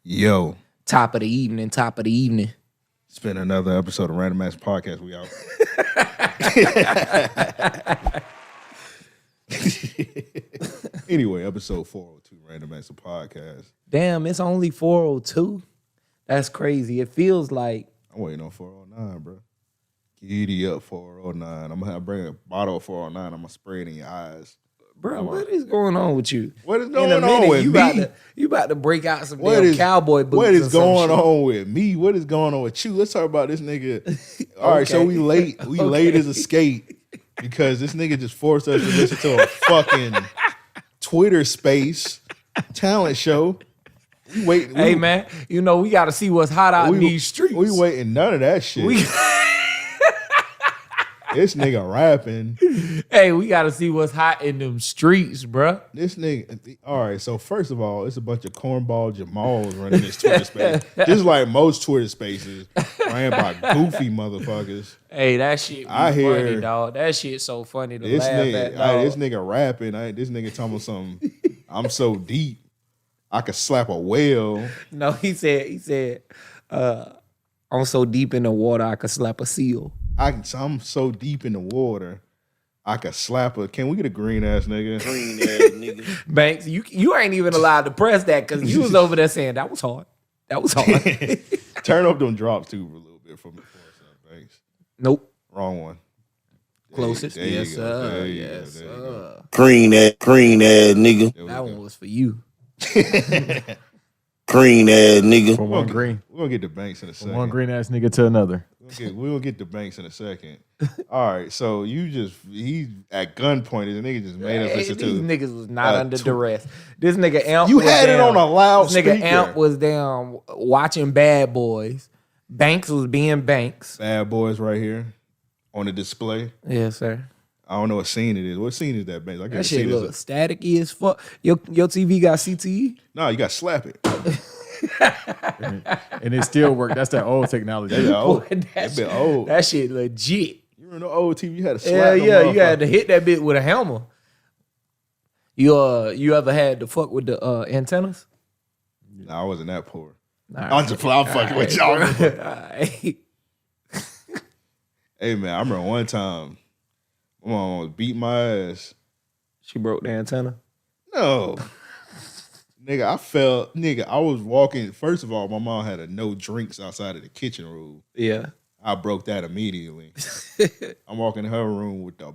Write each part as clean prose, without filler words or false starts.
Yo. Top of the evening. It's been another episode of Random Acts Podcast. We out. Anyway, episode 402, Random Acts Podcast. Damn, it's only 402? That's crazy. It feels like... I'm waiting on 409, bro. Giddy up 409. I'm going to bring a bottle of 409. I'm going to spray it in your eyes. Bro, what is going on with you? What is going on with me? You about to break out some damn cowboy boots. What is going on with me? What is going on with you? Let's talk about this nigga. All right, so we late. We late as a skate because this nigga just forced us to listen to a fucking Twitter space talent show. Hey, man, you know, we got to see what's hot out in these streets. We waiting none of that shit. This nigga rapping. Hey, we got to see what's hot in them streets, bruh. This nigga, all right, so first of all, it's a bunch of cornball Jamals running this Twitter space. Just like most Twitter spaces ran by goofy motherfuckers. Hey, that shit funny, dog. That shit so funny to laugh at, dog. This nigga rapping. This nigga talking about something, I'm so deep, I could slap a whale. No, he said, I'm so deep in the water, I could slap a seal. I'm so deep in the water, I could slap a. Can we get a green ass nigga? Green ass nigga. Banks, you ain't even allowed to press that because you was over there saying that was hard. That was hard. Turn up them drops too for a little bit from Banks. Nope. Wrong one. Closest. There Yes, you go. sir. There you Yes, go. sir. Green ass nigga. That one was for you. Green ass nigga. From one green. We're gonna get the Banks in a second. From one green ass nigga to another. We're gonna get the Banks in a second. All right, so he at gunpoint. The nigga just made us listen to. These niggas was not under duress. This nigga Amp. You had it on a loud speaker. This nigga speaker. Amp was down watching Bad Boys. Banks was being Banks. Bad Boys right here on the display. Yes, sir. I don't know what scene it is. What scene is that, Banks? I That shit look staticky as fuck. Your TV got CTE? No, you got to slap it. And it still worked. That's that old technology. That's old. Boy, That bit old. That shit legit. You remember the old TV? You had to slap Yeah, them you had to hit that bit with a hammer. You ever had to fuck with the antennas? Nah, I wasn't that poor. Right. I'm fucking with y'all. Right. Hey, man, I remember one time my mom almost beat my ass. She broke the antenna? No. I was walking. First of all, my mom had a no drinks outside of the kitchen rule. Yeah. I broke that immediately. I'm walking in her room with a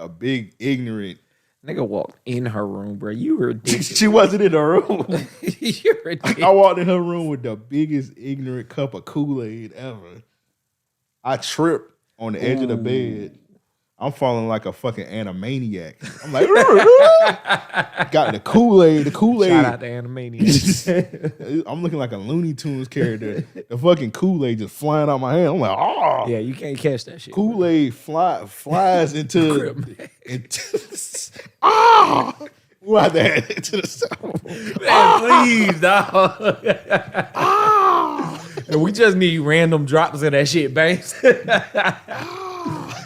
big ignorant. Nigga walked in her room, bro. You were ridiculous. She wasn't in the room. You're ridiculous. I walked in her room with the biggest ignorant cup of Kool-Aid ever. I tripped on the edge of the bed. I'm falling like a fucking animaniac. I'm like, got the Kool-Aid. The Kool-Aid. Shout out to Animaniacs. I'm looking like a Looney Tunes character. The fucking Kool-Aid just flying out my hand. I'm like, oh. Yeah, you can't catch that shit. Kool-Aid flies into ah. Why that into the sound? Man, please, dog. And we just need random drops of that shit, Banks.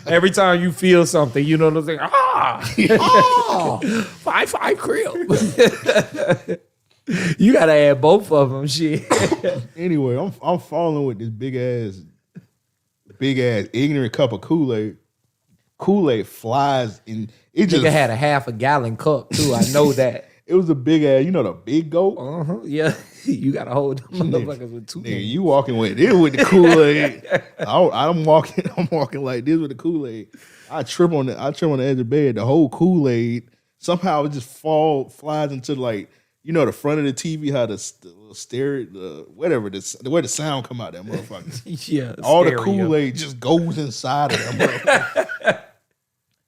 Every time you feel something, you know what I'm saying? Oh, 5-5 crib. You gotta add both of them, shit. Anyway, I'm falling with this big ass ignorant cup of Kool-Aid. Kool-Aid flies in. It just had a half a gallon cup too. I know that. It was a big ass. You know the big goat. Yeah, you gotta hold them motherfuckers with two. Nigga, you walking with the Kool-Aid. I'm walking like this with the Kool-Aid. I trip on the edge of the bed. The whole Kool-Aid somehow it just flies into like the front of the TV, how the stereo, whatever where the sound come out that motherfucker. Yeah, all stereo. the Kool-Aid just goes inside of them motherfucker.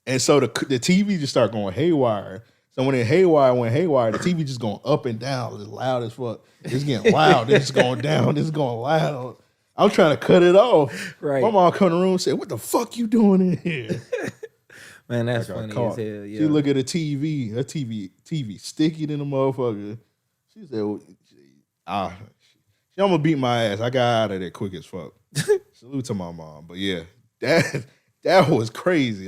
And so the TV just start going haywire. So when it went haywire, the TV just going up and down, it's loud as fuck. It's getting loud. It's going down. It's going loud. I'm trying to cut it off. Right. My mom come in the room and said, "What the fuck you doing in here?" Man, that's funny as hell. Yeah. She look at the TV. Her TV sticky than a motherfucker. She said, she almost beat my ass. I got out of there quick as fuck. Salute to my mom. But yeah, that was crazy.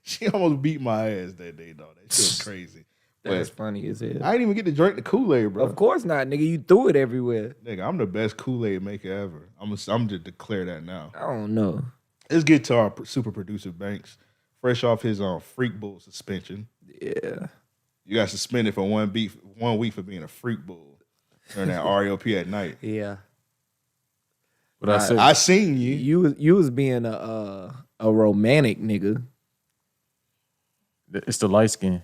She almost beat my ass that day, though. That shit was crazy. That's funny as hell. I didn't even get to drink the Kool-Aid, bro. Of course not, nigga. You threw it everywhere. Nigga, I'm the best Kool-Aid maker ever. I'm just declare that now. I don't know. Let's get to our super producer Banks. Fresh off his freak bull suspension. Yeah. You got suspended for 1 week for being a freak bull during that RAOP at night. Yeah. What I said. I seen you. You was being a romantic nigga. It's the light skin.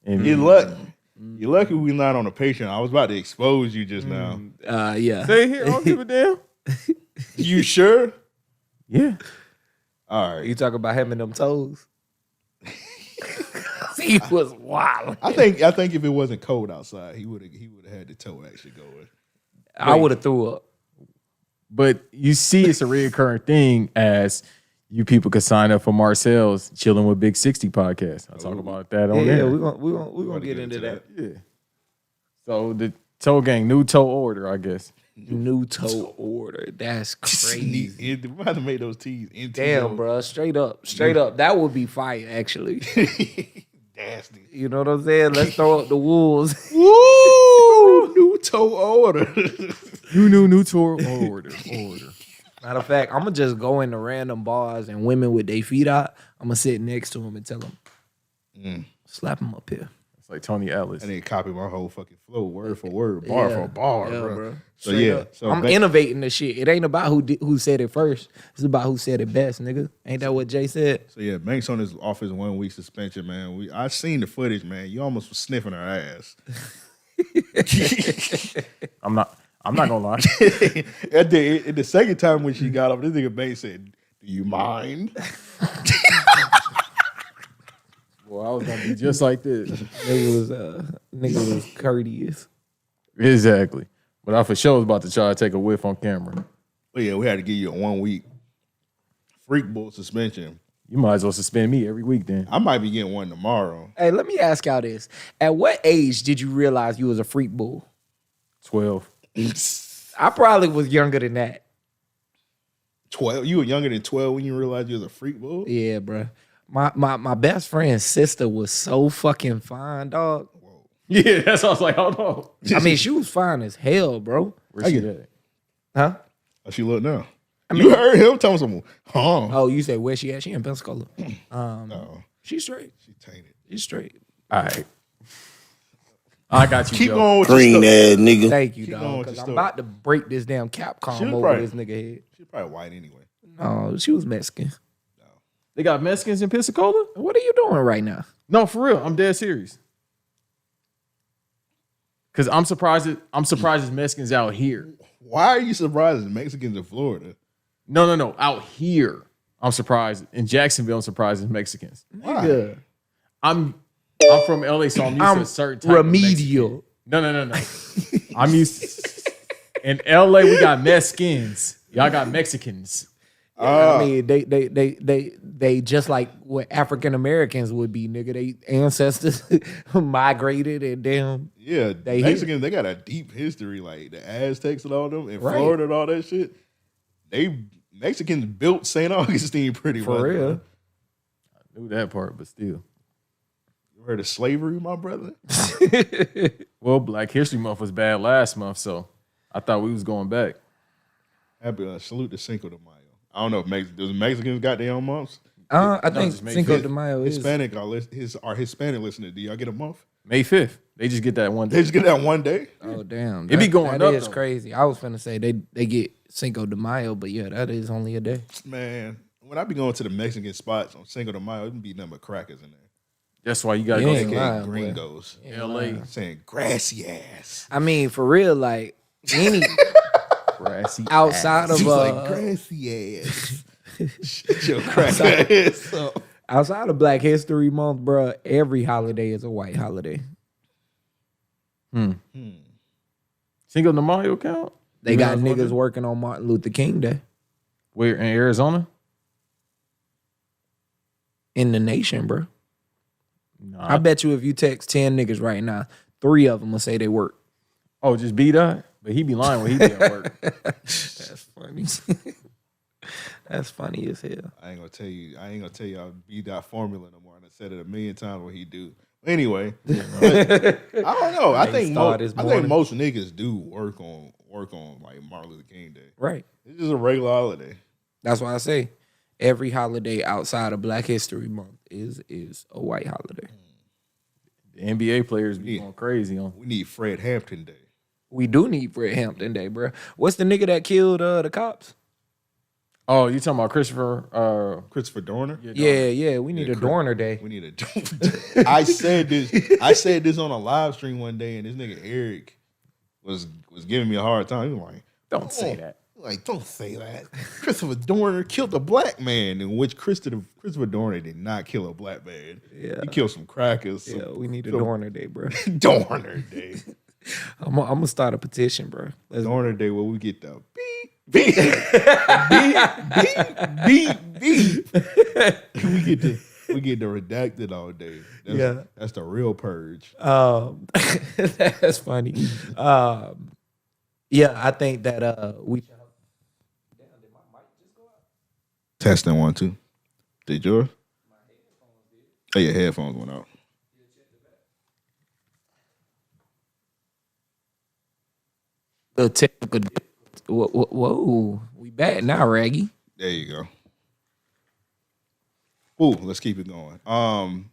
And You lucky. You lucky we not on a Patreon. I was about to expose you just now. Yeah. Say here, I don't give a damn. You sure? Yeah. All right. You talk about him and them toes. He was wild. I think if it wasn't cold outside, he would have had the toe actually going. I would have threw up. But you see, it's a reoccurring thing as you people could sign up for Marcel's Chilling with Big 60 podcast. I'll talk about that on Yeah, there. we're gonna get into that. Yeah. So the toe gang, new toe order, I guess. New toe order. That's crazy. We have to make those tees into Damn, bro. Straight up. That would be fire, actually. Nasty. You know what I'm saying? Let's throw up the wolves. Woo! New toe order. New toe order. Matter of fact, I'm gonna just go into random bars and women with their feet out. I'm gonna sit next to them and tell them, slap them up here. It's like Tony Ellis. And they copy my whole fucking flow, word for word, bar for bar, bro. So Straight yeah, up. so I'm innovating the shit. It ain't about who said it first. It's about who said it best, nigga. Ain't that what Jay said? So yeah, Banks on his off his 1 week suspension, man. I seen the footage, man. You almost was sniffing her ass. I'm not gonna lie. The second time when she got up, this nigga Banks said, "Do you mind?" Well, I was gonna be just like this. Nigga was courteous. Exactly. But I for sure was about to try to take a whiff on camera. Well, yeah, we had to give you a 1 week freak bull suspension. You might as well suspend me every week then. I might be getting one tomorrow. Hey, let me ask y'all this. At what age did you realize you was a freak bull? 12. I probably was younger than that. 12? You were younger than 12 when you realized you was a freak bull? Yeah, bro. My best friend's sister was so fucking fine, dog. Yeah, that's what I was like, hold on. I mean, she was fine as hell, bro. Where's she at? Huh? How she look now? You heard him telling someone, huh? Oh, you say where she at? She in Pensacola. No, She's straight. she tainted. She's straight. All right. I got you, Keep Joe. going with Green your stuff. ass nigga. Thank you, Keep going dog. with Because your I'm story. about to break this damn She Capcom was over probably- this nigga head. She's probably white anyway. No, she was Mexican. They got Mexicans in Pensacola? What are you doing right now? No, for real. I'm dead serious. Cause I'm surprised there's Mexicans out here. Why are you surprised there's Mexicans in Florida? No. Out here. I'm surprised. In Jacksonville, I'm surprised there's Mexicans. Nigga. I'm from LA, so I'm used to a certain type remedial. of Mexican. No. I'm used in LA, we got Mexicans. Y'all got Mexicans. I mean, they just like what African Americans would be, nigga. They ancestors migrated and damn. Yeah, They Mexicans, they got a deep history, like the Aztecs and all them in Right. Florida and all that shit. Mexicans built St. Augustine pretty For much. real. Bro. I knew that part, but still. You heard of slavery, my brother? Well, Black History Month was bad last month, so I thought we was going back. Happy salute to Cinco de Mayo. I don't know if does Mexicans got their own months? I think just make Cinco it de Mayo is. Hispanic, our Hispanic listeners, do y'all get a month? May 5th. They just get that one They day. just get that one day? Oh damn, It be going That up, is though. crazy. I was finna say they get Cinco de Mayo, but yeah, that is only a day. Man, when I be going to the Mexican spots on Cinco de Mayo, it be nothing but crackers in there. That's why you gotta You go ain't to lying, boy. Gringos. LA. Saying grassy ass. I mean, for real, like any Grassy outside of She's like grassy ass. Shut your crack ass up. outside of Black History Month, bro, every holiday is a white holiday. Cinco de Mayo count? They You got know, niggas working on Martin Luther King Day Where in Arizona? in the nation, bro. Nah. I bet you if you text 10 niggas right now, 3 of them will say they work. Oh, just B-Dot? But he be lying when he be at work. That's funny. That's funny as hell. I ain't gonna tell you our B-Dot formula no more. And I said it a million times what he do. Anyway, but I don't know. I think most niggas do work on like Martin Luther King Day. Right. It's just a regular holiday. That's why I say every holiday outside of Black History Month is a white holiday. The NBA players be going crazy on. We need Fred Hampton Day. We do need Fred Hampton Day, bro. What's the nigga that killed the cops? Oh, you talking about Christopher Dorner? Yeah. We need a Dorner Day. We need a. I said this on a live stream one day, and this nigga Eric was giving me a hard time. He was like, Don't say that. Like, don't say that. Christopher Dorner killed a black man, in which Christopher Dorner did not kill a black man. Yeah. He killed some crackers. Yeah, we need a Dorner Day, bro. Dorner Day. I'm gonna start a petition, bro. Dorner Day where we get the beep, beep. We get the redacted all day. That's the real purge. That's funny. Yeah, I think that we. Testing 1 2. Did yours? Oh, your headphones went out. The technical. Whoa, we back now, Raggy. There you go. Ooh, let's keep it going.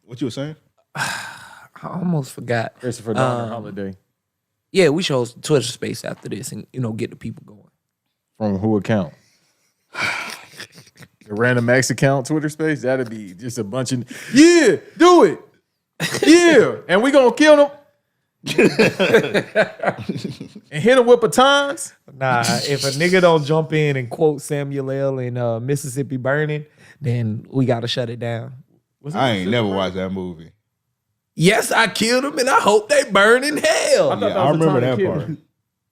What you were saying? I almost forgot. Christopher Donner holiday. Yeah, we should host a Twitter space after this and get the people going. From who account? The Random X account Twitter space? That'd be just a bunch of do it. Yeah. And we gonna kill them. And hit them with batons. Nah, if a nigga don't jump in and quote Samuel L. in Mississippi Burning, then we gotta shut it down. I ain't never watched that movie. Yes, I killed him, and I hope they burn in hell. I remember that part.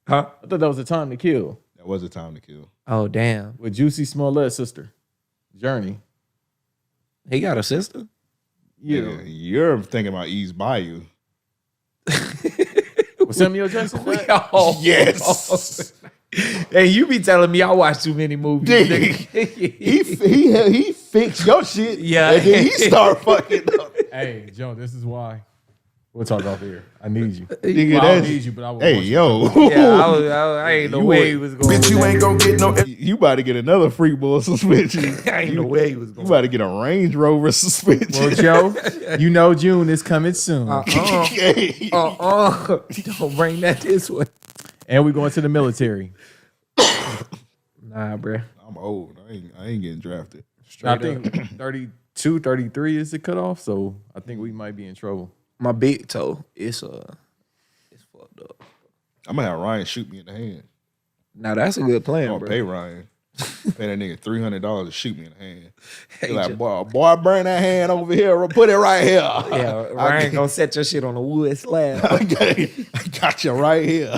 Huh? I thought that was the time to kill. That was a time to kill. Oh, damn. With Juicy Smollett's sister, Journey. He got a sister? Yeah, you're thinking about East Bayou. Was Samuel Jackson? Yes. Hey, you be telling me I watch too many movies. he fixed your shit. Yeah. And then he start fucking up. Hey, Joe, this is why. We'll talk off here. I need you. Nigga, I don't need you, but I will. Hey, yo. Yeah, I ain't no way he was going. Bitch, you ain't gonna get no. You about to get another free boy suspension. I ain't no way he was going. You about to get a Range Rover suspension. Well, Joe, you know June is coming soon. Don't bring that this way. And we going to the military. Nah, bruh. I'm old. I ain't getting drafted. I think 32, 33 is the cutoff, so I think we might be in trouble. My big toe, it's fucked up. I'm gonna have Ryan shoot me in the hand. Now that's a good plan, I'm bro. gonna pay Ryan. Pay that nigga $300 to shoot me in the hand. He like, boy, burn that hand over here. Put it right here. Yeah, Ryan gonna set your shit on a wood slab. I got you right here.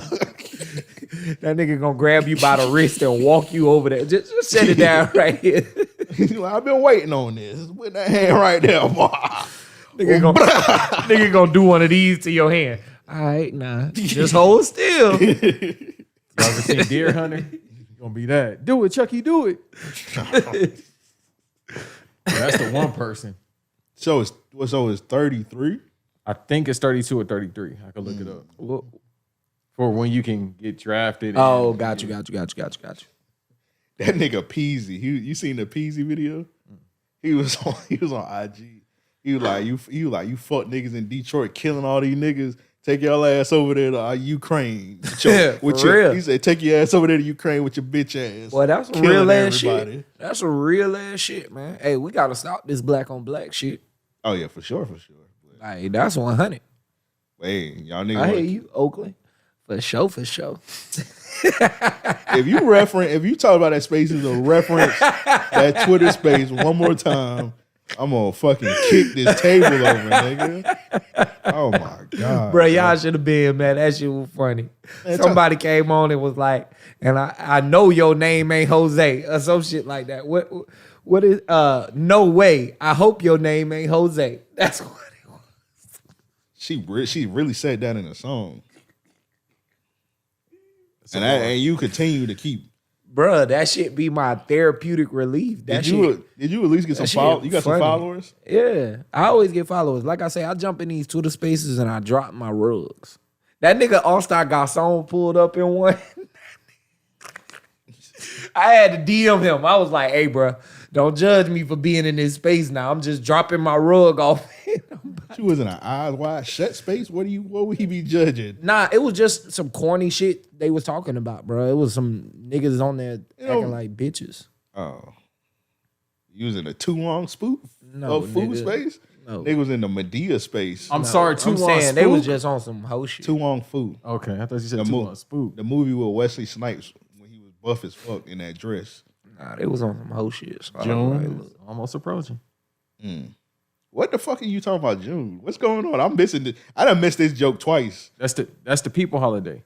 That nigga gonna grab you by the wrist and walk you over there. Just set it down right here. He's like, I've been waiting on this. Put that hand right there, boy. Nigga gonna do one of these to your hand. All right, nah. Just hold still. You ever seen Deer Hunter? Gonna be that. Do it, Chucky, do it. That's the one person. So it's 33? I think it's 32 or 33. I could look it up. For when you can get drafted. Oh, got you. That nigga Peasy. You seen the Peasy video? He was on IG. He was like, you fuck niggas in Detroit killing all these niggas. Take your ass over there to Ukraine. Real. He said, take your ass over there to Ukraine with your bitch ass. Well, that's some real ass shit. That's some real ass shit, man. Hey, we gotta stop this black on black shit. Oh yeah, for sure. Like, that's 100. Hey, y'all niggas. I hear you, Oakland. For sure. If you talk about that space as a reference, that Twitter space one more time, I'm gonna fucking kick this table over, nigga. Oh my god, bro, y'all should have been, man. That shit was funny. Somebody came on and was like, and I know your name ain't Jose or some shit like that. What is no way. I hope your name ain't Jose. That's what it was. She really said that in a song. And you continue to keep Bruh, that shit be my therapeutic relief. That Did you at least get some shit followers? You got some funny. followers? Yeah, I always get followers. Like I say, I jump in these Twitter spaces and I drop my rugs. That nigga All-Star Garçon pulled up in one. I had to DM him. I was like, hey, bro, don't judge me for being in this space now. I'm just dropping my rug off. She was in an eyes wide shut space. What would he be judging? Nah, it was just some corny shit they was talking about, bro. It was some niggas on there acting like bitches. Oh. Using a too long spoof No, of food nigga. space? No. They was in the Medea space. I'm sorry, too I'm long. saying they was just on some hoe shit. Too long food. Okay, I thought you said The too mo- long. Spook. The movie with Wesley Snipes when he was buff as fuck in that dress. Nah, they was on some hoe shit. So I was like, June look. is almost approaching. What the fuck are you talking about, June? What's going on? I'm missing this. I done missed this joke twice. That's the people holiday.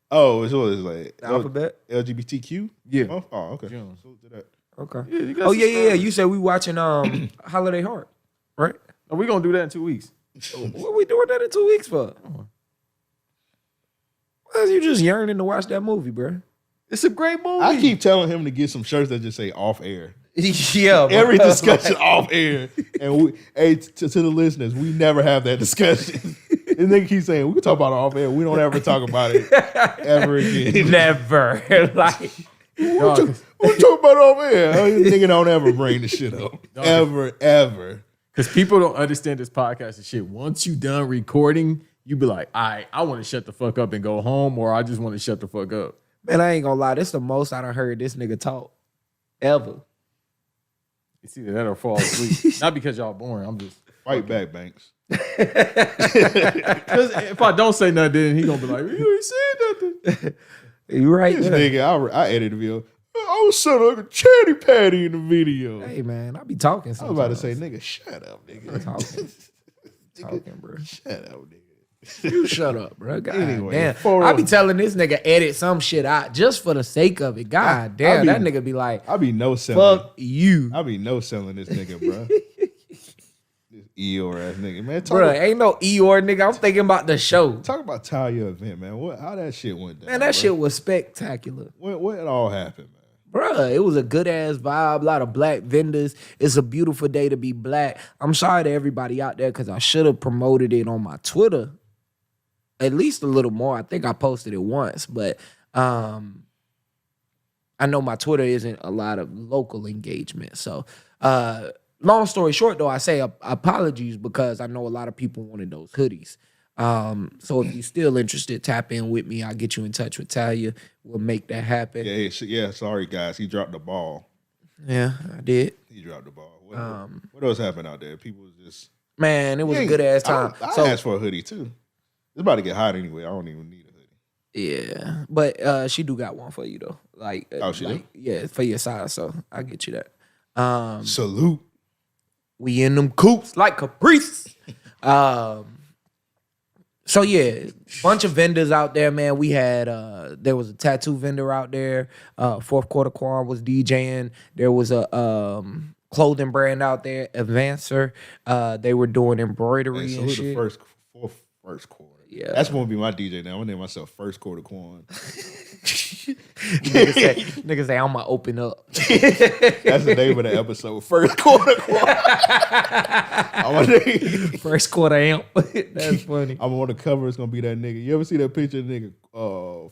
Oh, it's like Alphabet? LGBTQ? Yeah. Oh, okay. June. So to that. Okay. Yeah, you got Oh yeah. subscribers. You said we watching Holiday Heart, right? Oh, we gonna do that in 2 weeks. What we doing that in 2 weeks for? Why you just yearning to watch that movie, bro? It's a great movie. I keep telling him to get some shirts that just say off air. Yeah, bro. Every discussion off air. And to the listeners, we never have that discussion. And they keep saying, we can talk about it off air. We don't ever talk about it ever again. Never. Like, We talk about it off air. Nigga don't ever bring the shit up. Ever. Because people don't understand this podcast and shit. Once you done recording, you be like, I want to shut the fuck up and go home, or I just want to shut the fuck up. man, I ain't gonna lie. This the most I done heard this nigga talk ever. It's either that or fall asleep. Not because y'all boring. I'm just Fight back, Banks. because if I don't say nothing, then he gonna be like, you ain't saying nothing. You right This there. nigga, I edited the video. I was sounding like a chatty patty in the video. Hey man, I be talking I was sometimes. about to say, nigga, shut up, nigga. Talking, bro. Shut up, nigga. You shut up, bro. God Anyway, damn. for- I be telling this nigga edit some shit out just for the sake of it. God damn, that nigga be like, I be no selling. fuck you. I be no selling this nigga, bro. This Eeyore ass nigga, man. Bro, ain't no Eeyore nigga. I'm thinking about the show. Talk about Talia event, man. How that shit went down? Man, that shit was spectacular. What it all happened, man? Bruh, it was a good ass vibe, a lot of black vendors. It's a beautiful day to be black. I'm sorry to everybody out there because I should have promoted it on my Twitter at least a little more. I think I posted it once, but I know my Twitter isn't a lot of local engagement. So long story short, though, I say apologies because I know a lot of people wanted those hoodies. So if you're still interested, tap in with me. I'll get you in touch with Talia. We'll make that happen. Yeah, sorry guys. He dropped the ball. Yeah, I did. He dropped the ball. What else happened out there? People was just Man, it was a good ass time. I asked for a hoodie too. It's about to get hot anyway. I don't even need a hoodie. Yeah, but she do got one for you though. Like, she do? Yeah, for your size. So I'll get you that. Salute. We in them coops like Caprice. So yeah, bunch of vendors out there, man. We had there was a tattoo vendor out there. Fourth Quarter Quan was DJing. There was a clothing brand out there, Advancer. They were doing embroidery So and who shit. the first quarter? Yeah. That's gonna be my DJ now. I'm gonna name myself First Quarter Quan. Niggas say I'm gonna open up. That's the name of the episode. First Quarter Quan. I'm gonna name. First quarter amp. That's funny. I'm on the cover. It's gonna be that nigga. You ever see that picture of the nigga,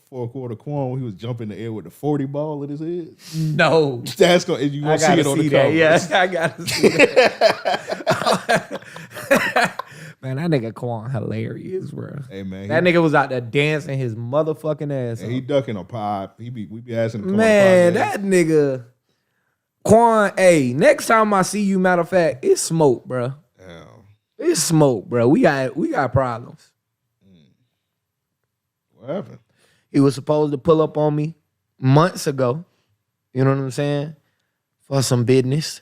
Fourth Quarter Quan, when he was jumping in the air with the 40 ball in his head? No. That's gonna. You I gonna see gotta it on the that. cover? Yeah, I gotta see that. Man, that nigga Quan hilarious, bro. Hey man, That nigga was out there dancing his motherfucking ass he off. ducking a pie. We be asking him to come Man, on the podcast. that nigga Quan. Hey, next time I see you, matter of fact, it's smoke, bro. Damn. It's smoke, bro. We got problems. What happened? He was supposed to pull up on me months ago. You know what I'm saying? For some business.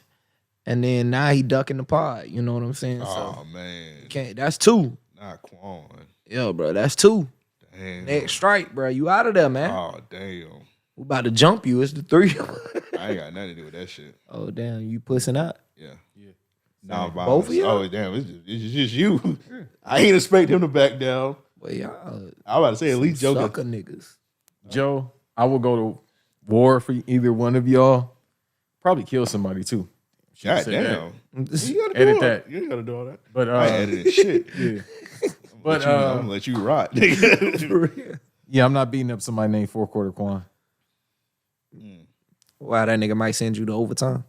And then now he ducking the pod. You know what I'm saying? Oh man, That's two. not Quan. Yeah, bro, that's two. Damn. Next strike, bro. You out of there, man. Oh damn. We about to jump you. It's the three. I ain't got nothing to do with that shit. Oh, damn. You pussing out. Yeah. Non-violence. Both of y'all? Oh damn, it's just you. I ain't expect him to back down. Well, y'all I was about to say at least sucker joking. niggas. Joe, I will go to war for either one of y'all, probably kill somebody too. God say damn. You gotta do Edit all that. You ain't gotta do all that. But I ain't editing shit. yeah. But I'm gonna let you rot. nigga. Yeah, I'm not beating up somebody named Fourth Quarter Quan. Wow, that nigga might send you to overtime.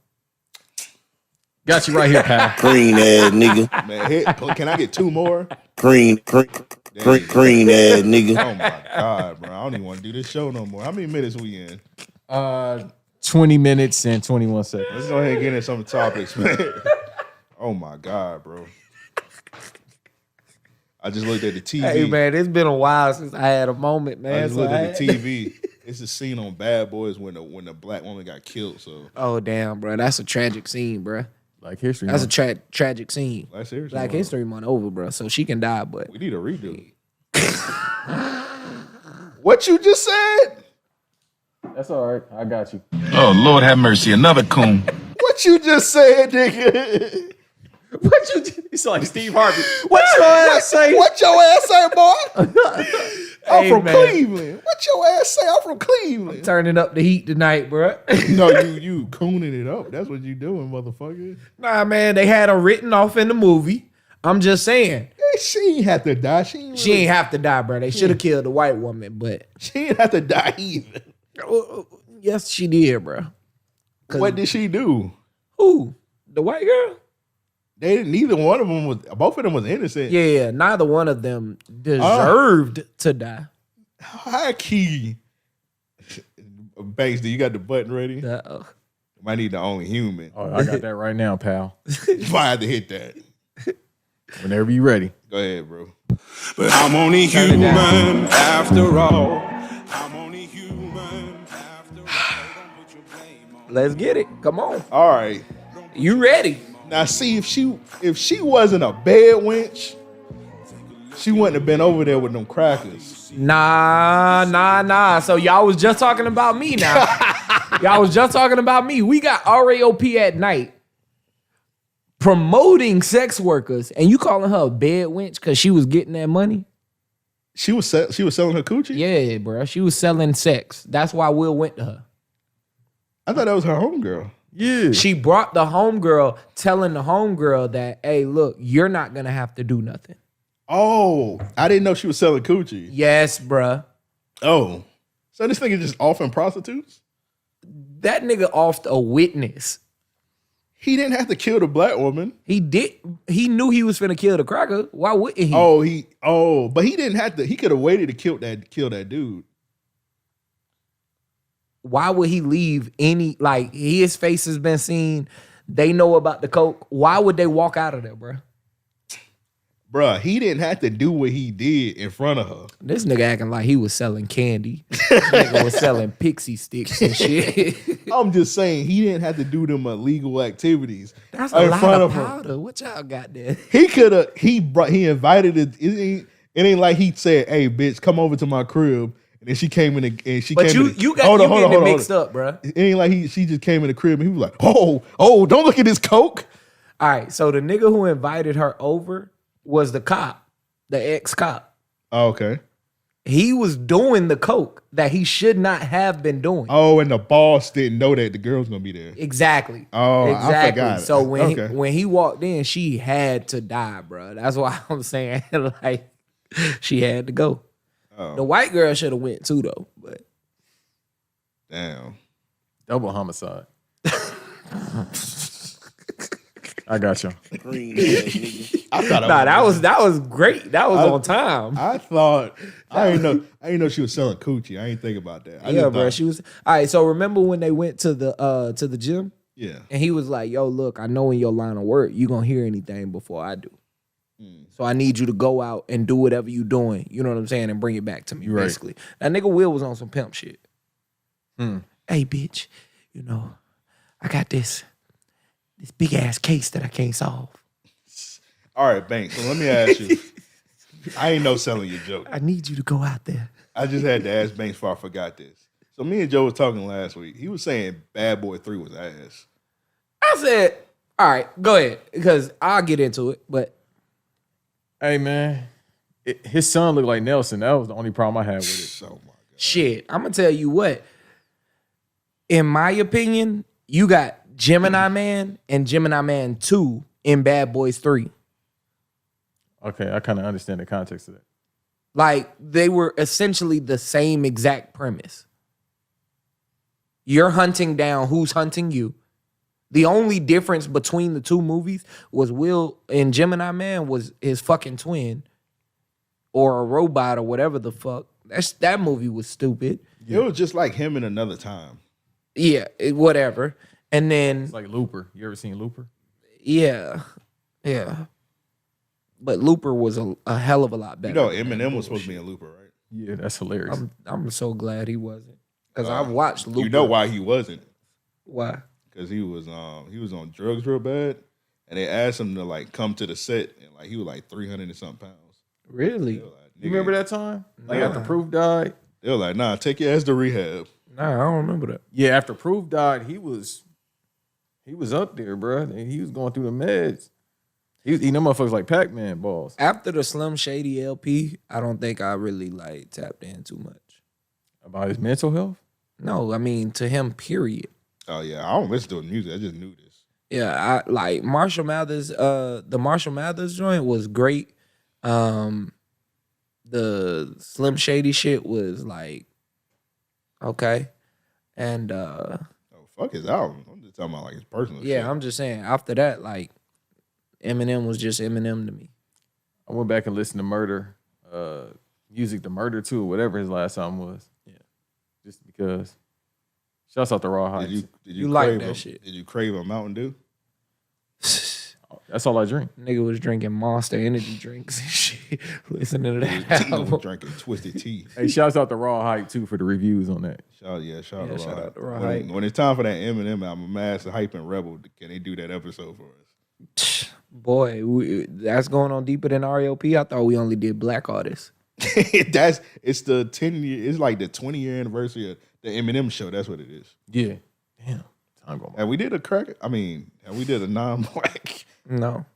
Got you right here, pal. Green ass nigga. Man, can I get 2 more? Green ass nigga. Oh my God, bro. I don't even want to do this show no more. How many minutes we in? 20 minutes and 21 seconds. Let's go ahead and get into some topics, man. Oh my God, bro. I just looked at the TV. Hey man, it's been a while since I had a moment, man. I just looked at the TV. It's a scene on Bad Boys when the black woman got killed. So Oh damn, bro, that's a tragic scene, bro. Like history. That's a tragic scene. like seriously, Black bro. History Month over, bro. So she can die, but We need a redo. What you just said? That's all right. I got you. Oh, Lord have mercy. Another coon. What you just said, nigga? What you? It's like Steve Harvey. What your ass say? What your ass say, boy? I'm Hey, from man. Cleveland. What your ass say? I'm from Cleveland. turning up the heat tonight, bro. No, you cooning it up. That's what you doing, motherfucker. Nah, man, they had her written off in the movie. I'm just saying. Hey, she ain't have to die. She ain't have to die, bro. They should have killed the white woman, but She ain't have to die either. yes, she did, bro. What did she do? Who? The white girl? They didn't. Neither one of them was. Both of them was innocent. Yeah, neither one of them deserved to die. High key. Banks, do you got the button ready? Might need the only human. Oh, I got that right now, pal. If I had to hit that. Whenever you ready. Go ahead, bro. But I'm only human after all. I'm only human after all. Don't put your blame on. Let's get it. Come on. All right. You ready? Now, see, if she wasn't a bad wench, she wouldn't have been over there with them crackers. Nah. So y'all was just talking about me now. Y'all was just talking about me. We got RAOP at night promoting sex workers, and you calling her a bad wench because she was getting that money? She was selling her coochie? Yeah, bro. She was selling sex. That's why Will went to her. I thought that was her homegirl. Yeah. She brought the homegirl, telling the homegirl that, hey, look, you're not going to have to do nothing. Oh, I didn't know she was selling coochie. Yes, bruh. Oh. So this nigga just offering prostitutes? That nigga offed a witness. He didn't have to kill the black woman. He did. He knew he was finna kill the cracker. Why wouldn't he? But he didn't have to. He could have waited to kill that dude. Why would he leave any, like, his face has been seen. They know about the coke. Why would they walk out of there, bruh? Bruh, he didn't have to do what he did in front of her. This nigga acting like he was selling candy. This nigga was selling pixie sticks and shit. I'm just saying he didn't have to do them illegal activities. That's a lot of powder. What y'all got there? He could have. He invited it. It ain't like he said, "Hey, bitch, come over to my crib." And then she came in and she. But came you getting it mixed up, bruh. It ain't like she just came in the crib and he was like, "Oh, don't look at this coke." All right, so the nigga who invited her over was the cop, the ex-cop. Oh, okay. He was doing the coke that he should not have been doing. Oh, and the boss didn't know that the girl's gonna be there. Exactly. Oh, exactly. I forgot. So when Okay. when he walked in, she had to die, bro. That's why I'm saying like she had to go. Oh. The white girl should have went too though, but Damn. Double homicide. I got you. Green ass nigga. I thought that was great. That was on time. I thought I didn't know she was selling coochie. I ain't think about that. I Yeah, just bro. thought- She was all right. So remember when they went to the gym? Yeah. And he was like, yo, look, I know in your line of work, you gonna hear anything before I do. So I need you to go out and do whatever you doing. You know what I'm saying? And bring it back to me, Right. basically. That nigga Will was on some pimp shit. Hey, bitch, you know, I got this big ass case that I can't solve. All right, Banks. So let me ask you. I ain't no selling your joke. I need you to go out there. I just had to ask Banks before I forgot this. So me and Joe was talking last week. He was saying Bad Boy 3 was ass. I said, all right, go ahead, because I'll get into it, but Hey, man. His son looked like Nelson. That was the only problem I had with it. Oh my God. shit, I'm gonna tell you what. in my opinion, you got Gemini Man and Gemini Man 2 in Bad Boys 3. Okay, I kind of understand the context of that. Like, they were essentially the same exact premise. You're hunting down who's hunting you. The only difference between the two movies was Will in Gemini Man was his fucking twin or a robot or whatever the fuck. That movie was stupid. It was just like him in Another Time. Yeah, whatever. And then It's like Looper. You ever seen Looper? yeah. But Looper was a hell of a lot better. Eminem was supposed to be in Looper, right? Yeah, that's hilarious. I'm so glad he wasn't. Because I watched Looper. You know why he wasn't? Why? Because he was on drugs real bad, and they asked him to like come to the set, and like he was like 300 and something pounds. Really? They were like, You remember that time? Like after Nah. Proof died? They were like, nah, take your ass to rehab. Nah, I don't remember that. Yeah, after Proof died, he was up there, bro. And he was going through the meds. He was eating them motherfuckers like Pac-Man balls. After the Slim Shady LP, I don't think I really like tapped in too much. About his mental health? No, I mean to him, period. Oh yeah, I don't listen to the music. I just knew this. Yeah, I like Marshall Mathers. The Marshall Mathers joint was great. The Slim Shady shit was like okay, and Oh fuck his album. I'm just talking about like his personal. yeah, shit. I'm just saying. After that, like Eminem was just Eminem to me. I went back and listened to Murder, Music to Murder too, or whatever his last album was. Yeah. Just because. Shouts out to Raw Heights. Did You like crave that a- shit. Did you crave a Mountain Dew? That's all I drink. Nigga was drinking Monster energy drinks and shit, listening to that Nigga was album. drinking Twisted Tea. Hey, shouts out to Raw Hype too for the reviews on that. Shout shout out to Raw when, Hype. when it's time for that Eminem album, Mass Hype and Rebel, can they do that episode for us? Boy, that's going on deeper than RAOP. I thought we only did black artists. It's the 10-year. It's like the 20-year anniversary of the Eminem show. That's what it is. Yeah. Damn. Time going by. And we did we did a non-black. No,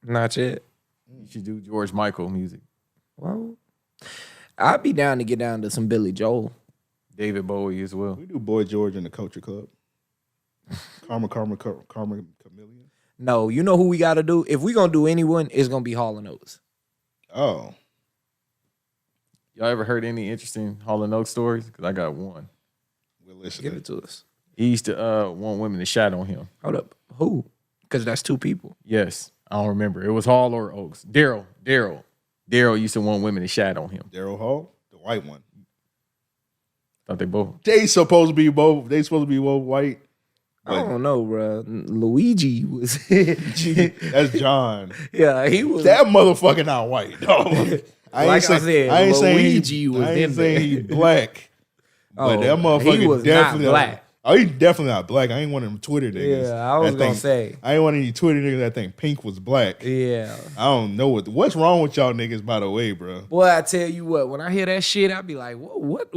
not yet. You should do George Michael music. Well, I'd be down to get down to some Billy Joel. David Bowie as well. We do Boy George in the Culture Club. Karma Chameleon. No, you know who we got to do? If we gonna do anyone, it's gonna be Hall & Oates. Oh, Y'all ever heard any interesting Hall & Oates stories? Because I got one. we'll listen. Give it to us. He used to want women to shat on him. Hold up, who? Because that's two people. Yes. I don't remember. It was Hall or Oates. Daryl used to want women to shat on him. Daryl Hall, the white one. Thought they both. They supposed to be both. They supposed to be both white. I don't know, bro. Luigi was. That's John. Yeah, he was. That motherfucker not white. Dog. Like I said, Luigi was I in ain't saying there. he black. But Oh, that motherfucker he was definitely not black. Oh, he's definitely not black. I ain't one of them Twitter niggas. Yeah, I was that gonna think- say. I ain't one of these Twitter niggas that think Pink was black. Yeah. I don't know what's wrong with y'all niggas, by the way, bro. Boy, I tell you what, when I hear that shit, I be like, what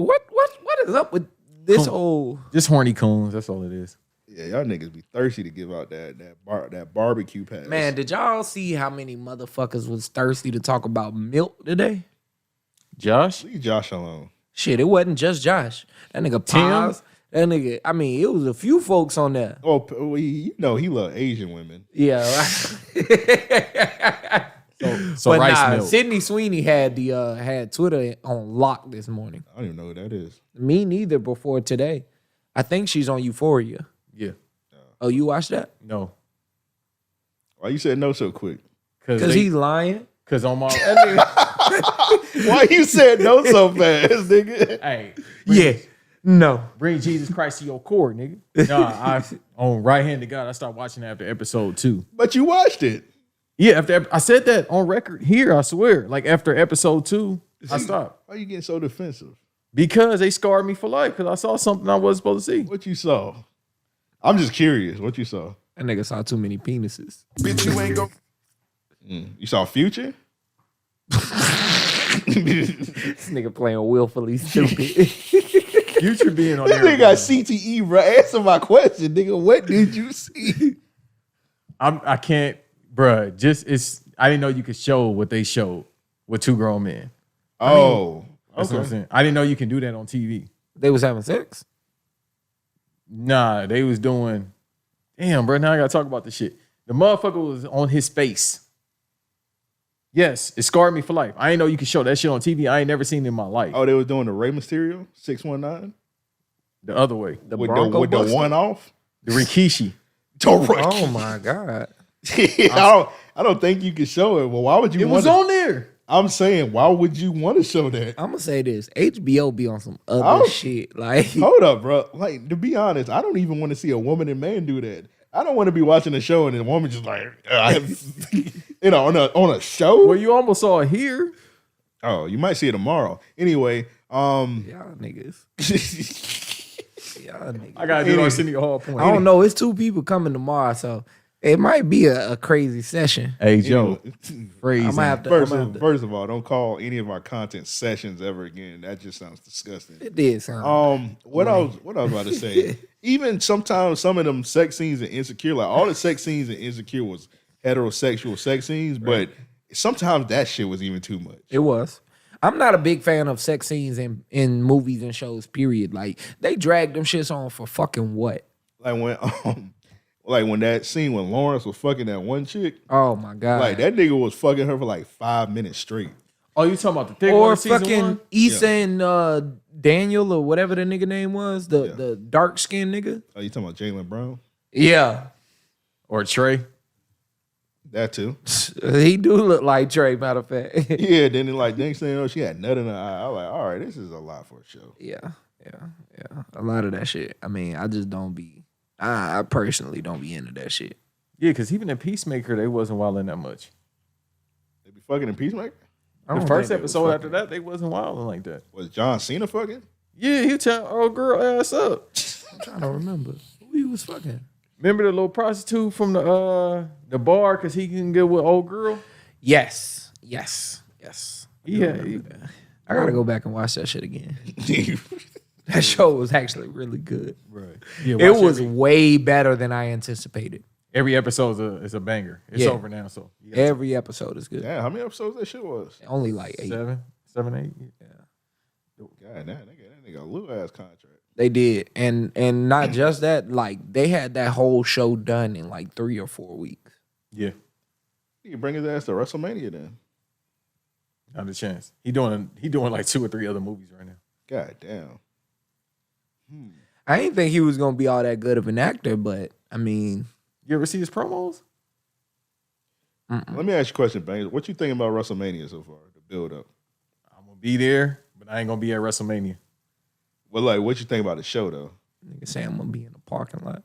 is up with this old? Just horny coons. That's all it is. Yeah, y'all niggas be thirsty to give out that barbecue pass. Man, did y'all see how many motherfuckers was thirsty to talk about milk today? Josh? leave Josh alone. Shit, it wasn't just Josh. That nigga Tim? Paz. That nigga, I mean, it was a few folks on there. Oh, you know he love Asian women. Yeah. So but rice nah, milk. Sydney Sweeney had had Twitter on lock this morning. I don't even know who that is. Me neither before today. I think she's on Euphoria. Yeah. Oh, you watched that? No. Why you said no so quick? Because he's lying. Because on my. Why you said no so fast, nigga? Hey. Yeah. No. Bring Jesus Christ to your core, nigga. Nah, I on right hand to God, I started watching after episode 2. But you watched it. Yeah, after I said that on record here, I swear. Like after episode 2, I stopped. Why you getting so defensive? Because they scarred me for life because I saw something I wasn't supposed to see. What you saw? I'm just curious. What you saw? That nigga saw too many penises. Bitch, you ain't go. You saw Future? This nigga playing willfully stupid. Future being on This there. nigga got CTE, bro. Answer my question, nigga. What did you see? I can't, bruh. I didn't know you could show what they showed with 2 grown men. Oh, That's what I'm saying. I didn't know you can do that on TV. They was having sex. Nah, they was doing. Damn, bro. Now I gotta talk about this shit. The motherfucker was on his face. Yes, it scarred me for life. I ain't know you could show that shit on TV. I ain't never seen it in my life. Oh, they was doing the Rey Mysterio 619 The other way. with the one off. The Rikishi. Oh my God. I don't think you can show it. Well, why would you? It was on there. I'm saying, why would you want to show that? I'm gonna say this: HBO be on some other shit. Like, Hold up, bro. Like, to be honest, I don't even want to see a woman and man do that. I don't want to be watching a show and the woman just like, on a show. Well, you almost saw it here. Oh, you might see it tomorrow. Anyway, y'all niggas. Y'all niggas. I gotta do Arsenio Hall point. I don't know. It's 2 people coming tomorrow, so it might be a crazy session. Hey Joe, crazy. I might have to. First of all, don't call any of our content sessions ever again. That just sounds disgusting. It did sound. What I was about to say. Even sometimes some of them sex scenes in Insecure, like all the sex scenes in Insecure was heterosexual sex scenes, but sometimes that shit was even too much. It was. I'm not a big fan of sex scenes in movies and shows, period. Like, they drag them shits on for fucking what? Like when that scene when Lawrence was fucking that one chick. Oh my God. Like that nigga was fucking her for like 5 minutes straight. Oh, you talking about the thick or one season fucking one? Issa and Daniel or whatever the nigga name was, the dark skinned nigga. Oh, you talking about Jaylen Brown? Yeah. Or Trey? That too. He do look like Trey, matter of fact. Yeah, then like next thing you know, she had nut in her eye. I was like, all right, this is a lot for a show. Yeah. A lot of that shit. I mean, I just don't be. I personally don't be into that shit. Yeah, because even in Peacemaker, they wasn't wilding that much. They be fucking in Peacemaker? The first episode after that, they wasn't wilding like that. Was John Cena fucking? Yeah, he tell old girl ass up. I'm trying to remember who he was fucking. Remember the little prostitute from the bar because he can get with old girl? Yes. Yeah. I gotta go back and watch that shit again. That show was actually really good. Right. Yeah, It was way better than I anticipated. every episode is a banger. It's over now, so Every episode is good. Damn, how many episodes that shit was? Only like 8. 7, 8. Yeah. God damn, that nigga a little ass contract. They did, and not just that. Like, they had that whole show done in like 3 or 4 weeks. Yeah. He can bring his ass to WrestleMania then. Not a chance. He doing like 2 or 3 other movies right now. God damn. I didn't think he was gonna be all that good of an actor, but I mean, You ever see his promos? Let me ask you a question, Bang. What you think about WrestleMania so far? The build up. I'm gonna be there, but I ain't gonna be at WrestleMania. Well, like, what you think about the show though? nigga say I'm gonna be in the parking lot.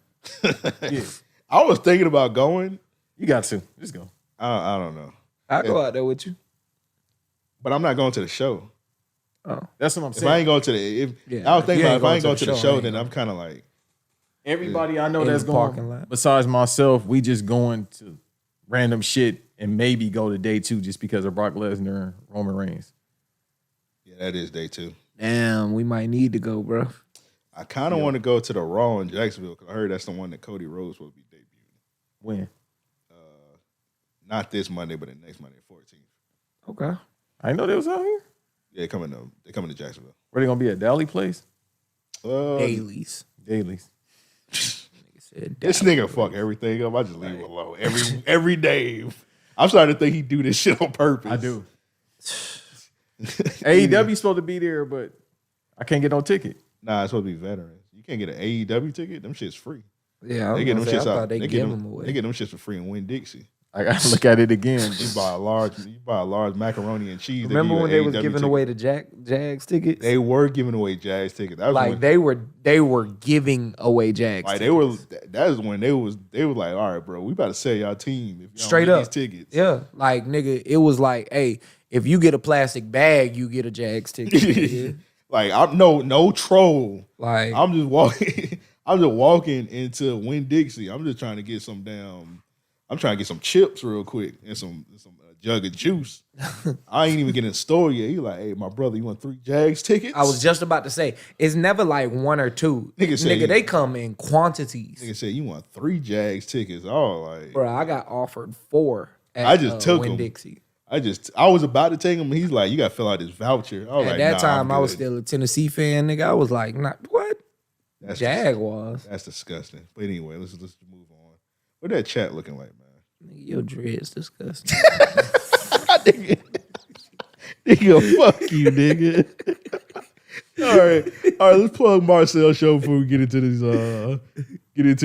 Yeah, I was thinking about going. you got to just go. I don't know, I'll go out there with you. but I'm not going to the show. Oh, That's what I'm If saying. I ain't going to the, Yeah, I was thinking if you about ain't if I ain't going going to the show, then I'm kind of like, Everybody I know In that's the parking going, lot. besides myself, we just going to random shit and maybe go to day 2 just because of Brock Lesnar and Roman Reigns. yeah, that is day 2. damn, we might need to go, bro. I kind of want to go to the Raw in Jacksonville because I heard that's the one that Cody Rhodes will be debuting. When? Not this Monday, but the next Monday, 14th. Okay. I didn't know they was out here. Yeah, they coming to Jacksonville. Where they gonna be at? Dally Place? Dailies. Dailies. Nigga said This nigga fuck everything up. I just leave him alone every day. I'm starting to think he do this shit on purpose. I do. AEW supposed to be there, but I can't get no ticket. Nah, it's supposed to be veterans. You can't get an AEW ticket. Them shit's free. Yeah, I They get them was gonna say, shits I out. thought they give them away. They get them shits for free in Winn Dixie. I gotta look at it again. You buy a large macaroni and cheese. Remember when they was AEW giving ticket. away the Jags tickets? They were giving away Jags tickets. That was like when, they were giving away Jags. like tickets. they were. That is when they was like, all right, bro, we about to sell y'all team if y'all Straight don't up. get these tickets. Yeah, like nigga, it was like, hey, if you get a plastic bag, you get a Jags ticket. nigga. Like I'm no troll. Like I'm just walking. I'm just walking into Winn Dixie. I'm just trying to get some damn. I'm trying to get some chips real quick and some jug of juice. I ain't even getting in the store yet. He like, hey, my brother, you want 3 Jags tickets? I was just about to say, it's never like 1 or 2. Nigga say- they come in quantities. Nigga said you want 3 Jags tickets. Oh, like Bro, I got offered 4. At, I just took Winn 'em. Dixie. I was about to take him. He's like, you got to fill out this voucher. I was At like, that nah, time, I'm I was good. still a Tennessee fan, nigga. I was like, what? Jaguars. That's disgusting. But anyway, let's move on. What that chat looking like, man? Nigga, your dread's disgusting. Nigga, fuck you, nigga. All right. Let's plug Marcel's show before we get into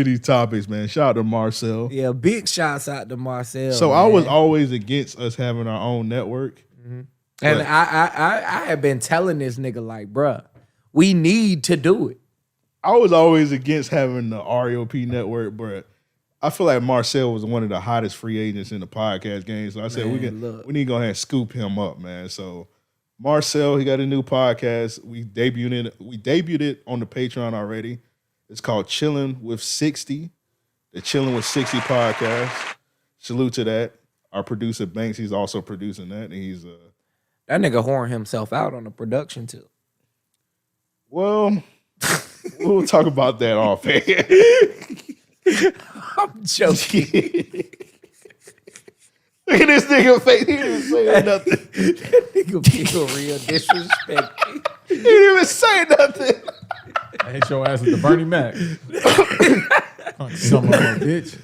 these topics, man. Shout out to Marcel. Yeah, big shouts out to Marcel. So man. I was always against us having our own network. And I have been telling this nigga like, bruh, we need to do it. I was always against having the RAOP network, but I feel like Marcel was one of the hottest free agents in the podcast game. So I said we need to go ahead and scoop him up, man. So Marcel, he got a new podcast. We debuted it on the Patreon already. It's called Chillin' with 60. The Chillin' with 60 podcast. Salute to that. Our producer Banks, he's also producing that, and he's That nigga whoring himself out on the production too. well, we'll talk about that off air. I'm joking. Look at this nigga face. He didn't say nothing. That nigga feel real disrespect. He didn't even say nothing. I hit your ass with the Bernie Mac. Some other bitch.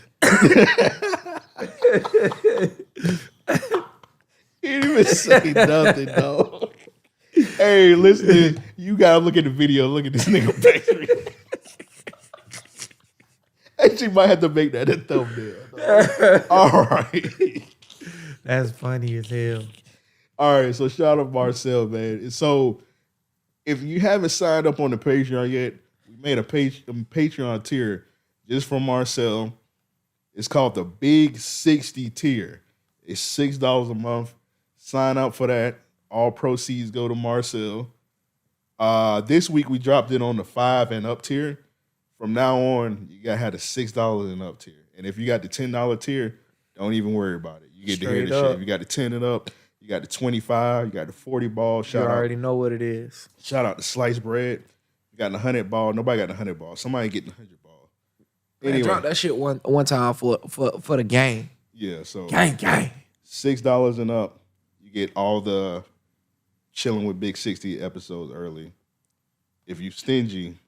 He didn't even say nothing, though. Hey, listen, you gotta look at the video. Look at this nigga face. Actually, might have to make that a thumbnail. All right. That's funny as hell. All right, so shout out Marcel, man. So if you haven't signed up on the Patreon yet, we made a Patreon tier just for Marcel. It's called the Big 60 tier. It's $6 a month. Sign up for that. All proceeds go to Marcel. This week we dropped it on the 5 and up tier. From now on, you gotta have the $6 and up tier. And if you got the $10 tier, don't even worry about it. You get to hear the shit. If you got the 10 and up, you got the 25, you got the 40 ball. You already know what it is. Shout out to Sliced Bread. You got the 100 ball. Nobody got the 100 ball. Somebody getting the 100 ball. Anyway, drop that shit one time for the game. Yeah, so gang. $6 and up, you get all the Chilling with Big 60 episodes early. If you stingy,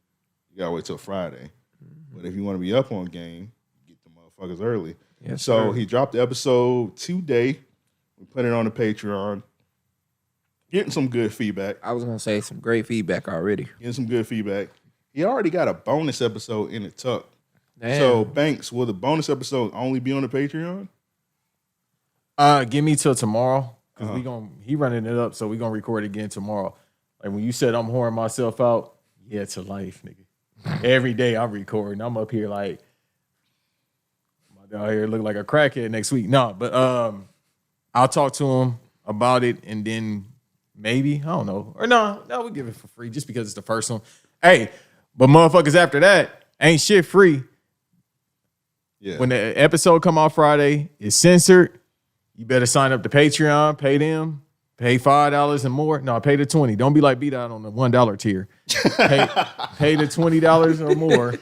you gotta wait till Friday. But if you want to be up on game, you get the motherfuckers early. Yes, so sir. he dropped the episode today. We put it on the Patreon. Getting some good feedback. I was gonna say some great feedback already. Getting some good feedback. He already got a bonus episode in the tuck. Damn. So Banks, will the bonus episode only be on the Patreon? Give me till tomorrow. Cause he running it up, so we gonna record it again tomorrow. Like when you said I'm whoring myself out, yeah, to life, nigga. Every day I'm recording. I'm up here like my dog here look like a crackhead next week. No, but I'll talk to him about it and then maybe, I don't know. Or no, we give it for free just because it's the first one. Hey, but motherfuckers after that ain't shit free. Yeah. When the episode come out Friday, it's censored. You better sign up to Patreon, pay them, pay $5 and more. No, pay the $20. Don't be like beat out on the $1 tier. Pay the $20 or more.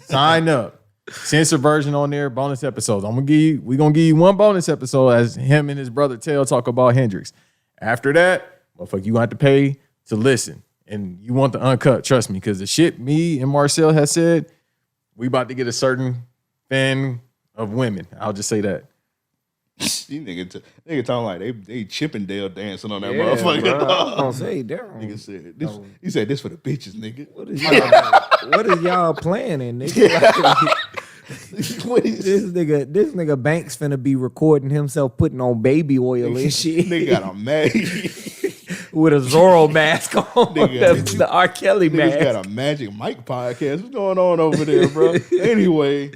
Sign up. Censor version on there, bonus episodes. We gonna give you one bonus episode as him and his brother Tail talk about Hendrix. After that, motherfucker, you have to pay to listen. And you want the uncut, trust me, because the shit me and Marcel has said, we about to get a certain fan of women. I'll just say that. These nigga talking like they Chippendale dancing on that motherfucker. Bro. I don't say Daryl. Nigga said this. He said this for the bitches, nigga. What is y'all planning, nigga? What is This nigga Banks finna be recording himself putting on baby oil and shit. Nigga got a magic with a Zorro mask on. Nigga, the R. Kelly mask. Niggas got a Magic Mike podcast. What's going on over there, bro? Anyway,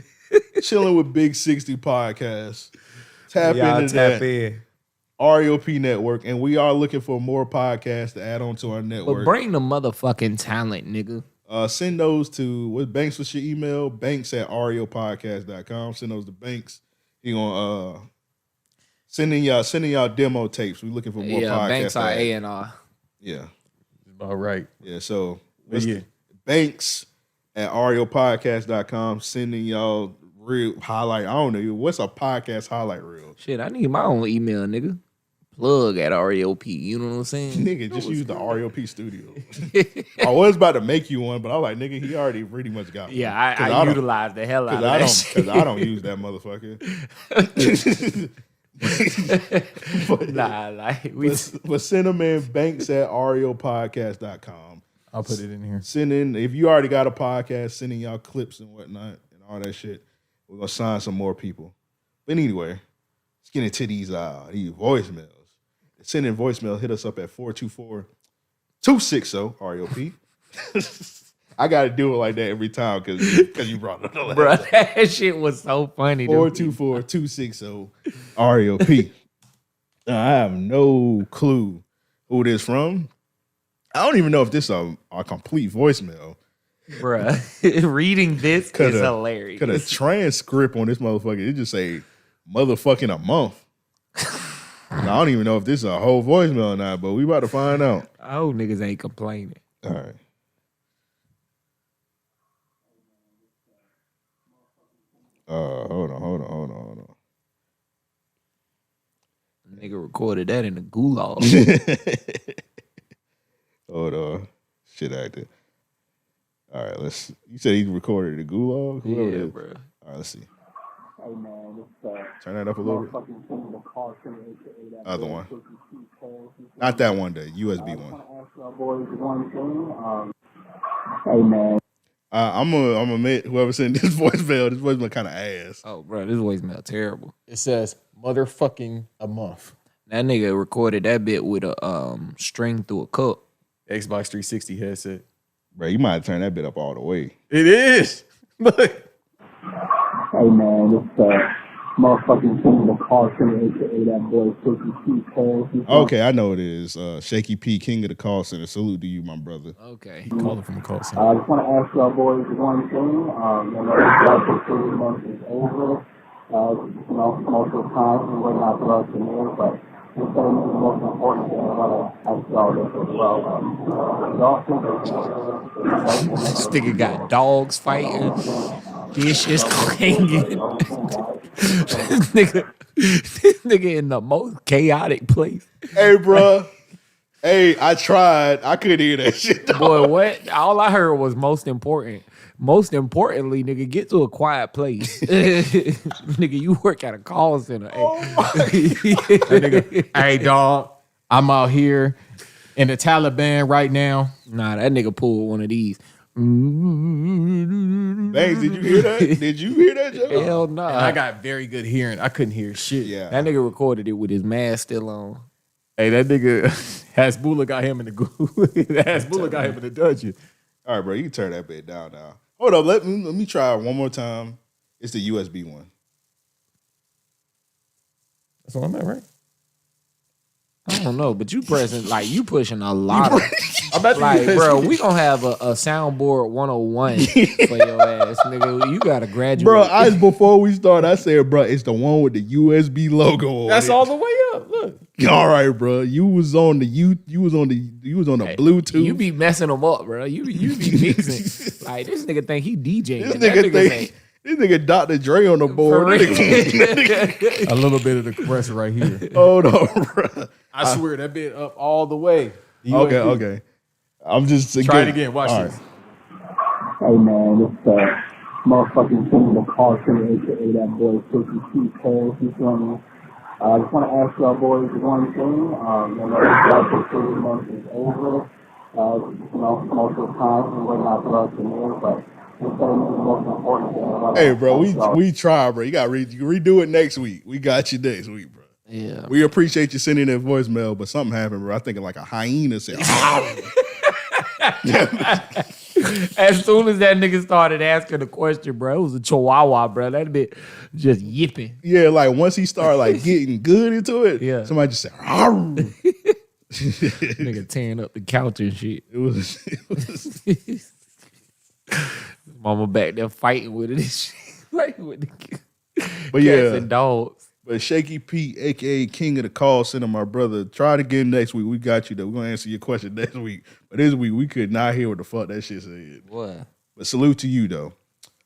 Chilling with Big 60 podcast. Tap into that. RAOP Network, and we are looking for more podcasts to add on to our network. But bring the motherfucking talent, nigga. Send those to what Banks? What's your email? Banks@raopodcast.com. Send those to Banks. He gonna sending y'all demo tapes. We looking for more podcasts. Banks are A&R. Yeah, about right. Yeah, so Yeah. Banks@raopodcast.com. Sending y'all real highlight. I don't know what's a podcast highlight reel. Shit, I need my own email, nigga. plug at RAOP. You know what I'm saying? Nigga, just use the RAOP Studios. I was about to make you one, but I was like, nigga, he already pretty much got one. Yeah, I utilize the hell out of that shit. Because I don't use that motherfucker. But send them in banks at RAOpodcast.com. I'll put it in here. Send in, if you already got a podcast, send in y'all clips and whatnot and all that shit. We're going to sign some more people. But anyway, let's get into these voicemails. Send in voicemail, hit us up at 424-260 RAOP. I got to do it like that every time because you brought it up. Bro, that shit was so funny. 424-260 RAOP. Now, I have no clue who this from. I don't even know if this is a complete voicemail. Bruh, reading this is hilarious. Because a transcript on this motherfucker, it just say motherfucking a month. I don't even know if this is a whole voicemail or not, but we about to find out. Oh, niggas ain't complaining. All right. Hold on. Nigga recorded that in the gulag. Hold on. Shit actor. All right, you said he recorded the gulag? Yeah, bro. All right, let's see. Hey man, Turn that up a little bit. Other one. Not that one, the USB one. Hey man. I'm gonna admit, whoever sent this voicemail kind of ass. Oh, bro, this voicemail terrible. It says motherfucking a month. That nigga recorded that bit with a string through a cup. Xbox 360 headset. Bro, you might turn that bit up all the way. It is. Look. Hey man, it's motherfucking King of the Caution, aka that boy Shaky P. Okay, I know it is. Shaky P, King of the Call Center. Salute to you, my brother. Okay. Calling from a call center. I just want to ask y'all boys one thing. The 3 months is over. Most of the time, we're not for us in here, but it's the most important thing. I want to ask y'all this as well. Y'all think This nigga got dogs fighting. Dishes clanging. This nigga in the most chaotic place. Hey, bro. Hey, I tried. I couldn't hear that shit, dog. Boy, what? All I heard was most important. Most importantly, nigga, get to a quiet place. Nigga, you work at a call center. Nigga, hey, dog, I'm out here in the Taliban right now. Nah, that nigga pulled one of these. Banks, did you hear that? Did you hear that, Joe? Hell no. And I got very good hearing. I couldn't hear shit. Yeah. That nigga recorded it with his mask still on. Hey, that nigga Hasbullah got him in the Hasbullah got him in the dungeon. All right, bro, you can turn that bit down now. Hold up, let me try it one more time. It's the USB one. That's what I'm at, right? I don't know, but you pushing a lot of I'm about to like, use bro, we gonna have a soundboard 101 for your ass, nigga. You gotta graduate. Bro, before we start, I said, bro, it's the one with the USB logo on That's it. all the way up. Look. All right, bro. You was on the Bluetooth. You be messing them up, bro. You be mixing. Like, this nigga think he DJing. This nigga Dr. Dre on the board. A little bit of the compressor right here. Hold on, bro. I swear that bit up all the way. The Okay. I'm just try it again. Watch this. Hey man, it's motherfucking King of the Caution, aka that boy Shaky P. You feel me? I just want to ask y'all boys one thing. The 3 months is over. Most of the time, we're not for us in here, but it's the most important thing. Hey, bro, we try, bro. You got to redo it next week. We got you next week, bro. Yeah. We appreciate you sending that voicemail, but something happened, bro. I think like a hyena said. As soon as that nigga started asking the question, bro, it was a chihuahua, bro. That bit just yipping. Yeah, like once he started like getting good into it, Yeah. somebody just said, Nigga tearing up the couch and shit. it was Mama back there fighting with it and shit. Like with the but cats yeah. and dogs. But Shaky P, aka King of the Call Center, my brother, try it again next week. We got you though. We're gonna answer your question next week. But this week we could not hear what the fuck that shit said. What? But salute to you though.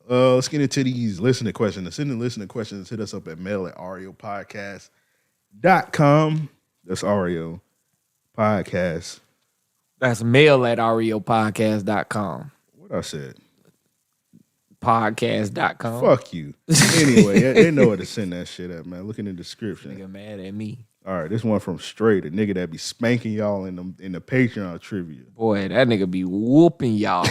Let's get into these listener questions. To send in listener questions, hit us up at mail@raopodcast.com. That's RAO Podcast. That's mail at reopodcast.com. What I said? Podcast.com. Fuck you. Anyway, they know where to send that shit at, man. Look in the description. Nigga mad at me. All right, this one from Straight, a nigga that be spanking y'all in the Patreon trivia. Boy, that nigga be whooping y'all.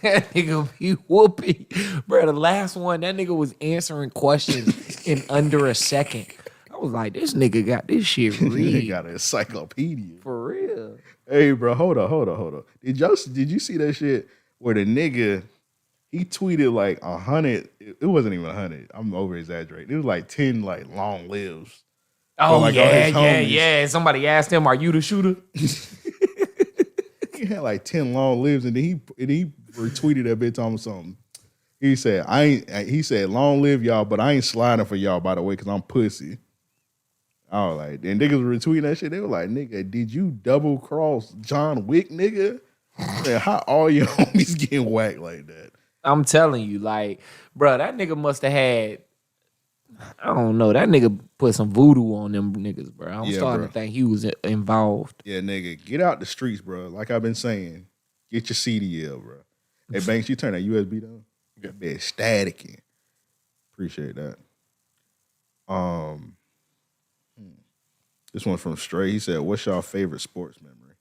That nigga be whooping. Bro, the last one, that nigga was answering questions in under a second. I was like, this nigga got this shit He read. got an encyclopedia. For real. Hey, bro, hold on. Did you see that shit where the nigga, he tweeted like 100, it wasn't even 100, I'm over exaggerating. It was like 10 like long lives. Oh, like, all his homies. yeah. Somebody asked him, are you the shooter? He had like 10 long lives, and then he retweeted that bitch on something. He said, he said, long live y'all, but I ain't sliding for y'all, by the way, because I'm pussy. I was like, and niggas were retweeting that shit. They were like, nigga, did you double cross John Wick, nigga? Man, how all your homies getting whacked like that? I'm telling you, like, bro, that nigga must have had, I don't know, that nigga put some voodoo on them niggas, bro. I'm starting to think he was involved. Yeah, nigga, get out the streets, bro. Like I've been saying, get your CDL, bro. Hey, Banks, you turn that USB down? You got bit static. Appreciate that. This one from Stray. He said, what's y'all favorite sports memory?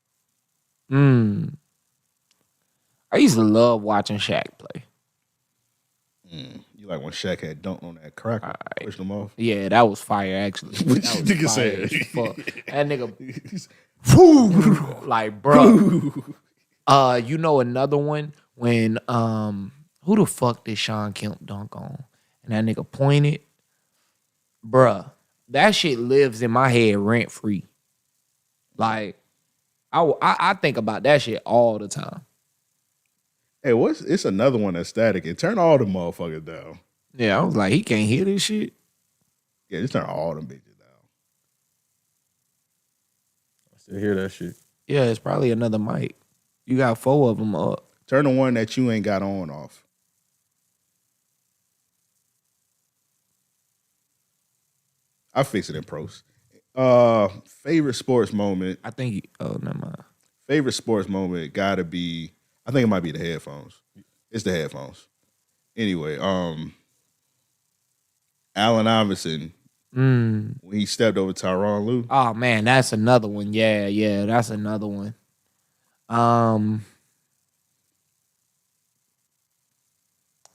I used to love watching Shaq play. You like when Shaq had dunked on that cracker, pushed him off? Yeah, that was fire, actually. What That you nigga was fire said? as fuck. That nigga, whoo, like, bro. You know another one when, who the fuck did Sean Kemp dunk on? And that nigga pointed. Bruh, that shit lives in my head rent free. Like, I think about that shit all the time. Hey, it's another one that's static. And turn all the motherfuckers down. Yeah, I was like, he can't hear this shit. Yeah, just turn all them bitches down. I still hear that shit. Yeah, it's probably another mic. You got 4 of them up. Turn the one that you ain't got on off. I'll fix it in pros. Favorite sports moment. I think, oh, never mind. Favorite sports moment gotta be, I think it might be the headphones. It's the headphones. Anyway, Allen Iverson, when he stepped over Tyronn Lue. Oh, man, that's another one. Yeah, that's another one.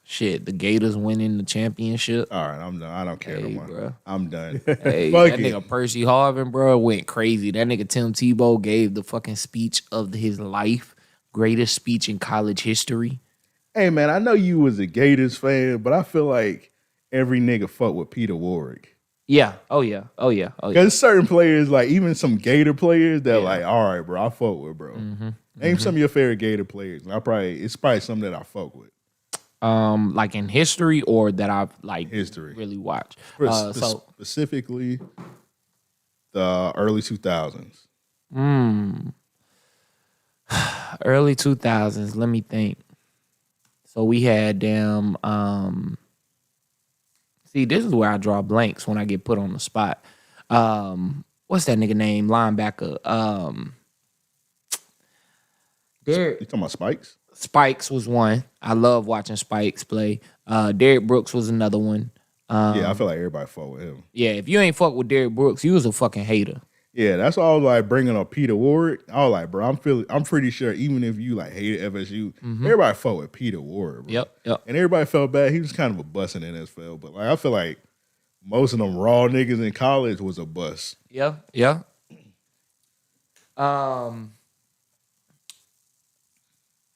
Shit, the Gators winning the championship. All right, I'm done. I don't care no more. Bro. I'm done. Hey, Fuck that it. nigga Percy Harvin, bro, went crazy. That nigga Tim Tebow gave the fucking speech of his life. Greatest speech in college history. Hey, man, I know you was a Gators fan, but I feel like every nigga fuck with Peter Warrick. Yeah. Oh, yeah. Because certain players, like even some Gator players, that like, all right, bro, I fuck with, bro. Name some of your favorite Gator players. And it's probably some that I fuck with. Like in history or that I've like History. really watched. Specifically, the early 2000s. Early 2000s. Let me think. So we had them. See, this is where I draw blanks when I get put on the spot. What's that nigga name? Linebacker. You talking about Spikes? Spikes was one. I love watching Spikes play. Derrick Brooks was another one. Yeah, I feel like everybody fuck with him. Yeah, if you ain't fuck with Derrick Brooks, you was a fucking hater. Yeah, that's why I was like bringing up Peter Warrick. I was like, bro, I'm pretty sure even if you like hated FSU, everybody fuck with Peter Warrick, bro. Yep. And everybody felt bad. He was kind of a bust in the NFL, but like I feel like most of them raw niggas in college was a bust. Yeah.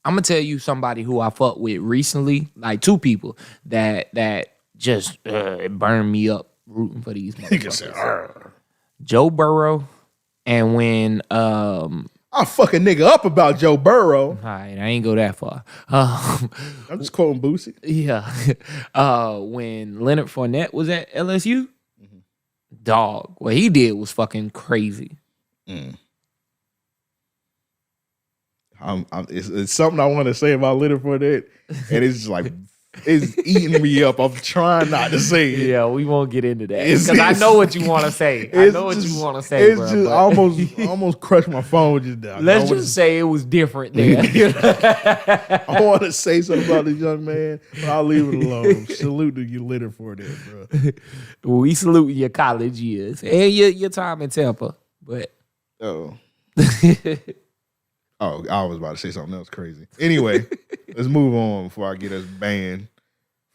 I'm gonna tell you somebody who I fucked with recently, like 2 people that just it burned me up rooting for these motherfuckers. Joe Burrow, and when I fuck a nigga up about Joe Burrow. all right, I ain't go that far. I'm just quoting Boosie. Yeah, when Leonard Fournette was at LSU, dog, what he did was fucking crazy. It's something I want to say about Leonard Fournette, and it's just like is eating me up. I'm trying not to say it. Yeah, we won't get into that It's- because I know what you want to say. I It's know what just- you want to say, It's bro. just but almost crushed my phone just now. let's just say it was different there. I want to say something about this young man, but I'll leave it alone. Salute to you, Litter, for that, bro. We salute your college years and your time in Tampa, but Oh. Oh, I was about to say something else crazy. Anyway, let's move on before I get us banned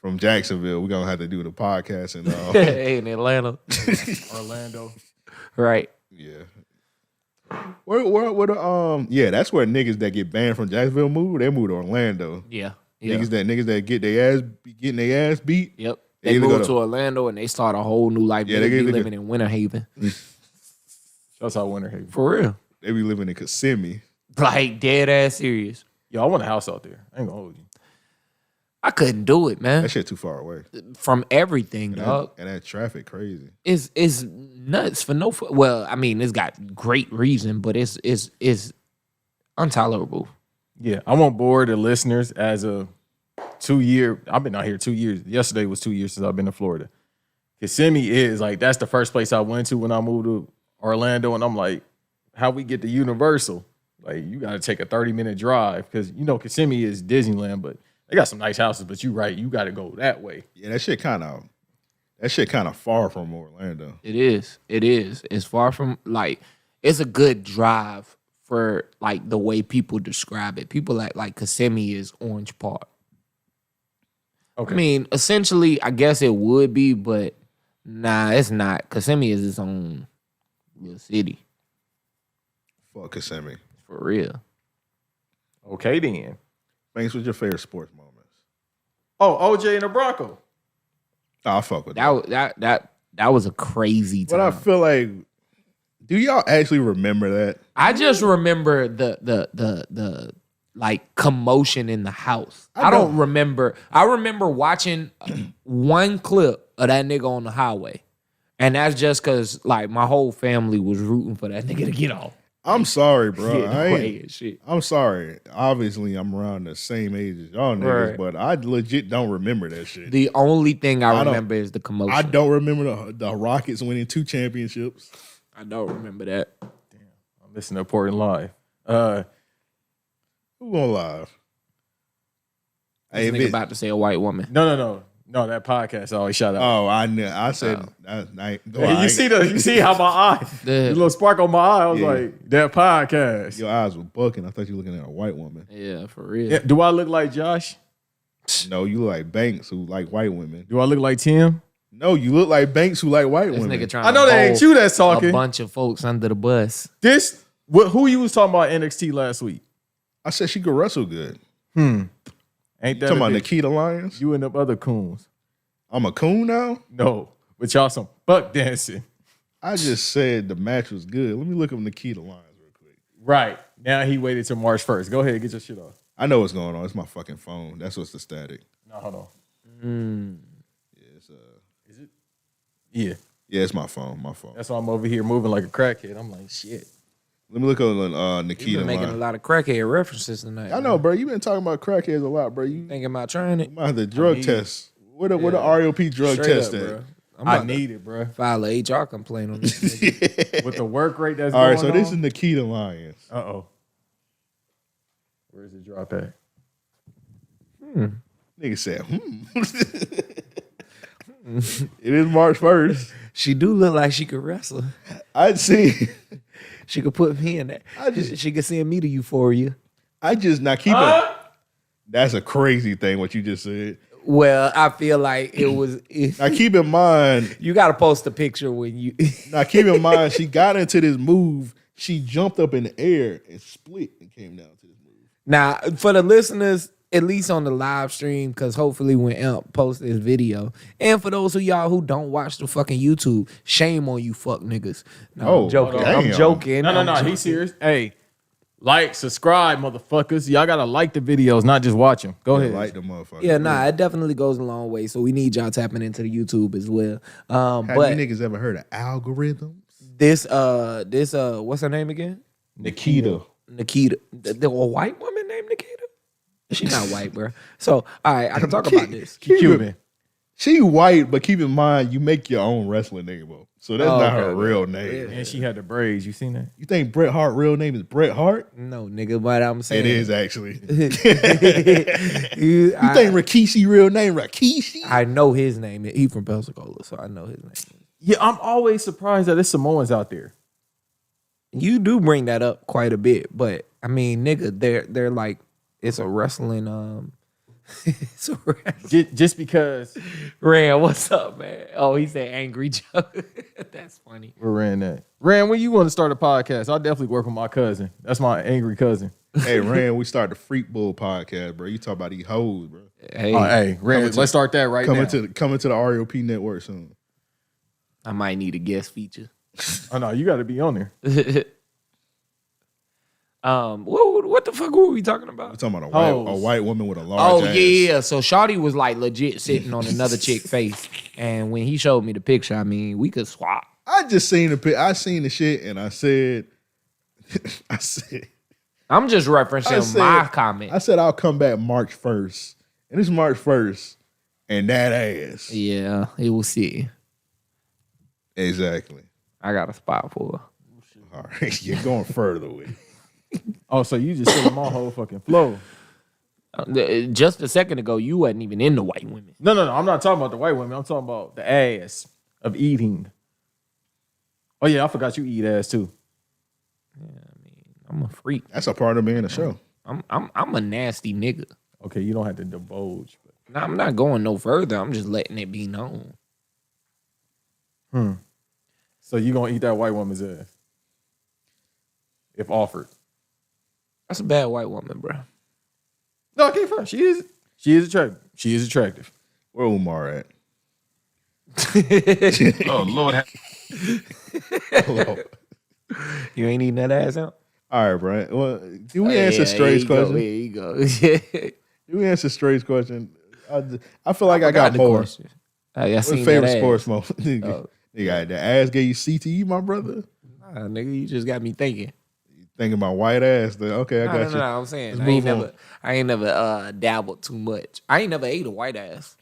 from Jacksonville. We're gonna have to do the podcast and in Atlanta, Orlando. right? yeah. Where yeah, that's where niggas that get banned from Jacksonville move. They move to Orlando. Yeah. Niggas that getting their ass beat. Yep. They They either moved go to Orlando and they start a whole new life. Yeah, They they be go- living in Winter Haven. Shouts out Winter Haven. For real. They be living in Kissimmee. Like dead ass serious. Yo, I want a house out there. I ain't gonna hold you. I couldn't do it, man. That shit too far away. From everything, And dog. that traffic crazy. It's nuts for no. Well, I mean, it's got great reason, but it's intolerable. Yeah, I won't bore the listeners as a 2 year. I've been out here 2 years. Yesterday was 2 years since I've been to Florida. Kissimmee is like, that's the first place I went to when I moved to Orlando. And I'm like, how we get to Universal? Like, you got to take a 30-minute drive because, you know, Kissimmee is Disneyland, but they got some nice houses. But you're right, you got to go that way. Yeah, that shit kind of far from Orlando. It is. It's far from like it's a good drive for like the way people describe it. People like Kissimmee is Orange Park. Okay. I mean, essentially, I guess it would be, but nah, it's not. Kissimmee is its own little city Fuck Kissimmee. for real. Okay, then. Banks, what's your favorite sports moments? Oh, OJ and the Bronco. Oh, I fuck with that. That was a crazy time. But I feel like, do y'all actually remember that? I just remember the like commotion in the house. I don't remember. I remember watching one clip of that nigga on the highway, and that's just because like my whole family was rooting for that nigga to get off. I'm sorry, bro. Getting I away ain't, and shit. I'm sorry. Obviously, I'm around the same age as y'all niggas, Right. but I legit don't remember that shit. The only thing I don't- remember is the commotion. I don't remember the Rockets winning 2 championships. I don't remember that. I'm missing an important live. Who on live? This if nigga it- about to say a white woman. No, that podcast I always shout out. Oh, I knew. I said. Hey, you see how my eye, the little spark on my eye. I was Yeah. like, that podcast. Your eyes were bucking. I thought you were looking at a white woman. Yeah, for real. Yeah, do I look like Josh? No, you look like Banks who like white women. Do I look like Tim? No, you look like Banks who like white This women. nigga trying I know to that ain't throw you that's talking. a bunch of folks under the bus. Who you was talking about NXT last week? I said she could wrestle good. Ain't that Talking about a bitch? Nikkita Lyons. You and them other coons. I'm a coon now. No, but y'all some buck dancing. I just said the match was good. Let me look up Nikkita Lyons real quick. Right. Now he waited till March 1st. Go ahead, get your shit off. I know what's going on. It's my fucking phone. That's what's the static. No, hold on. Yeah, it's Is it? Yeah. yeah, it's my phone. My phone. That's why I'm over here moving like a crackhead. I'm like, shit. Let me look on You've Nikkita been making a Lyons. lot of crackhead references tonight. I know, bro. You've been talking about crackheads a lot, bro. You Thinking about trying it. might have the drug test. What the RAOP drug Straight test up, at? bro. I'm I about to need it, bro. file a HR complaint on this nigga. With the work rate that's All going right, so on. this is Nikkita Lyons. Uh-oh. Where's the drop at? Nigga said, It is March 1st. She do look like she could wrestle. I'd see. She could put me in that. She could send me to Euphoria. Now keep it. That's a crazy thing what you just said. Well, I feel like it was. Now keep in mind. You got to post a picture when you. Now keep in mind. She got into this move. She jumped up in the air and split and came down to this move. Now, for the listeners, at least on the live stream, because hopefully when Imp posts this video, and for those of y'all who don't watch the fucking YouTube, shame on you, fuck niggas. No, I'm joking. I'm damn. joking. No, I'm joking. he's serious. Hey, like, subscribe, motherfuckers. Y'all gotta like the videos, not just watch them. Go ahead. Like the motherfucker. Yeah, nah, it definitely goes a long way. So we need y'all tapping into the YouTube as well. Have But you niggas ever heard of algorithms? this, what's her name again? Nikkita. Nikkita. The white woman named Nikkita? She not white, bro. So, all right, I can talk about this. Cuban. She white, but keep in mind you make your own wrestling name up. So that's not her real name. And she had the braids. You seen that? You think Bret Hart real name is Bret Hart? No, nigga, but I'm saying It is actually. You think Rikishi real name Rikishi? I know his name. He from Pensacola, so I know his name. Yeah, I'm always surprised that there's Samoans out there. You do bring that up quite a bit, but I mean, nigga, they're like it's a wrestling it's a wrestling. Just because Ran, what's up, man? Oh, he said angry Joe. That's funny. we're Ran that. Ran, when you want to start a podcast, I'll definitely work with my cousin. That's my angry cousin. Hey, Rand, we started the Freak Bull podcast, bro. You talk about these hoes, bro. Hey, Hey, Ran, let's start that right now. Coming to the RAOP Network soon. I might need a guest feature. Oh no, you got to be on there. What the fuck were we talking about? We're talking about a white woman with a large Oh ass. yeah, so Shawty was like legit sitting on another chick's face, and when he showed me the picture, I mean, we could swap. I just seen I seen the shit and I said, I'm just referencing my comment. I said I'll come back March 1st. And it's March 1st. And that ass. Yeah, he will see. Exactly. I got a spot for her. All right. You're going further with it. Oh, so you just said my whole fucking flow. Just a second ago, you wasn't even into white women. No. I'm not talking about the white women. I'm talking about the ass of eating. Oh yeah, I forgot you eat ass too. Yeah, I mean, I'm a freak. That's a part of being a show. I'm a nasty nigga. Okay, you don't have to divulge. But. No, I'm not going no further. I'm just letting it be known. So you gonna eat that white woman's ass if offered? That's a bad white woman, bro. No, I can't front. She is attractive. She is attractive. Where Umar at? Oh, Lord. Hello. You ain't eating that ass out? All right, Brian. Well, do we answer Stray's question? There you go. Do we answer Stray's question? I feel like I got more. I What's seen favorite that sports ass. moment? Nigga, the ass gave you CTE, my brother? Nah, nigga, you just got me thinking. Thinking about white ass. Okay, I got you. No, I'm saying Let's move on. I ain't never dabbled too much. I ain't never ate a white ass.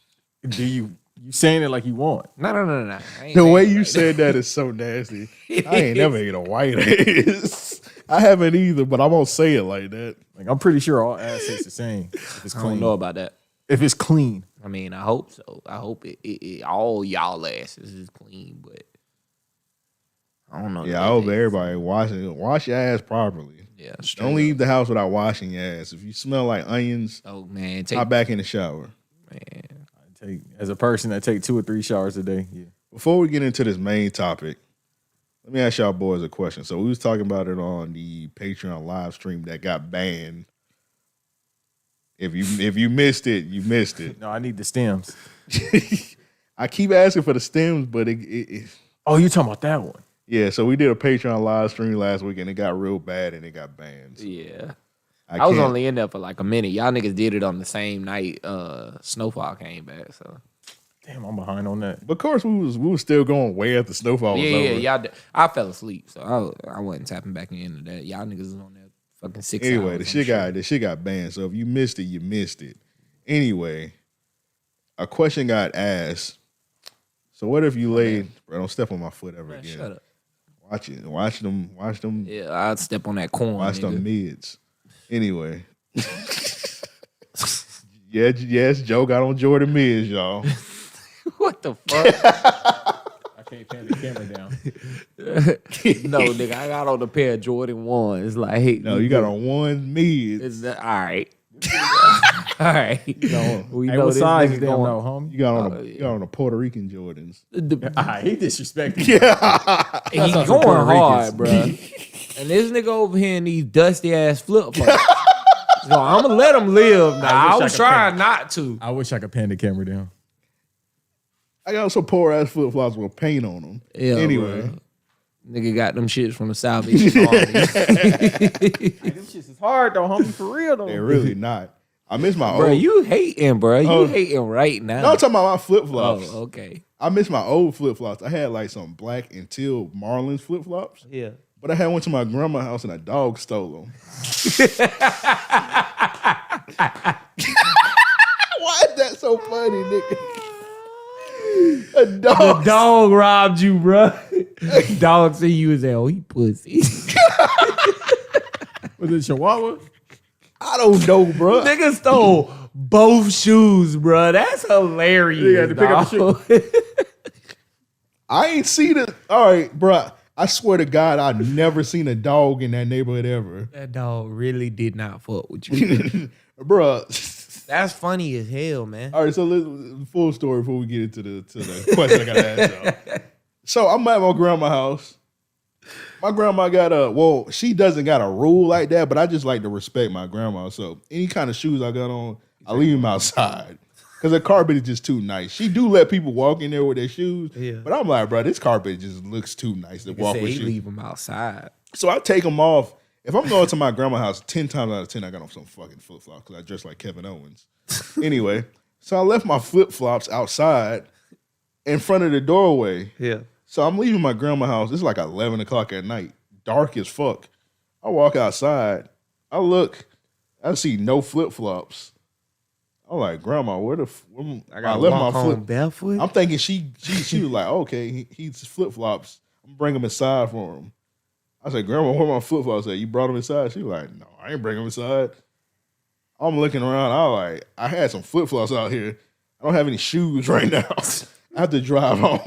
Do you saying it like you want? No. I ain't The way saying it you like said that is so nasty. I ain't never ate a white ass. I haven't either, but I won't say it like that. Like I'm pretty sure all ass tastes the same. If it's I clean. don't know about that. If it's clean. I mean, I hope so. I hope it all y'all asses is clean, but I don't know. Yeah, I hope everybody wash your ass properly. Yeah, Don't leave the house without washing your ass. If you smell like onions, oh man, hop back in the shower. Man, As a person that take 2 or 3 showers a day. Yeah. Before we get into this main topic, let me ask y'all boys a question. So we was talking about it on the Patreon live stream that got banned. If you missed it, you missed it. No, I need the stems. I keep asking for the stems, but it Oh, you talking about that one? yeah. So we did a Patreon live stream last week, and it got real bad, and it got banned. So yeah. I was can't- only in there for like a minute. Y'all niggas did it on the same night. Snowfall came back, so Damn, I'm behind on that. But of course, we was still going way after Snowfall was over. y'all. I fell asleep, so I wasn't tapping back into that. Y'all niggas was on that fucking 6 Anyway, hours. the shit got banned. So if you missed it, you missed it. Anyway, a question got asked. So what if you laid? Bro, don't step on my foot ever again. Shut up. Watch them. Yeah, I'd step on that corn. Watch them nigga. mids. Anyway. Yes, Joe got on Jordan mids, y'all. What the fuck? I can't pan the camera down. No, nigga, I got on a pair of Jordan 1s. Like, No, you got on one mids. all right. All right. We Hey, know what this size nigga is them going. though, homie? You got on a Puerto Rican Jordans. He disrespected. He's some going Puerto hard, Ricans. bro. And this nigga over here in these dusty ass flip flops. So I'm gonna let him live now. I wish I was could trying not to. I wish I could pan the camera down. I got some poor ass flip flops with paint on them. Yeah, Anyway. bro. Nigga got them shits from the Salvation Army. Them shits is hard though, homie. For real though. They're really not. I miss my Bro, old. you hating, bro. You Oh. hating right now. No, I'm talking about my flip flops. Oh, okay. I miss my old flip flops. I had like some black and teal Marlins flip flops. Yeah. But I had went to my grandma's house and a dog stole them. Why is that so funny, nigga? A dog. The dog robbed you, bro. Dog see you and say, "Oh, he pussy." Was it Chihuahua? I don't know, bro. Nigga stole both shoes, bro. That's hilarious. You had to pick up the I ain't seen it. All right, bro. I swear to God, I've never seen a dog in that neighborhood ever. That dog really did not fuck with you. Bro. That's funny as hell, man. All right, so full story before we get into the question I gotta ask y'all. So I'm at my grandma's house. My grandma got she doesn't got a rule like that, but I just like to respect my grandma. So any kind of shoes I got on, I leave them outside. Because the carpet is just too nice. She do let people walk in there with their shoes. Yeah. But I'm like, bro, this carpet just looks too nice to walk with shoes. Leave them outside. So I take them off. If I'm going to my grandma's house, 10 times out of 10, I got on some fucking flip-flops because I dress like Kevin Owens. Anyway, so I left my flip-flops outside in front of the doorway. Yeah. So I'm leaving my grandma's house. It's like 11 o'clock at night. Dark as fuck. I walk outside. I look. I see no flip-flops. I'm like, Grandma, where I left my flip barefoot? I'm thinking she was like, okay, he's flip-flops. I'm gonna bring him inside for him. I said, Grandma, where my flip-flops at? You brought them inside? She was like, no, I ain't bring them inside. I'm looking around. I had some flip-flops out here. I don't have any shoes right now. I have to drive home.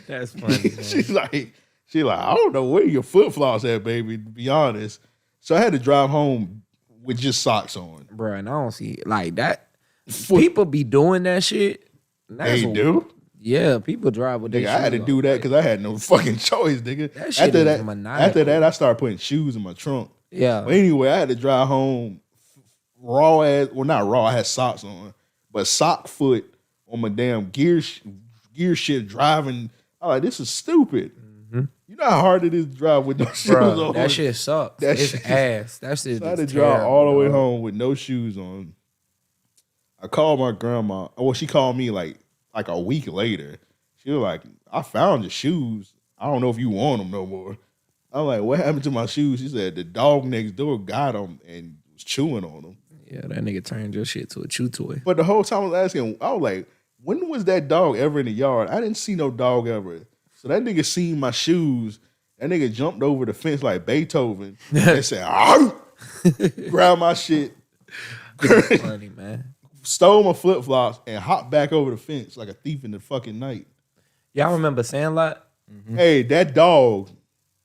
That's funny. Man. She's like, I don't know where your flip-flops at, baby, to be honest. So I had to drive home with just socks on. Bro, and I don't see like that. People be doing that shit. They do? Yeah, people drive with their shoes I had to do that because I had no fucking choice, nigga. That shit is maniacal. After that, I started putting shoes in my trunk. Yeah. But anyway, I had to drive home raw as, well, not raw, I had socks on, but sock foot on my damn gear shit driving. I'm like, this is stupid. Mm-hmm. You know how hard it is to drive with no shoes on? That shit sucks. It's ass. That shit. So I had to drive all the way home with no shoes on. I called my grandma. Well, she called me like a week later. She was like, I found your shoes. I don't know if you want them no more. I'm like, what happened to my shoes? She said the dog next door got them and was chewing on them. Yeah, that nigga turned your shit to a chew toy. But the whole time I was asking, I was like, when was that dog ever in the yard? I didn't see no dog ever. So that nigga seen my shoes. That nigga jumped over the fence like Beethoven and said, grabbed my shit. That's funny, man. Stole my flip-flops and hopped back over the fence like a thief in the fucking night. Y'all remember Sandlot? Mm-hmm. Hey, that dog,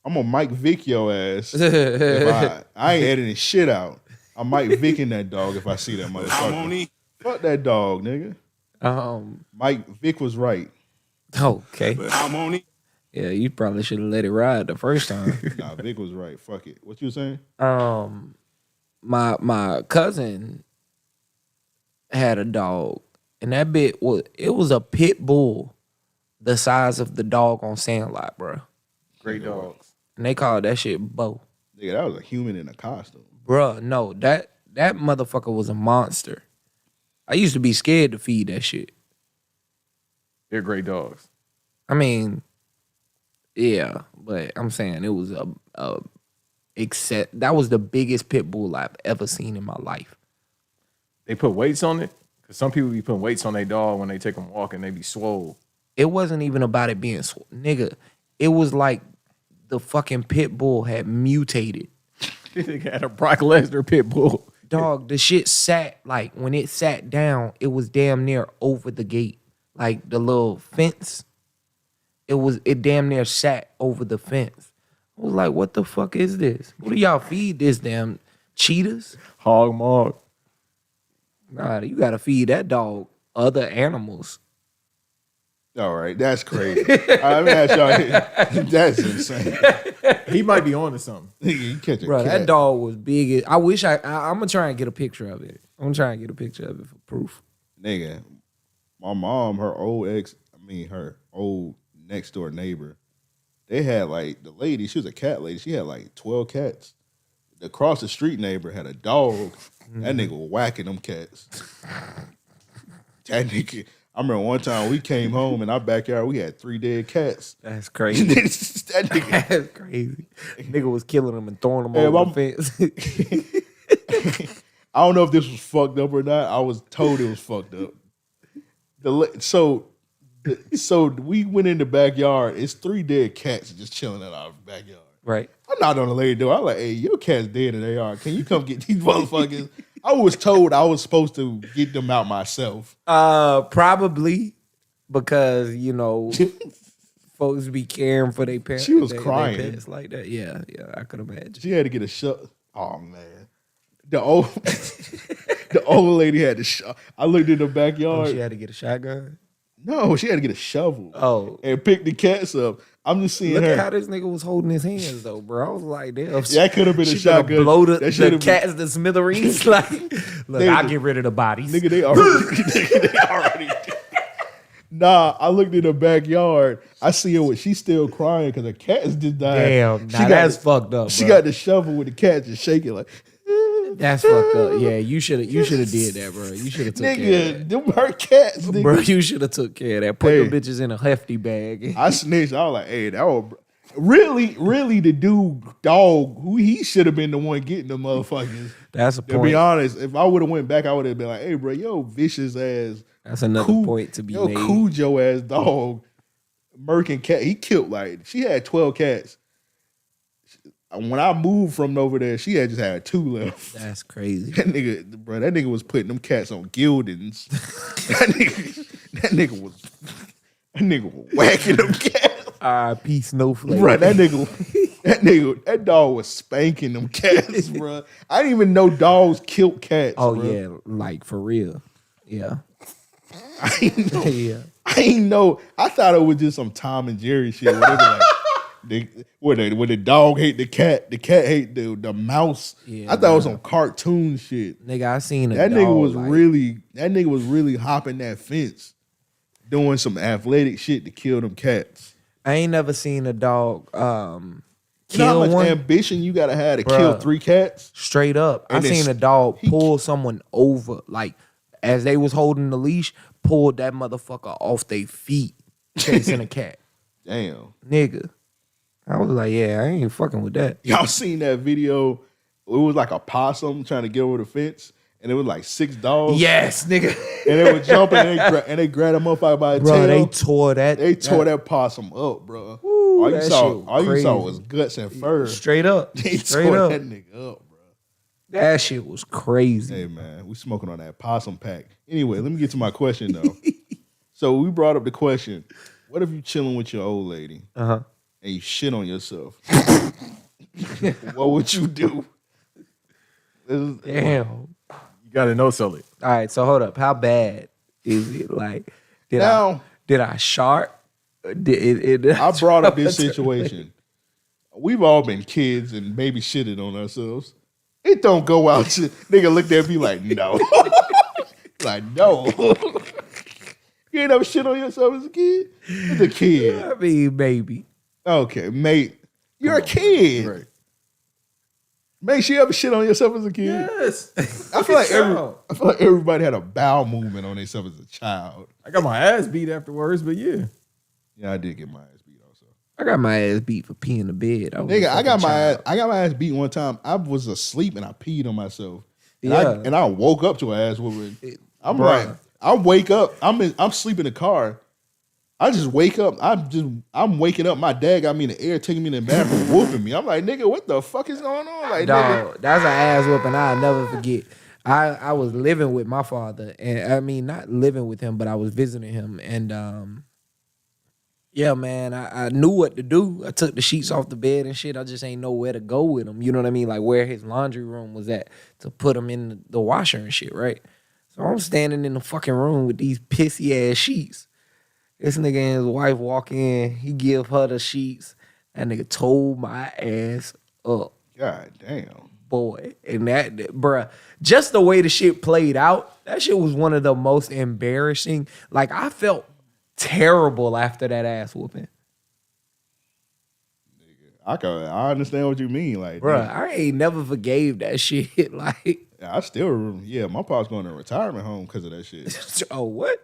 I'm gonna Mike Vick your ass. If I ain't editing shit out. I Mike Vicking that dog if I see that motherfucker. Fuck that dog, nigga. Mike Vick was right. Okay. Yeah, you probably should have let it ride the first time. Nah, Vic was right. Fuck it. What you saying? My cousin had a dog, and that was a pit bull the size of the dog on Sandlot, bro. Great dogs. And they called that shit Bo. Nigga, that was a human in a costume. Bruh, no, that motherfucker was a monster. I used to be scared to feed that shit. They're great dogs. I mean, yeah, but I'm saying it was that was the biggest pit bull I've ever seen in my life. They put weights on it? Because some people be putting weights on their dog when they take them walking, they be swole. It wasn't even about it being swole. Nigga, it was like the fucking pit bull had mutated. They had a Brock Lesnar pit bull. Dog, the shit sat, like, when it sat down, it was damn near over the gate. Like, the little fence, it damn near sat over the fence. I was like, what the fuck is this? What do y'all feed this damn cheetahs? Hog mog. Nah, you gotta feed that dog other animals. All right, that's crazy. Let me ask y'all, that's insane. He might be on to something. You catch a Bro, cat. that dog was big. I'm gonna try and get a picture of it. I'm gonna try and get a picture of it for proof. Nigga, my mom, her old next door neighbor, they had like, the lady, she was a cat lady, she had like 12 cats. The across the street neighbor had a dog. That nigga was whacking them cats. That nigga, I remember one time we came home in our backyard, we had 3 dead cats. That's crazy. That nigga. That's crazy. Nigga was killing them and throwing them over the fence. I don't know if this was fucked up or not. I was told it was fucked up. So we went in the backyard. It's 3 dead cats just chilling in our backyard. Right. I knocked on the lady door. I'm like, hey, your cat's dead and they are. Can you come get these motherfuckers? I was told I was supposed to get them out myself. Probably because, folks be caring for their parents. She was crying. Pets like that. Yeah, I could imagine. She had to get a shot. Oh, man. The old lady had to I looked in the backyard. She had to get a shotgun? No, she had to get a shovel. Oh. And pick the cats up. I'm just seeing Look her. at how this nigga was holding his hands, though, bro. I was like, damn. That could have been a shotgun. Blow the That cats to smithereens. Like, look, I'll get rid of the bodies. Nigga, they already did. Nah, I looked in the backyard. I see her. She's still crying because her cats just died. Damn, that's fucked up. She bro. got the shovel with the cat just shaking like. That's fucked up. Yeah, you should have did that, bro. You should have took care of Nigga, that. them her cats, nigga. Bro, you should have took care of that. Put them bitches in a hefty bag. I snitched. I was like, hey, that was really the dude dog who he should have been the one getting the motherfuckers. That's a point. To be honest, if I would have went back, I would have been like, hey, bro, yo, vicious ass. That's another point to be made. Cujo ass dog, murking cat. He killed she had 12 cats. When I moved from over there, she had just had 2 left. That's crazy. That nigga was putting them cats on Gildens. that nigga was whacking them cats. R.I.P. Snowflake. Bro, that dog was spanking them cats, bro. I didn't even know dogs killed cats. Oh bro. yeah, like for real. Yeah. I ain't know. Yeah. I ain't know. I thought it was just some Tom and Jerry shit. Where they were like, when the dog hate the cat hate the mouse. Yeah, I thought it was some cartoon shit. Nigga, I seen That dog, nigga was really hopping that fence, doing some athletic shit to kill them cats. I ain't never seen a dog You know kill how much one. ambition you gotta have to kill 3 cats? Straight up. I And seen a dog pull someone over, like as they was holding the leash, pulled that motherfucker off their feet, chasing a cat. Damn. Nigga. I was like, yeah, I ain't fucking with that. Y'all seen that video? It was like a possum trying to get over the fence, and it was like 6 dogs. Yes, nigga. And they were jumping, and they grabbed a motherfucker by the tail. They tore that. They tore that possum up, bro. Woo, all that you shit saw was was guts and fur. Straight up. They Straight tore up. that nigga up, bro. That shit was crazy. Hey man, we smoking on that possum pack. Anyway, let me get to my question though. So we brought up the question: what if you chilling with your old lady and you shit on yourself? What would you do? Damn. You gotta know something. All right, so hold up. How bad is it? Like, did I shark? I brought up this situation. We've all been kids and maybe shitted on ourselves. It don't go out to nigga looked at me like no. Like no. You ain't never shit on yourself as a kid? As a kid. I mean, maybe. Okay, mate. You're a kid. Right. Make sure you ever shit on yourself as a kid. Yes. I feel like everybody had a bowel movement on themselves as a child. I got my ass beat afterwards, but yeah. Yeah, I did get my ass beat also. I got my ass beat for peeing the bed. Nigga, I got my ass beat one time. I was asleep and I peed on myself. And Yeah. I woke up to an ass whooping. I'm Bruh. like, I wake up. I'm sleeping in the car. I just wake up. I'm waking up. My dad got me in the air, taking me in the bathroom, whooping me. I'm like, nigga, what the fuck is going on? Like, Dog, that's an ass whooping I'll never forget. I was living with my father, and I mean not living with him, but I was visiting him, and yeah, man, I knew what to do. I took the sheets off the bed and shit. I just ain't know where to go with him. You know what I mean? Like where his laundry room was at to put him in the washer and shit, right? So I'm standing in the fucking room with these pissy ass sheets. This nigga and his wife walk in. He give her the sheets. That nigga told my ass up. God damn. Boy, and that, bruh, just the way the shit played out, that shit was one of the most embarrassing. Like, I felt terrible after that ass whooping. I understand what you mean. Like, Bruh, damn. I ain't never forgave that shit. Like, I still remember. Yeah, my pop's going to a retirement home because of that shit. oh, what?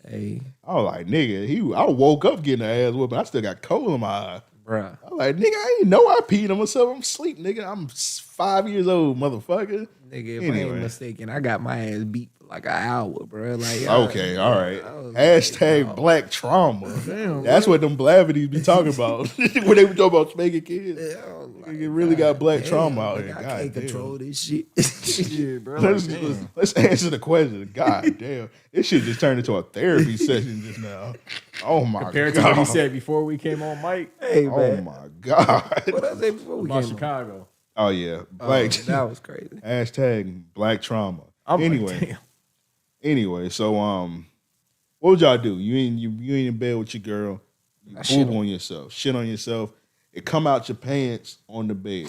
Hey, I was like, nigga, I woke up getting an ass whooping. I still got coal in my eye. Bruh. I'm like, nigga, I ain't know I peed on myself. I'm asleep, nigga. I'm 5 years old, motherfucker. Nigga, if I ain't mistaken, I got my ass beat for like an hour, bro. Like, Okay, all right. Hashtag black trauma. Damn, that's what them blavities be talking about. When they were talking about spanking kids. Nigga really got black trauma out here. I God can't damn. control this shit. Yeah, bro. Let's answer the question. God damn. This shit just turned into a therapy session just now. Oh my Compared God. to what he said before we came on mic Hey, Oh man. my God. What I say before we about came on? Chicago. Oh yeah. Black That was crazy. hashtag black trauma. I'm like, Anyway. damn. Anyway, so what would y'all do? You ain't in bed with your girl, you poop on yourself, shit on yourself, it come out your pants on the bed.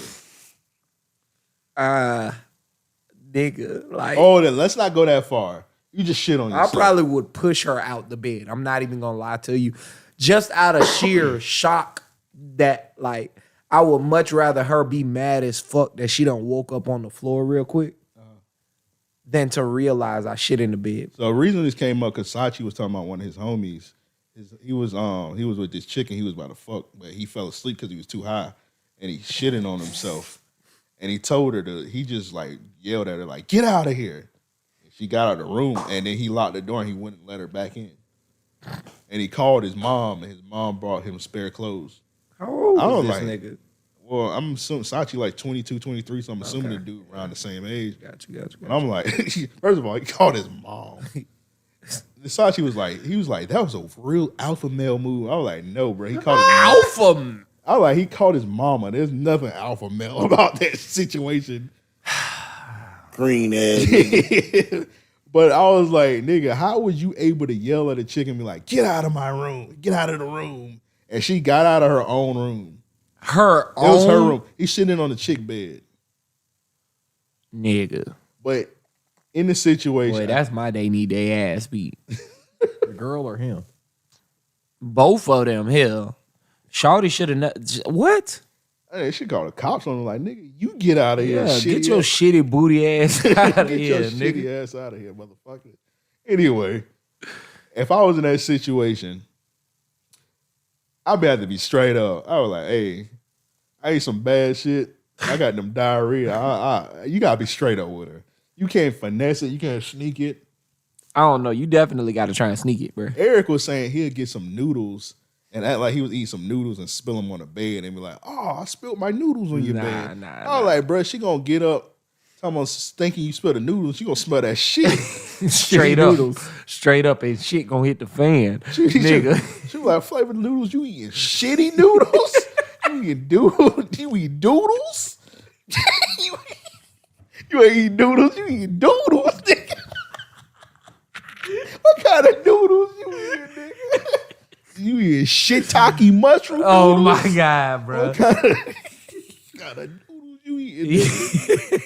Nigga, like, Oh, then let's not go that far. You just shit on I yourself. probably would push her out the bed. I'm not even gonna lie to you. Just out of sheer shock that, like, I would much rather her be mad as fuck that she done woke up on the floor real quick than to realize I shit in the bed. So the reason this came up, because Sachi was talking about one of his homies. He was with this chick and he was about to fuck, but he fell asleep because he was too high and he shitting on himself. And he told her he just like yelled at her like, get out of here. And she got out of the room and then he locked the door and he wouldn't let her back in. And he called his mom and his mom brought him spare clothes. How old I was was this like- nigga? Well, I'm assuming Sachi like 22, 23, so I'm assuming the dude around the same age. Got you. And I'm like, first of all, he called his mom. Sachi was like, that was a real alpha male move. I was like, no, bro. He called his mom. Alpha. I was like, he called his mama. There's nothing alpha male about that situation. Green ass nigga. But I was like, nigga, how was you able to yell at a chick and be like, get out of my room, get out of the room? And she got out of her own room. It was her room. He's sitting on the chick bed. Nigga. But in the situation, Boy, that's my they need their ass beat. The girl or him? Both of them, hell. Shawty should have what? hey, she called the cops on him like, nigga, you get out of here. Yeah, shitty get your ass. shitty booty ass out of Get here, your nigga. shitty ass out of here, motherfucker. Anyway, if I was in that situation, I'd have to be straight up. I was like, hey, I ate some bad shit. I got them diarrhea. You gotta be straight up with her. You can't finesse it. You can't sneak it. I don't know. You definitely got to try and sneak it, bro. Eric was saying he'd get some noodles and act like he was eating some noodles and spill them on the bed and be like, oh, I spilled my noodles on your bed. I was like, bro, she gonna get up, talking about thinking you spilled the noodles. She gonna smell that shit. Straight up. Straight up and shit gonna hit the fan. Nigga. She was like, flavored noodles? You eating shitty noodles? You eat doodles? you ain't eating noodles, you eat doodles, nigga. What kind of noodles you eating, nigga? You eating shiitake mushroom noodles? Oh my God, bro. What kind of noodles you eating, nigga?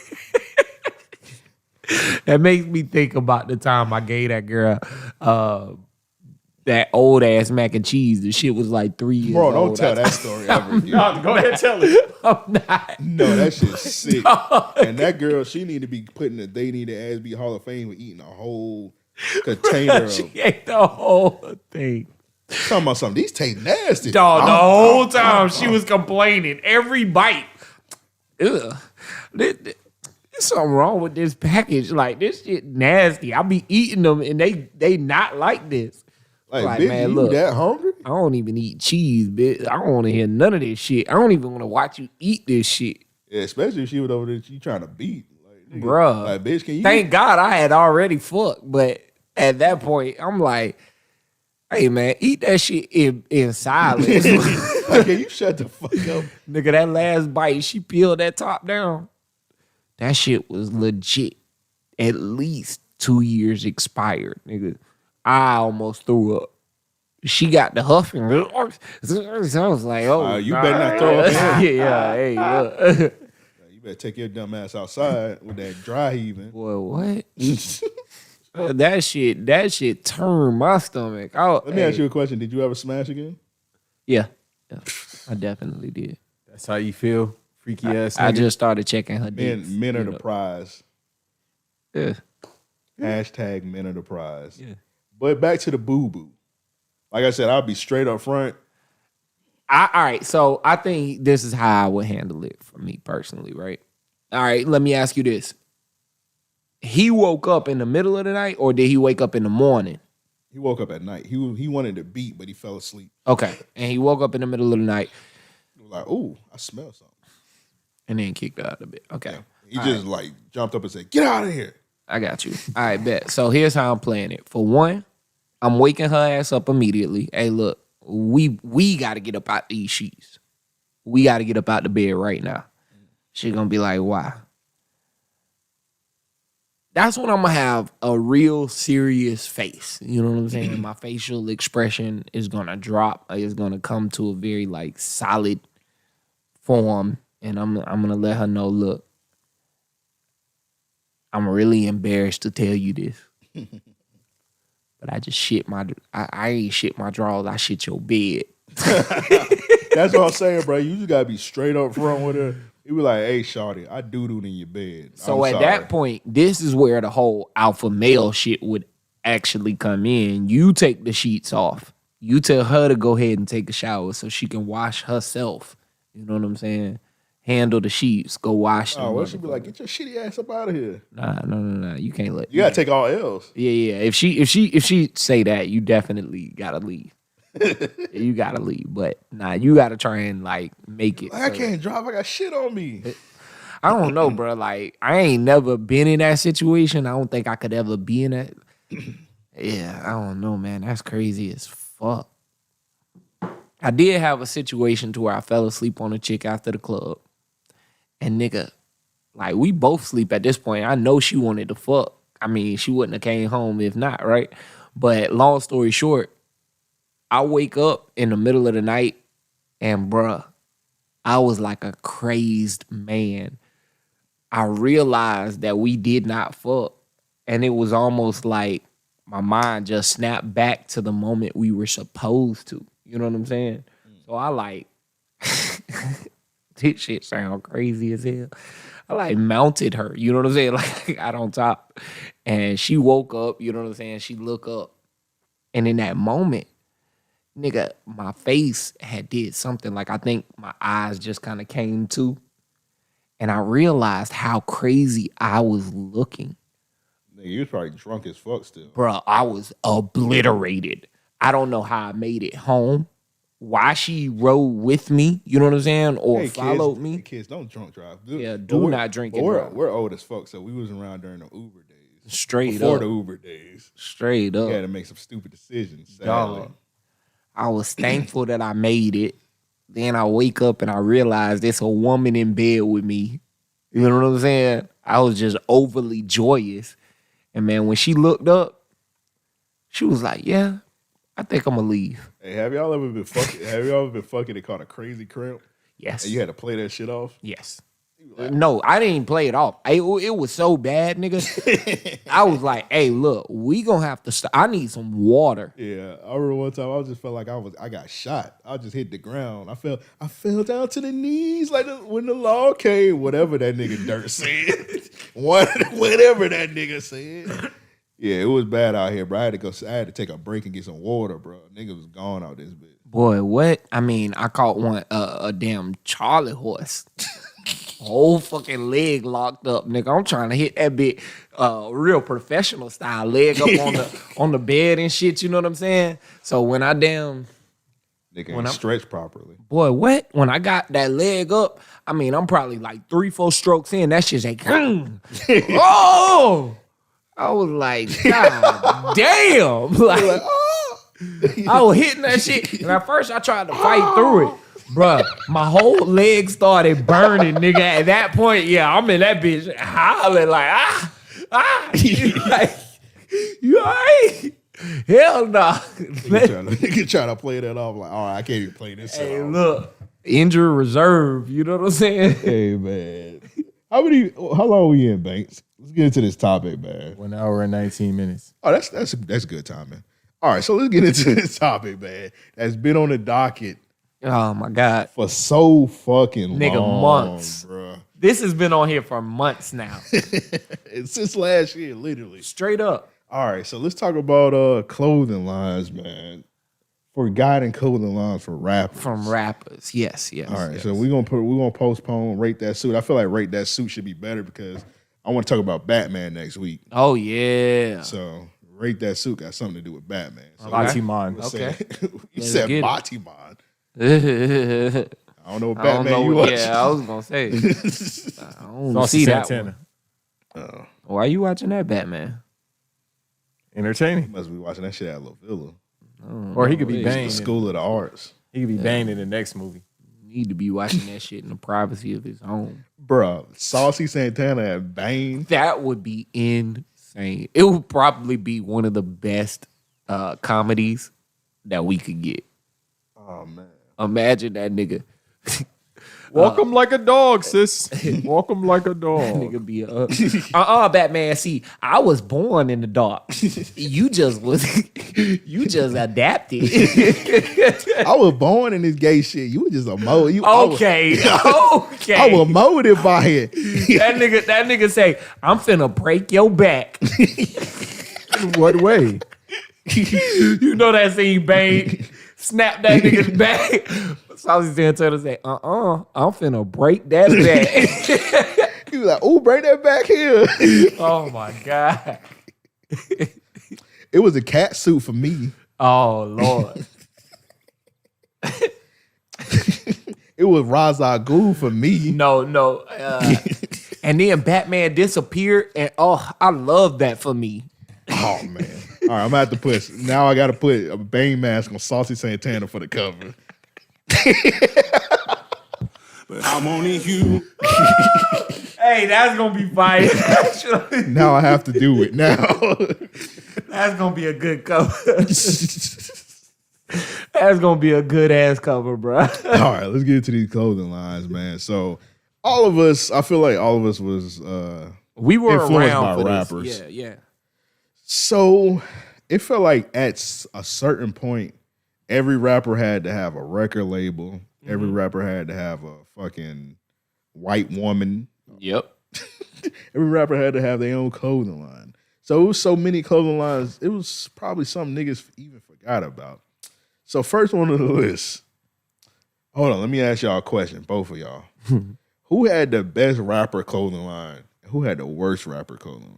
That makes me think about the time I gave that girl that old ass mac and cheese. The shit was like 3 years Bro, old. don't tell that story ever again. No, go ahead, tell it. I'm not. No, that shit's sick. And that girl, she need to be put in the They Need to Ass Be Hall of Fame with eating a whole container of. She ate the whole thing. Talking about something. These taste nasty. Dog, the whole time she was complaining. Every bite. Ugh. There's something wrong with this package. Like, this shit nasty. I be eating them and they not like this. Like, bitch, man, you look. that hungry? I don't even eat cheese, bitch. I don't want to hear none of this shit. I don't even want to watch you eat this shit. Yeah, especially if she was over there, she trying to beat. Like, nigga, Bruh. Like, bitch, can you? Thank God I had already fucked, but at that point, I'm like, hey, man, eat that shit in silence. Like, can you shut the fuck up? Nigga, that last bite, she peeled that top down. That shit was legit. At least 2 years expired, nigga. I almost threw up. She got the huffing. I was like, oh. You better not throw up. Yeah, hey, look. You better take your dumb ass outside with that dry heaving. Boy, what? That shit turned my stomach out. Let me ask you a question. Did you ever smash again? Yeah, I definitely did. That's how you feel, freaky ass. I nigga? just started checking her dates. Men are you the know. prize. Yeah. Hashtag men are the prize. Yeah. But back to the boo-boo. Like I said, I'll be straight up front. All right, so I think this is how I would handle it for me personally, right? All right, let me ask you this. He woke up in the middle of the night or did he wake up in the morning? He woke up at night. He wanted to beat, but he fell asleep. Okay, and he woke up in the middle of the night. He was like, "Ooh, I smell something," and then kicked out a bit. Okay, he just like jumped up and said, "Get out of here!" I got you. All right, bet. So here's how I'm playing it. For one, I'm waking her ass up immediately. Hey, look, we got to get up out these sheets. We got to get up out the bed right now. She gonna be like, "Why?" That's when I'm gonna have a real serious face. You know what I'm saying? My facial expression is gonna drop. It's gonna come to a very like solid form, and I'm gonna let her know. Look, I'm really embarrassed to tell you this, but I just shit my. I ain't shit my drawers. I shit your bed. That's what I'm saying, bro. You just gotta be straight up front with her. You be like, "Hey, shawty, I doo-dooed in your bed." So at that point, this is where the whole alpha male shit would actually come in. You take the sheets off. You tell her to go ahead and take a shower so she can wash herself. You know what I'm saying? Handle the sheets. Go wash them. Oh, well, she be like, "Get your shitty ass up out of here." Nah. You can't let. You gotta take all L's. Yeah. If she say that, you definitely gotta leave. You gotta leave, but nah, you gotta try and like make it. I can't drive. I got shit on me. I don't know, bro. Like I ain't never been in that situation. I don't think I could ever be in that. Yeah, I don't know, man. That's crazy as fuck. I did have a situation to where I fell asleep on a chick after the club, and nigga, like we both sleep at this point. I know she wanted to fuck. I mean, she wouldn't have came home if not, right? But long story short. I wake up in the middle of the night and bruh, I was like a crazed man. I realized that we did not fuck. And it was almost like my mind just snapped back to the moment we were supposed to. You know what I'm saying? So I like, this shit sound crazy as hell. I like mounted her. You know what I'm saying? Like I got on top. And she woke up, you know what I'm saying? She looked up. And in that moment, nigga, my face had did something. Like I think my eyes just kind of came to. And I realized how crazy I was looking. Nigga, you was probably drunk as fuck still. Bruh, I was obliterated. I don't know how I made it home. Why she rode with me, you know what I'm saying? Or followed me. Hey, kids, don't drunk drive. Yeah, do not drink and drive. We're old as fuck, so we was around during the Uber days. Straight Before up. the Uber days. Straight up. You had to make some stupid decisions, sadly. Dog. I was thankful that I made it. Then I wake up and I realize there's a woman in bed with me. You know what I'm saying? I was just overly joyous. And man, when she looked up, she was like, "Yeah, I think I'm gonna leave." Hey, have y'all ever been fucking and caught a crazy crimp? Yes. And you had to play that shit off? Yes. No, I didn't play it off. It was so bad, nigga. I was like, "Hey, look, we gonna have to stop. I need some water." Yeah, I remember one time I just felt like I got shot. I just hit the ground. I fell down to the knees like when the law came. Whatever that nigga Dirt said, whatever that nigga said. Yeah, it was bad out here, bro. I had to take a break and get some water, bro. Nigga was gone out this bitch. Boy, what? I mean, I caught one a damn Charlie horse. Whole fucking leg locked up, nigga. I'm trying to hit that bit real professional style, leg up on the bed and shit, you know what I'm saying? So when I Nigga ain't stretched properly. Boy, what? When I got that leg up, I mean, I'm probably like 3-4 strokes in. That shit's like, oh! I was like, God damn. Like, I was hitting that shit. And at first I tried to fight through it. Bruh, my whole leg started burning, nigga. At that point, yeah, I'm in that bitch hollering like, like, you all right? Hell no. Nigga trying to play that off like, all right, I can't even play this. Hey, look, injury reserve. You know what I'm saying? Hey, man. How long we in, Banks? Let's get into this topic, man. 1 hour and 19 minutes. Oh, that's good timing. All right, so let's get into this topic, man. That's been on the docket. Oh my God. For so fucking nigga, long, months. Bro. This has been on here for months now. Since last year, literally. Straight up. All right, so let's talk about clothing lines, man. Forgotten clothing lines for rappers. From rappers. Yes. All right, yes. so we're gonna postpone Rate That Suit. I feel like Rate That Suit should be better because I want to talk about Batman next week. Oh yeah. So Rate That Suit got something to do with Batman. So Batiman. Okay. you said get it. Batiman. I don't know what I don't Batman know you what- watch. Yeah, I was gonna say. I don't Saucy see that Santana. one. Why are you watching that Batman? Entertaining. Must be watching that shit at La Villa. Or he could be yeah. Bane. The School of the Arts. He could be Bane in the next movie. Need to be watching that shit in the privacy of his home. Bruh, Saucy Santana and Bane. That would be insane. It would probably be one of the best comedies that we could get. Oh man. Imagine that nigga. Walk him like a dog, sis. Walk him like a dog. Nigga be Batman. See, I was born in the dark. You just adapted. I was born in this gay shit. You were just a mo. Okay. I was molded by it. That nigga say, I'm finna break your back. In what way? You know that scene, Bane snap that nigga's back. Saucy Santana say, I'm finna break that back. He was like, "Oh, bring that back here." Oh my God. It was a cat suit for me. Oh Lord. It was Ra's al Ghul for me. No. And then Batman disappeared, and I love that for me. Oh man. All right, I'm gonna have to put. Now I got to put a Bane mask on Saucy Santana for the cover. But I'm only human. Hey, that's gonna be fire. Now I have to do it. Now. That's gonna be a good cover. That's gonna be a good ass cover, bro. All right, let's get into these clothing lines, man. So all of us, I feel like all of us was We were influenced around by for rappers. this. Yeah. So it felt like at a certain point, every rapper had to have a record label. Every rapper had to have a fucking white woman. Yep. Every rapper had to have their own clothing line. So it was so many clothing lines. It was probably something niggas even forgot about. So first one on the list. Hold on, let me ask y'all a question, both of y'all. Who had the best rapper clothing line? Who had the worst rapper clothing line?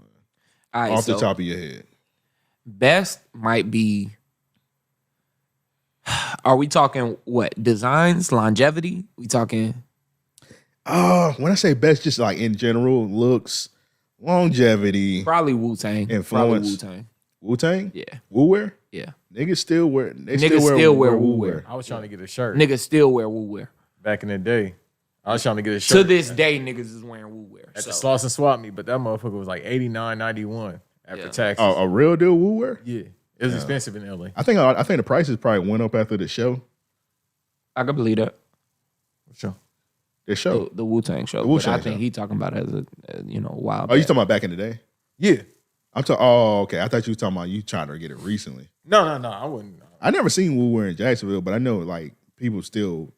All right, Off the top of your head. best might be. Are we talking what? Designs, longevity? We talking When I say best, just like in general, looks, longevity, probably Wu-Tang. Influence. Probably Wu-Tang. Wu-Tang? Yeah. Wu-wear? Yeah. Niggas still wear. They Niggas still wear Wu-wear. I was trying to get a shirt Niggas still wear Wu-wear. back in the day. I was trying to get a shirt To this day, niggas is wearing Wu-wear. at the So, Sloss and Swap meet, but that motherfucker was like $89.91 after Yeah. taxes. Oh, a real deal Wu-wear? Yeah, it was expensive in LA. I think the prices probably went up after the show. I can believe that. Sure. The show. The Wu-Tang show. The But Wu-Tang I think show. he talking about it as a while Oh, you back. talking about back in the day? Yeah. I'm talking. Oh, okay. I thought you were talking about you trying to get it recently. No, I wouldn't. I never seen Wu-wear in Jacksonville, but I know like people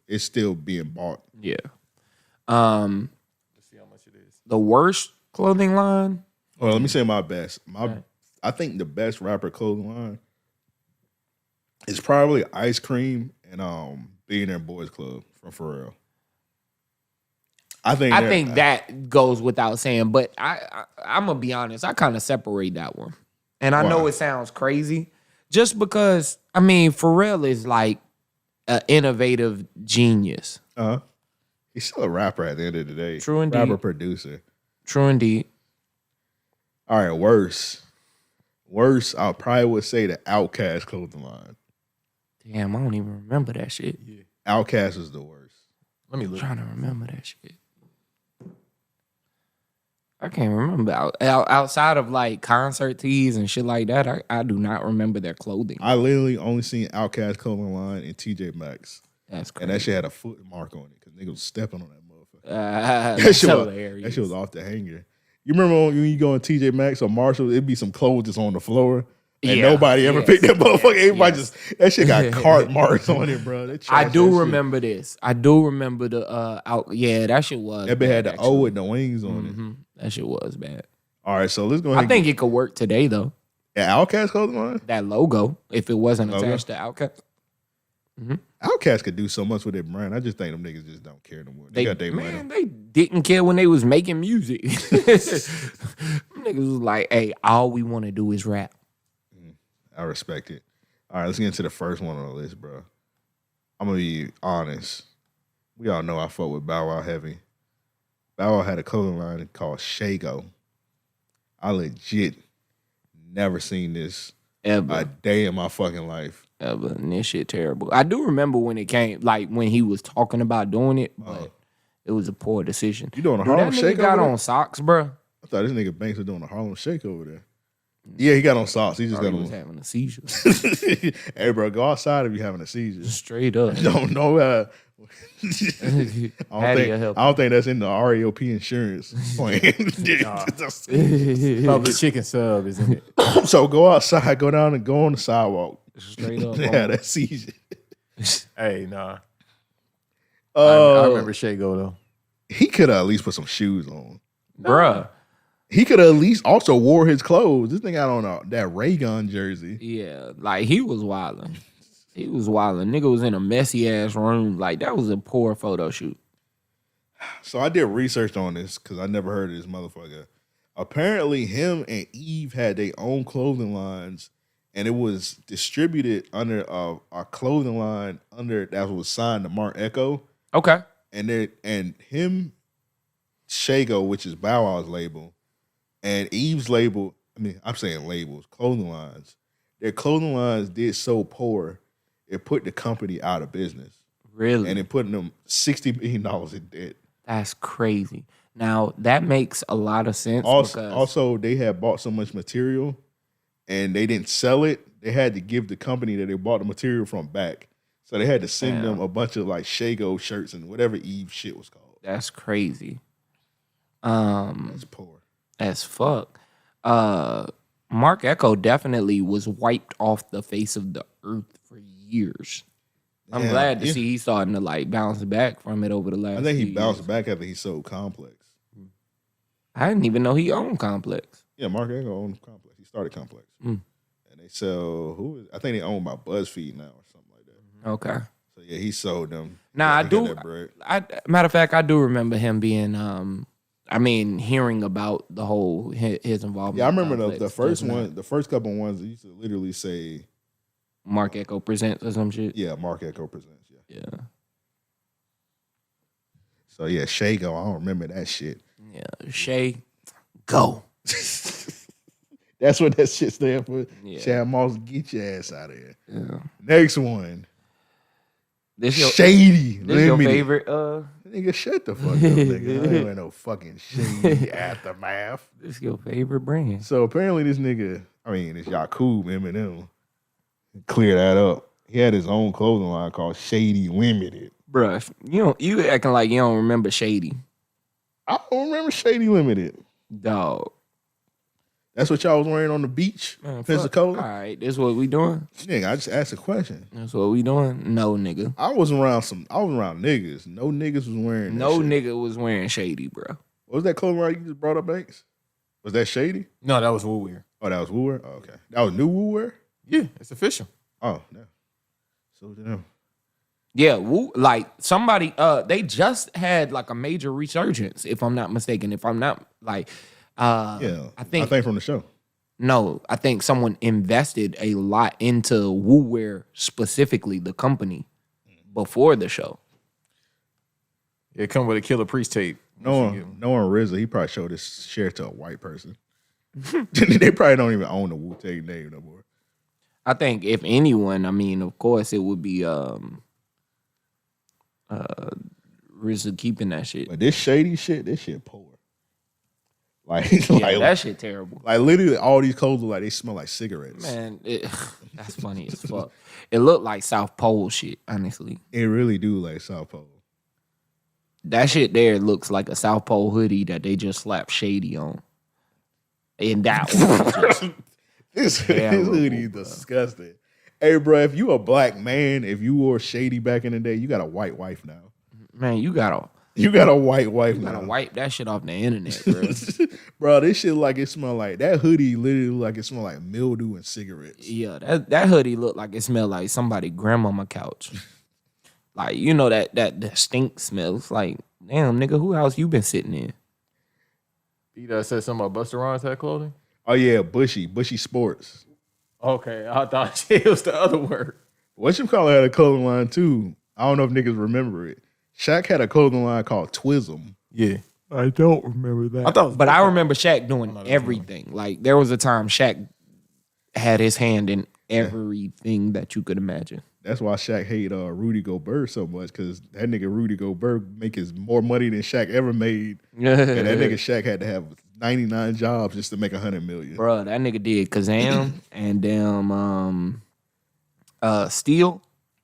it's still being bought. Yeah. Let's see how much it is. The worst clothing line? Well, let me say my best. I think the best rapper clothing line is probably Ice Cream and Billionaire Boys Club from Pharrell. I think that goes without saying, but I'm gonna be honest. I kind of separate that one, and I know Why? it sounds crazy, just because I mean Pharrell is like an innovative genius. he's still a rapper at the end of the day. True indeed. Rapper producer. True indeed. All right, worse. I probably would say the Outkast clothing line. Damn, I don't even remember that shit. Outkast is the worst. Let me I'm look. trying to remember that shit. I can't remember outside of like concert tees and shit like that. I do not remember their clothing. I literally only seen Outkast clothing line in TJ Maxx. That's crazy. And that shit had a foot mark on it because niggas was stepping on that motherfucker. That's That shit hilarious. was off the hanger. You remember when you go in TJ Maxx or Marshall, it'd be some clothes just on the floor. And Yeah. nobody ever Yes. picked that motherfucker. Everybody Yes. that shit got cart marks on it, bro. They I trashed do that shit. remember this. I do remember the that shit was That bit had bad, the O with the wings on Mhm. That shit was bad. it. All right, so let's go ahead. I think it could work today though. Outkast clothing line. That logo, if it wasn't Logo? attached to Outkast. Outkast could do so much with their brand. I just think them niggas just don't care no more. They got their money. They didn't care when they was making music. Niggas was like, hey, all we want to do is rap. I respect it. All right, let's get into the first one on the list, bro. I'm gonna be honest. We all know I fuck with Bow Wow heavy. Bow Wow had a clothing line called Shago. I legit never seen this Ever. a day in my fucking life. Ever. And this shit terrible. I do remember when it came, like when he was talking about doing it, but it was a poor decision. You doing a Dude, Harlem that Shake nigga got over there? on socks, bro. I thought this nigga Banks was doing a Harlem Shake over there. Yeah, he got on socks. He just He got was on. having a seizure. Hey, bro, go outside if you're having a seizure. Straight up. Don't know. Hattie will help. I don't think that's in the RAOP insurance plan. Public chicken sub, isn't it? So go outside, go down and go on the sidewalk. Straight up. Yeah, that seizure. Hey, nah. I Uh, remember Shago though. he could have at least put some shoes on. Bruh. He could have at least also wore his clothes. This nigga, I don't know, that Ray Gun jersey. Yeah, like he was wilding. He was wilding. Nigga was in a messy ass room. Like that was a poor photo shoot. So I did research on this because I never heard of this motherfucker. Apparently, him and Eve had their own clothing lines, and it was distributed under a clothing line under that was signed to Mark Ecko. Okay. And him, Shago, which is Bow Wow's label, and Eve's label. I mean, I'm saying labels, clothing lines. Their clothing lines did so poor, it put the company out of business, Really? and it put them $60 million in debt. That's crazy. Now that makes a lot of sense. Also, they had bought so much material, and they didn't sell it. They had to give the company that they bought the material from back, so they had to send them a bunch of like Shago shirts and whatever Eve shit was called. That's crazy. That's poor. As fuck. Mark Ecko definitely was wiped off the face of the earth for years. I'm Yeah, glad to yeah. see he's starting to like bounce back from it over the last. I think he few bounced years. back after he sold Complex. I didn't even know he owned Complex. Yeah, Mark Ecko owned Complex. He started Complex, and they sell I think they owned by BuzzFeed now or something like that. Okay. So yeah, he sold them. Nah, He I got do. that bread. Matter of fact, I do remember him being. I mean, hearing about the whole his involvement. Yeah, I with remember the Complex, first just not one, the first couple of ones. They used to literally say, Mark Ecko presents or some shit. "Yeah, Mark Ecko presents." Yeah. Yeah. So yeah, Shago. I don't remember that shit. Yeah. Shay, go. That's what that shit stand for. Yeah. Shad Moss, get your ass out of here. Yeah. Next one, This your Shady this your Limited. favorite Nigga, shut the fuck up, nigga. I ain't wearing no fucking Shady Aftermath. this your favorite brand. So apparently this nigga, I mean, it's Yakub Eminem. Clear that up. He had his own clothing line called Shady Limited. Bruh, you acting like you don't remember Shady. I don't remember Shady Limited. Dog. That's what y'all was wearing on the beach, Man, fuck. Pensacola. All right, this what we doing? Nigga, I just asked a question. That's what we doing? No, nigga. I was around niggas. No niggas was wearing that No shit. nigga was wearing Shady, bro. What was that clothing line you just brought up, Banks? Was that Shady? No, that was Woo Weird. Oh, that was Woo Wear? Oh, okay. That was new Woo Wear? Yeah, it's official. Oh, no. So, you know. Yeah, like somebody, they just had like a major resurgence, if I'm not mistaken. If I'm not like, Yeah. I think from the show. no, I think someone invested a lot into Woo Wear specifically, the company, before the show. It come with a Killer Priest tape. Knowing RZA, he probably showed this share to a white person. They probably don't even own the Wu-Tang name no more. I think if anyone, I mean, of course, it would be RZA keeping that shit. But this Shady shit, this shit poor. Like, Yeah, that shit terrible. like literally all these clothes look like they smell like cigarettes. Man, that's funny as fuck. It looked like South Pole shit, honestly. It really do like South Pole. That shit there looks like a South Pole hoodie that they just slapped Shady on. And that one This Terrible, hoodie is bro. disgusting. Hey, bro, if you a black man, if you wore Shady back in the day, you got a white wife now. man, you got You got a white wife You now. gotta wipe that shit off the internet, bro. Bro, this shit like it smell like that hoodie literally like it smell like mildew and cigarettes. Yeah, that hoodie looked like it smelled like somebody grandmama couch. Like, you know that stink smells. Like, damn, nigga, who house you been sitting in? B-Dot said something about Busta Rhymes had clothing? Oh yeah, Bushy Sports. Okay, I thought it was the other word. Whatchamacallit had a clothing line too. I don't know if niggas remember it. Shaq had a clothing line called Twism. Yeah. I don't remember that. I thought But I remember Shaq doing everything. Like, there was a time Shaq had his hand in everything that you could imagine. That's why Shaq hate Rudy Gobert so much, because that nigga Rudy Gobert makes more money than Shaq ever made. And that nigga Shaq had to have 99 jobs just to make $100 million. Bro, that nigga did Kazam and damn Steel.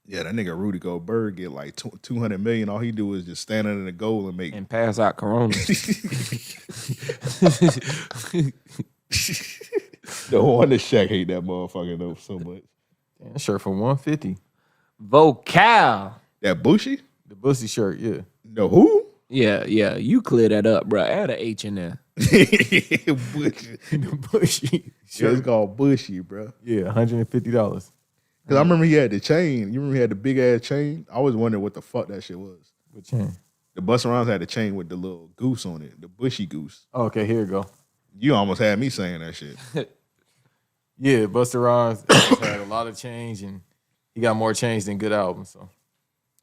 Yeah, that nigga Rudy Gobert get like $200 million. All he do is just stand under the goal and make. And pass out Corona. No wonder Shaq hate that motherfucker though so much. Damn, shirt for $150. Vocal. That Bushy? The Bussy shirt, yeah. No, who? Yeah, you clear that up, bro. Add an H in there. Bushy. The Bushy Yeah, shirt. it's called Bushy, bro. Yeah, $150. Because I remember he had the chain. You remember he had the big ass chain? I always wondered what the fuck that shit was. What chain? The Busta Rhymes had the chain with the little goose on it, the bushy goose. Oh, okay, here we go. You almost had me saying that shit. Yeah, Busta Rhymes had a lot of change, and he got more change than good albums. So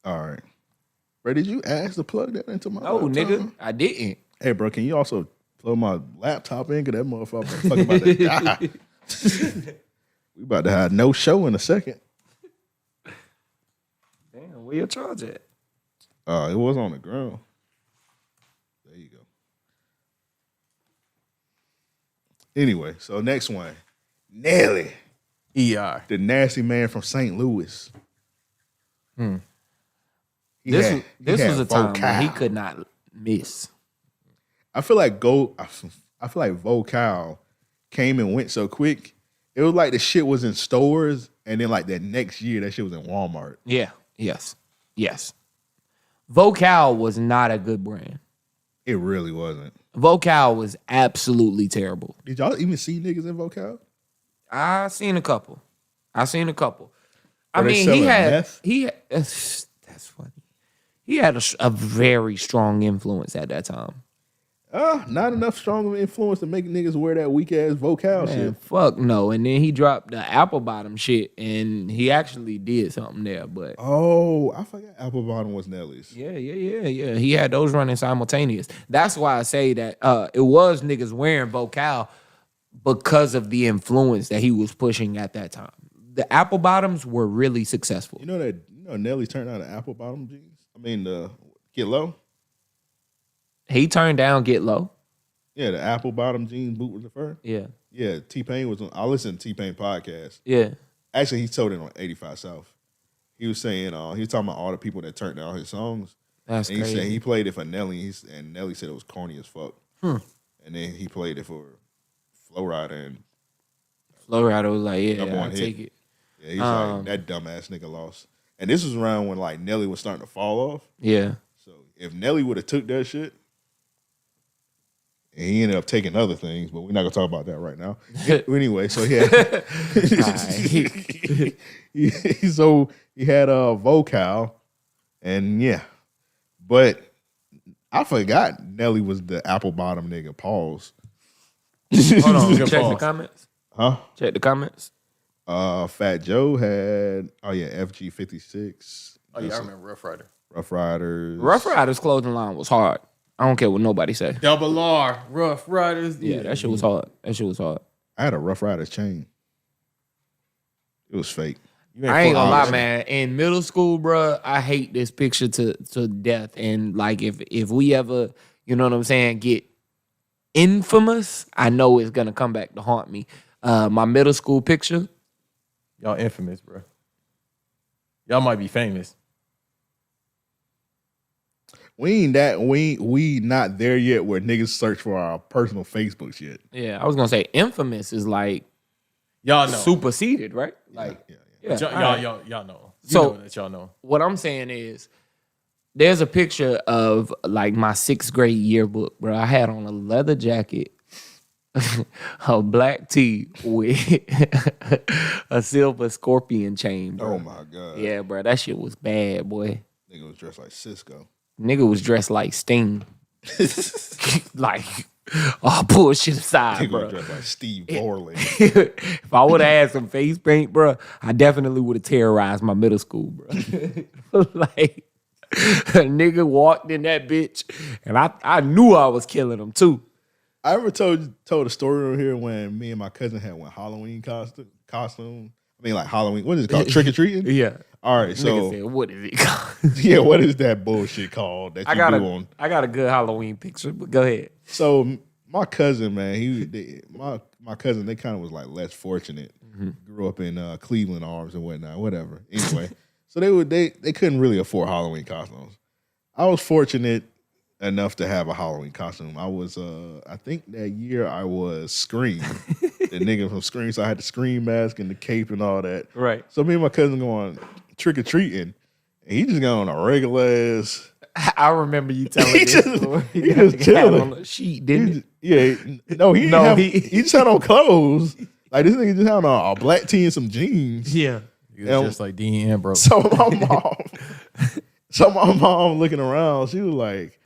All right. Bro, did you ask to plug that into my No, laptop? nigga, I didn't. Hey, bro, can you also plug my laptop in? Because that motherfucker fucking about to die. We about to have no show in a second. Damn, where your charge at? It was on the ground. There you go. Anyway, so next one. Nelly, ER. the nasty man from St. Louis. He This had was a time when he Vocal. could not miss. I feel like Vocal came and went so quick. It was like the shit was in stores, and then like that next year, that shit was in Walmart. Yeah, yes. Vocal was not a good brand. It really wasn't. Vocal was absolutely terrible. Did y'all even see niggas in Vocal? I seen a couple. I Were they mean, selling meth? that's funny. He had a very strong influence at that time. Not enough strong of an influence to make niggas wear that weak ass Vocal Man, shit. fuck no. And then he dropped the apple bottom shit, and he actually did something there. But Oh, I forgot Apple Bottom was Nelly's. yeah. He had those running simultaneous. That's why I say that it was niggas wearing Vocal because of the influence that he was pushing at that time. The apple bottoms were really successful. You know Nelly turned out the Apple Bottom jeans? I mean, the Get Low? He turned down Get Low. Yeah, the Apple Bottom jeans boot with the fur. Yeah. Yeah, T-Pain was on. I listened to T-Pain podcast. Yeah. Actually, he told it on 85 South. He was saying, he was talking about all the people that turned down his songs. That's And he crazy. said he played it for Nelly, and Nelly said it was corny as fuck. And then he played it for Flo Rida, and Flo Rida was like, yeah, Number I'll one hit. take it. yeah, he's like, that dumbass nigga lost. And this was around when like Nelly was starting to fall off. Yeah. So if Nelly would have took that shit, and he ended up taking other things, but we're not gonna talk about that right now. Anyway, so he had he had a Vocal, and yeah, but I forgot Nelly was the apple bottom nigga. Pause. Hold on. Good Check the pause. comments. Huh? Check the comments. Fat Joe had FG 56. Oh, yeah, I remember Rough Rider. Rough Riders. Rough Riders clothing line was hard. I don't care what nobody say. Double R, Rough Riders. Yeah, that shit was hard. I had a Rough Riders chain. It was fake. I ain't gonna lie, man. In middle school, bruh, I hate this picture to death. And like, if we ever, you know what I'm saying, get infamous, I know it's gonna come back to haunt me. My middle school picture. Y'all infamous, bro. Y'all might be famous. We ain't that we not there yet where niggas search for our personal Facebook shit. Yeah, I was gonna say infamous is like Y'all know. superseded, right? Like, Yeah. yeah. Y'all, all right. y'all know. You So- know that y'all know. What I'm saying is There's a picture of like my 6th grade yearbook, bro. I had on a leather jacket, a black tee with a silver scorpion chain, bro. Oh my God. Yeah, bro. That shit was bad, boy. Nigga was dressed like Cisco. Nigga was dressed like Sting. Like, oh, bullshit aside, Nigga bro. was dressed like Steve Borland. If I would have had some face paint, bro, I definitely would have terrorized my middle school, bro. Like, a nigga walked in that bitch, and I knew I was killing him too. I ever told a story over here when me and my cousin had one Halloween costume. I mean, like Halloween. What is it called? Trick or treating? Yeah. All right. Nigga So said, what is it called? yeah, what is that bullshit called that you do on? I got a good Halloween picture, but go ahead. So my cousin, man, my cousin, they kind of was like less fortunate. Grew up in Cleveland Arms and whatnot, whatever. Anyway, so they couldn't really afford Halloween costumes. I was fortunate enough to have a Halloween costume. I was I think that year I was Scream, the nigga from Scream. So I had the Scream mask and the cape and all that. Right. So me and my cousin going trick or treating, and he just got on a regular ass. I remember you telling He this just- story. he That just nigga had chilling. on a sheet, didn't he? Yeah, no, he No, he just had on clothes. Like this nigga just had on a black tee and some jeans. Yeah. He was just like Dean Ambrose. So my mom looking around, she was like,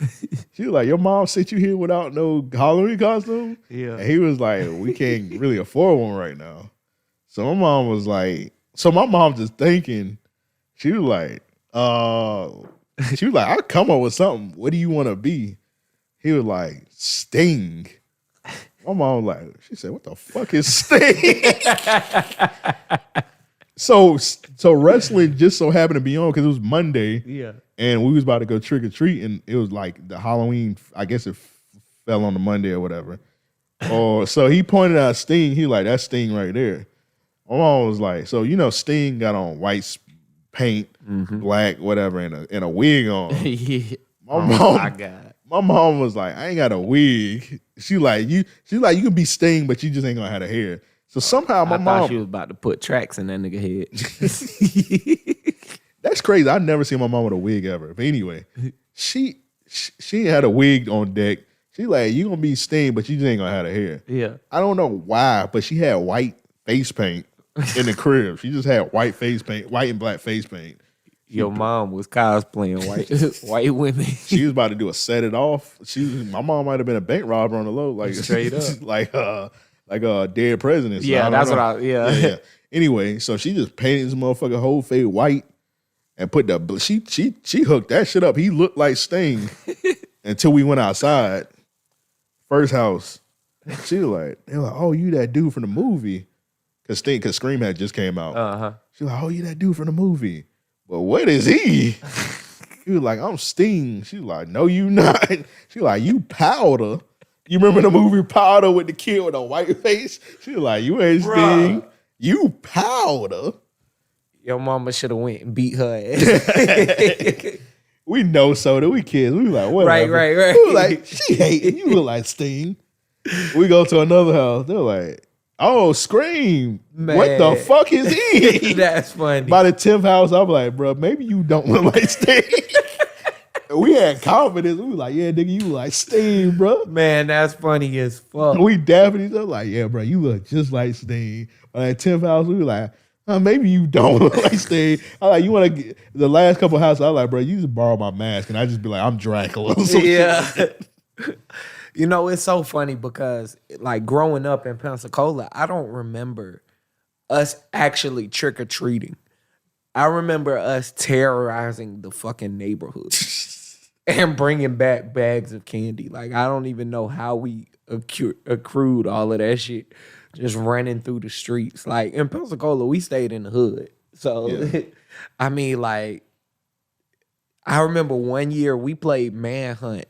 your mom sent you here without no Halloween costume? Yeah. And he was like, we can't really afford one right now. So my mom was like, my mom just thinking, she was like, I'll come up with something. What do you want to be? He was like, Sting. My mom was like, she said, what the fuck is Sting? So wrestling just so happened to be on because it was Monday. Yeah. And we was about to go trick or treat, and it was like the Halloween. I guess it fell on the Monday or whatever. So he pointed out Sting. He like, that's Sting right there. My mom was like, so Sting got on white paint, black, whatever, and a wig on. Yeah. My My God. My mom was like, I ain't got a wig. She's like, you can be Sting, but you just ain't gonna have the hair. So somehow my I mom. thought she was about to put tracks in that nigga head. That's crazy. I've never seen my mom with a wig ever. But anyway, she had a wig on deck. She like, you gonna be Sting, but you just ain't gonna have the hair. Yeah. I don't know why, but she had white face paint in the crib. She just had white and black face paint. Your mom was cosplaying white women. She was about to do a set it off. My mom might have been a bank robber on the low, like Straight up. like a dead president. So Yeah, don't that's know. what yeah. Anyway, so she just painted this motherfucker whole face white and put she hooked that shit up. He looked like Sting until we went outside. First house. She was like, they were like, oh, you that dude from the movie. Cause Scream had just came out. Uh-huh. She was like, oh, you that dude from the movie. But what is he? He was like, I'm Sting. She was like, no, you not. She was like, you Powder. You remember the movie Powder with the kid with a white face? She was like, you ain't Sting. You Powder. Your mama should have went and beat her ass. We know Soda. We kids. We like, whatever. Right. We was like, she hating. You look like Sting. We go to another house. They're like, oh, Scream. Man. What the fuck is he? That's funny. By the 10th house, I'm like, bro, maybe you don't look like Sting. We had confidence. We was like, yeah, nigga, you look like Sting, bro. Man, that's funny as fuck. We dapping each other like, yeah, bro, you look just like Sting. By the 10th house, we were like, maybe you don't look like Sting. I like, you want to, the last couple houses, I was like, bro, you just borrow my mask. And I just be like, I'm Dracula. Yeah. You know, it's so funny because like growing up in Pensacola, I don't remember us actually trick-or-treating. I remember us terrorizing the fucking neighborhood and bringing back bags of candy. Like, I don't even know how we accrued all of that shit, just running through the streets. Like, in Pensacola, we stayed in the hood. So, yeah. I mean, like, I remember one year we played Manhunt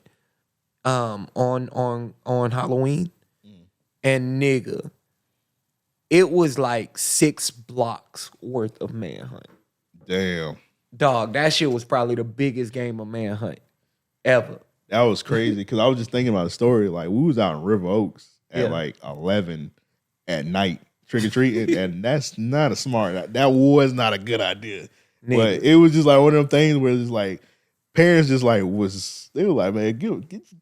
on Halloween, and nigga, it was like 6 blocks worth of Manhunt. Damn. Dog, that shit was probably the biggest game of Manhunt ever. That was crazy because I was just thinking about a story. Like, we was out in River Oaks at like 11 at night trick-or-treating, and that's not a smart, that was not a good idea. Nigga. But it was just like one of them things where it's like, parents just like they were like, man,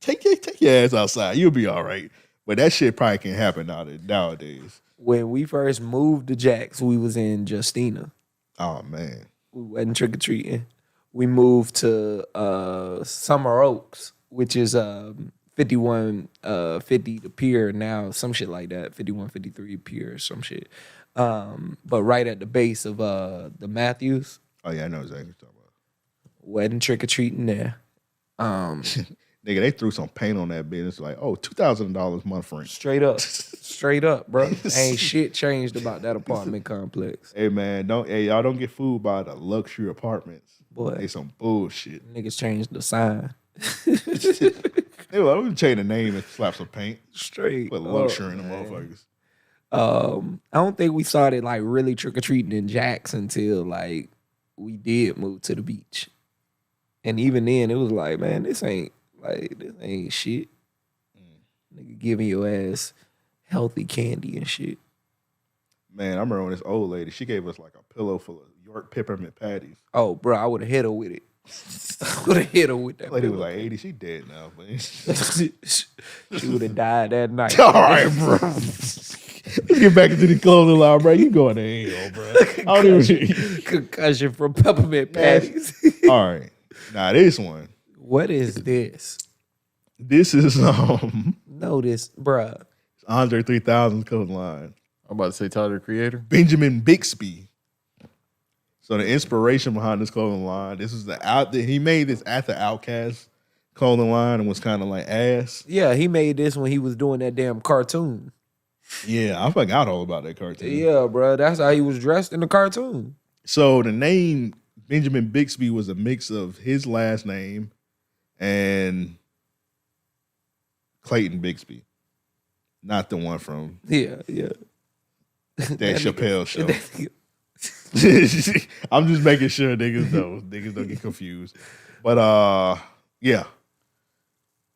take your ass outside. You'll be all right. But that shit probably can't happen nowadays. When we first moved to Jax, we was in Justina. Oh man. We wasn't trick or treating. We moved to Summer Oaks, which is 5150 the pier now, some shit like that. 5153 pier, some shit. But right at the base of the Matthews. Oh yeah, I know exactly what you're talking about. Wasn't trick or treating there. Nigga, they threw some paint on that bitch. It's like, oh, $2,000 month rent. Straight up, bro. Ain't shit changed about that apartment complex. Hey man, y'all don't get fooled by the luxury apartments. Boy, They some bullshit. niggas changed the sign. They were like, we can change the name and slap some paint. Straight. Put luxury in the motherfuckers. I don't think we started like really trick or treating in Jax until like we did move to the beach, and even then it was like, man, this ain't shit. Nigga giving your ass healthy candy and shit. Man, I remember when this old lady, she gave us like a pillow full of York peppermint patties. Oh, bro, I would have hit her with it. I would have hit her with that. That lady was pillow. like 80. She dead now. But She would have died that night. all right, bro. Let's get back into the clothing line, bro. You going to hell, bro. I don't even. Concussion from peppermint patties. All right. Now this one. What is this? This is Notice, bruh. Andre 3000's clothing line. I'm about to say Tyler, the Creator. Benjamin Bixby. So the inspiration behind this clothing line, this is he made this at the Outkast clothing line and was kind of like ass. Yeah, he made this when he was doing that damn cartoon. Yeah, I forgot all about that cartoon. Yeah, bro. That's how he was dressed in the cartoon. So the name Benjamin Bixby was a mix of his last name and Clayton Bixby. Not the one from Yeah. that Chappelle show. I'm just making sure niggas don't get confused. But yeah.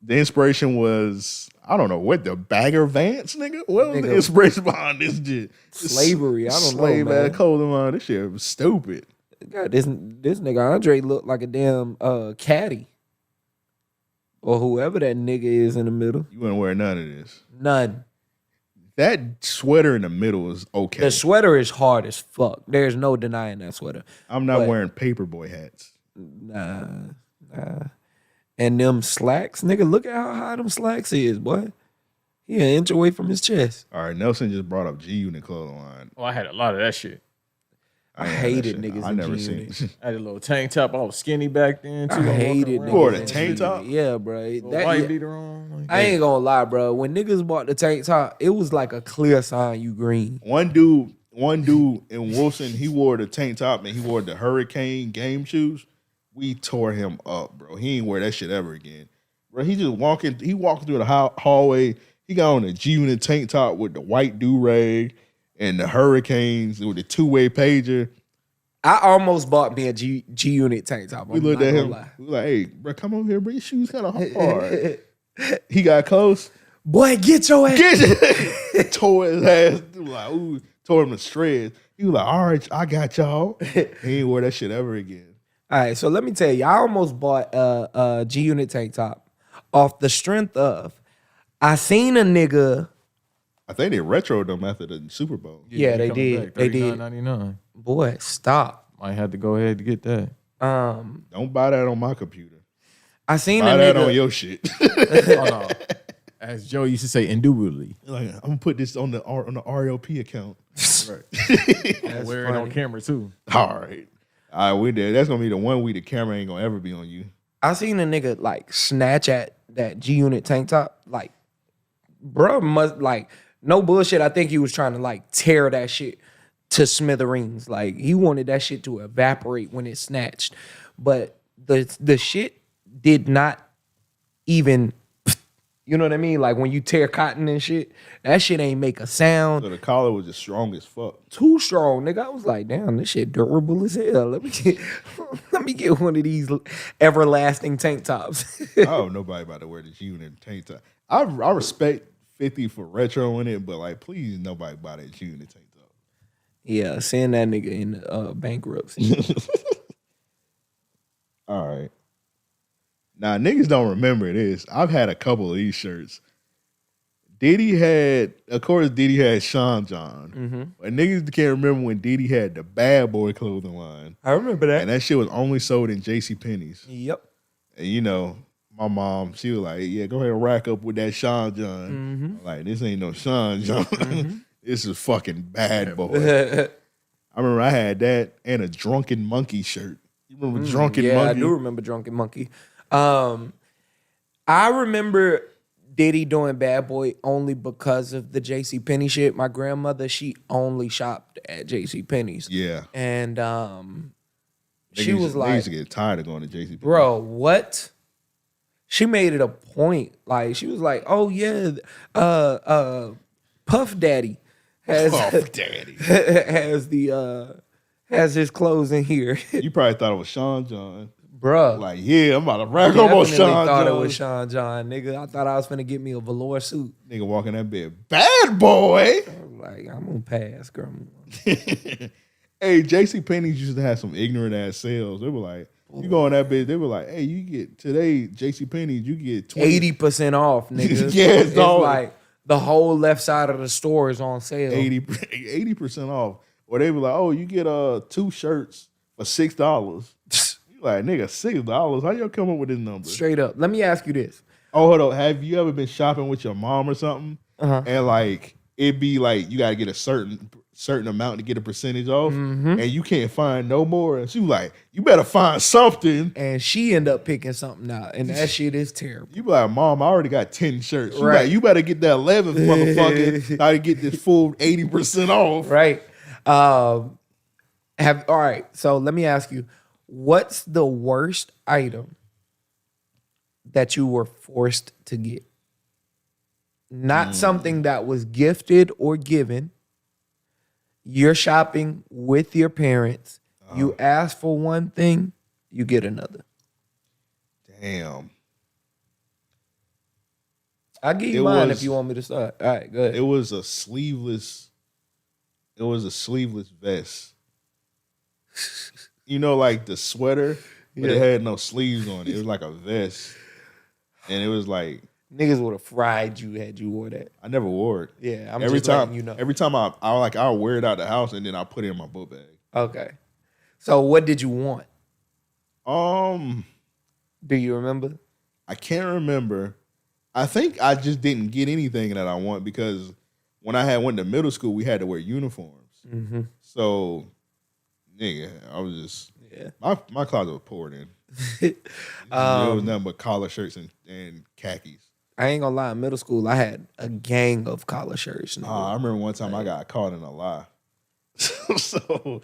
The inspiration was, I don't know what, the Bagger Vance, nigga? What was the inspiration behind this shit? Slavery, I don't know, Slave man. ass clothing line. This shit was stupid. God, this nigga Andre looked like a damn caddy. Or whoever that nigga is in the middle. You wouldn't wear none of this. None. That sweater in the middle is okay. The sweater is hard as fuck. There's no denying that sweater. I'm not but- wearing paperboy hats. Nah. And them slacks, nigga, look at how high them slacks is, boy. He an inch away from his chest. All right, Nelson just brought up G-Unit clothing line. Oh, I had a lot of that shit. I ain't hated had that shit. niggas I in never G-Unit. seen it. I had a little tank top. I was skinny back then too. I hated walking niggas. around. Wore the in tank top? G-Unit. Yeah, bro. Little That- white yeah. beater on. Like, I ain't gonna lie, bro. When niggas bought the tank top, it was like a clear sign you green. One dude in Wilson, he wore the tank top and he wore the Hurricane game shoes. We tore him up, bro. He ain't wear that shit ever again. Bro, he walking through the hallway. He got on a G-Unit tank top with the white do-rag and the Hurricanes with the two-way pager. I almost bought me a G-Unit tank top. We looked at him. We like, hey, bro, come over here, bro. Your shoes kind of hard. He got close. Boy, get your ass. Tore his ass. Like, ooh, tore him to shreds. He was like, all right, I got y'all. He ain't wear that shit ever again. All right, so let me tell you, I almost bought a G-Unit tank top off the strength of I seen a nigga. I think they retroed them after the Super Bowl. Yeah, they coming did. back, They did. $39.99. Boy, stop. Might have to go ahead to get that. Don't buy that on my computer. I seen Buy a that nigga. on your shit. Oh, no. As Joe used to say, indubitably. Like, I'm gonna put this on the RAOP account. And wear it on camera too. All right, we did. That's gonna be the one week the camera ain't gonna ever be on you. I seen a nigga like snatch at that G-Unit tank top. Like, bruh must like no bullshit. I think he was trying to like tear that shit to smithereens. Like he wanted that shit to evaporate when it snatched. But the shit did not even, you know what I mean? Like when you tear cotton and shit, that shit ain't make a sound. So the collar was just strong as fuck. Too strong, nigga. I was like, damn, this shit durable as hell. Let me get one of these everlasting tank tops. I don't know nobody about to wear the G-Unit tank top. I respect 50 for retro in it, but like, please nobody buy that G-Unit tank top. Yeah, send that nigga in bankruptcy. All right. Now, niggas don't remember this. I've had a couple of these shirts. Diddy had Sean John. But niggas can't remember when Diddy had the Bad Boy clothing line. I remember that. And that shit was only sold in JCPenney's. Yep. And you know, my mom, she was like, yeah, go ahead and rack up with that Sean John. I'm like, this ain't no Sean John. This is fucking Bad Boy. I remember I had that and a Drunken Monkey shirt. You remember Drunken Monkey? Yeah, I do remember Drunken Monkey. I remember Diddy doing Bad Boy only because of the JCPenney shit. My grandmother, she only shopped at JCPenney's. Yeah. And she Niggas- was niggas like, used to get tired of going to JCPenney. bro, what? She made it a point. Like, she was like, oh yeah, Puff Daddy has Puff Daddy. has his clothes in here. You probably thought it was Sean John. Bruh. Like, yeah, I'm about to rack up on Definitely Sean thought John. it was Sean John, nigga. I thought I was finna get me a velour suit. Nigga walking that bed. Bad Boy. I'm like, I'm gonna pass, girl. Hey, JCPenney's used to have some ignorant ass sales. They were like, you go on that bitch, they were like, hey, you get today, JCPenney's, you get 80% off, nigga. Yes, it's dog. like the whole left side of the store is on sale. 80% off. Or they were like, oh, you get 2 shirts for $6. You like, nigga, $6? How y'all come up with this number? Straight up. Let me ask you this. Oh, hold on. Have you ever been shopping with your mom or something? And like it'd be like you gotta get a certain amount to get a percentage off, and you can't find no more. And she was like, you better find something. And she end up picking something out, and that shit is terrible. You be like, Mom, I already got 10 shirts. You Right. like, you better get that 11th motherfucker. How to get this full 80% off. Right. All right. So let me ask you, what's the worst item that you were forced to get? Not something that was gifted or given. You're shopping with your parents. You ask for one thing, you get another. Damn. I'll give you mine if you want me to start. All right, go ahead. It was a sleeveless vest. You know, like the sweater, but it had no sleeves on it. It was like a vest. And it was like, Niggas would have fried you had you wore that. I never wore it. Yeah, I'm every just time, letting you know. Every time I'll wear it out the house and then I'll put it in my book bag. Okay. So what did you want? Do you remember? I can't remember. I think I just didn't get anything that I want because when I went to middle school, we had to wear uniforms. So, nigga, I was just my closet was poured in. It was nothing but collar shirts and khakis. I ain't gonna lie, in middle school, I had a gang of collar shirts. I remember one time I got caught in a lie. So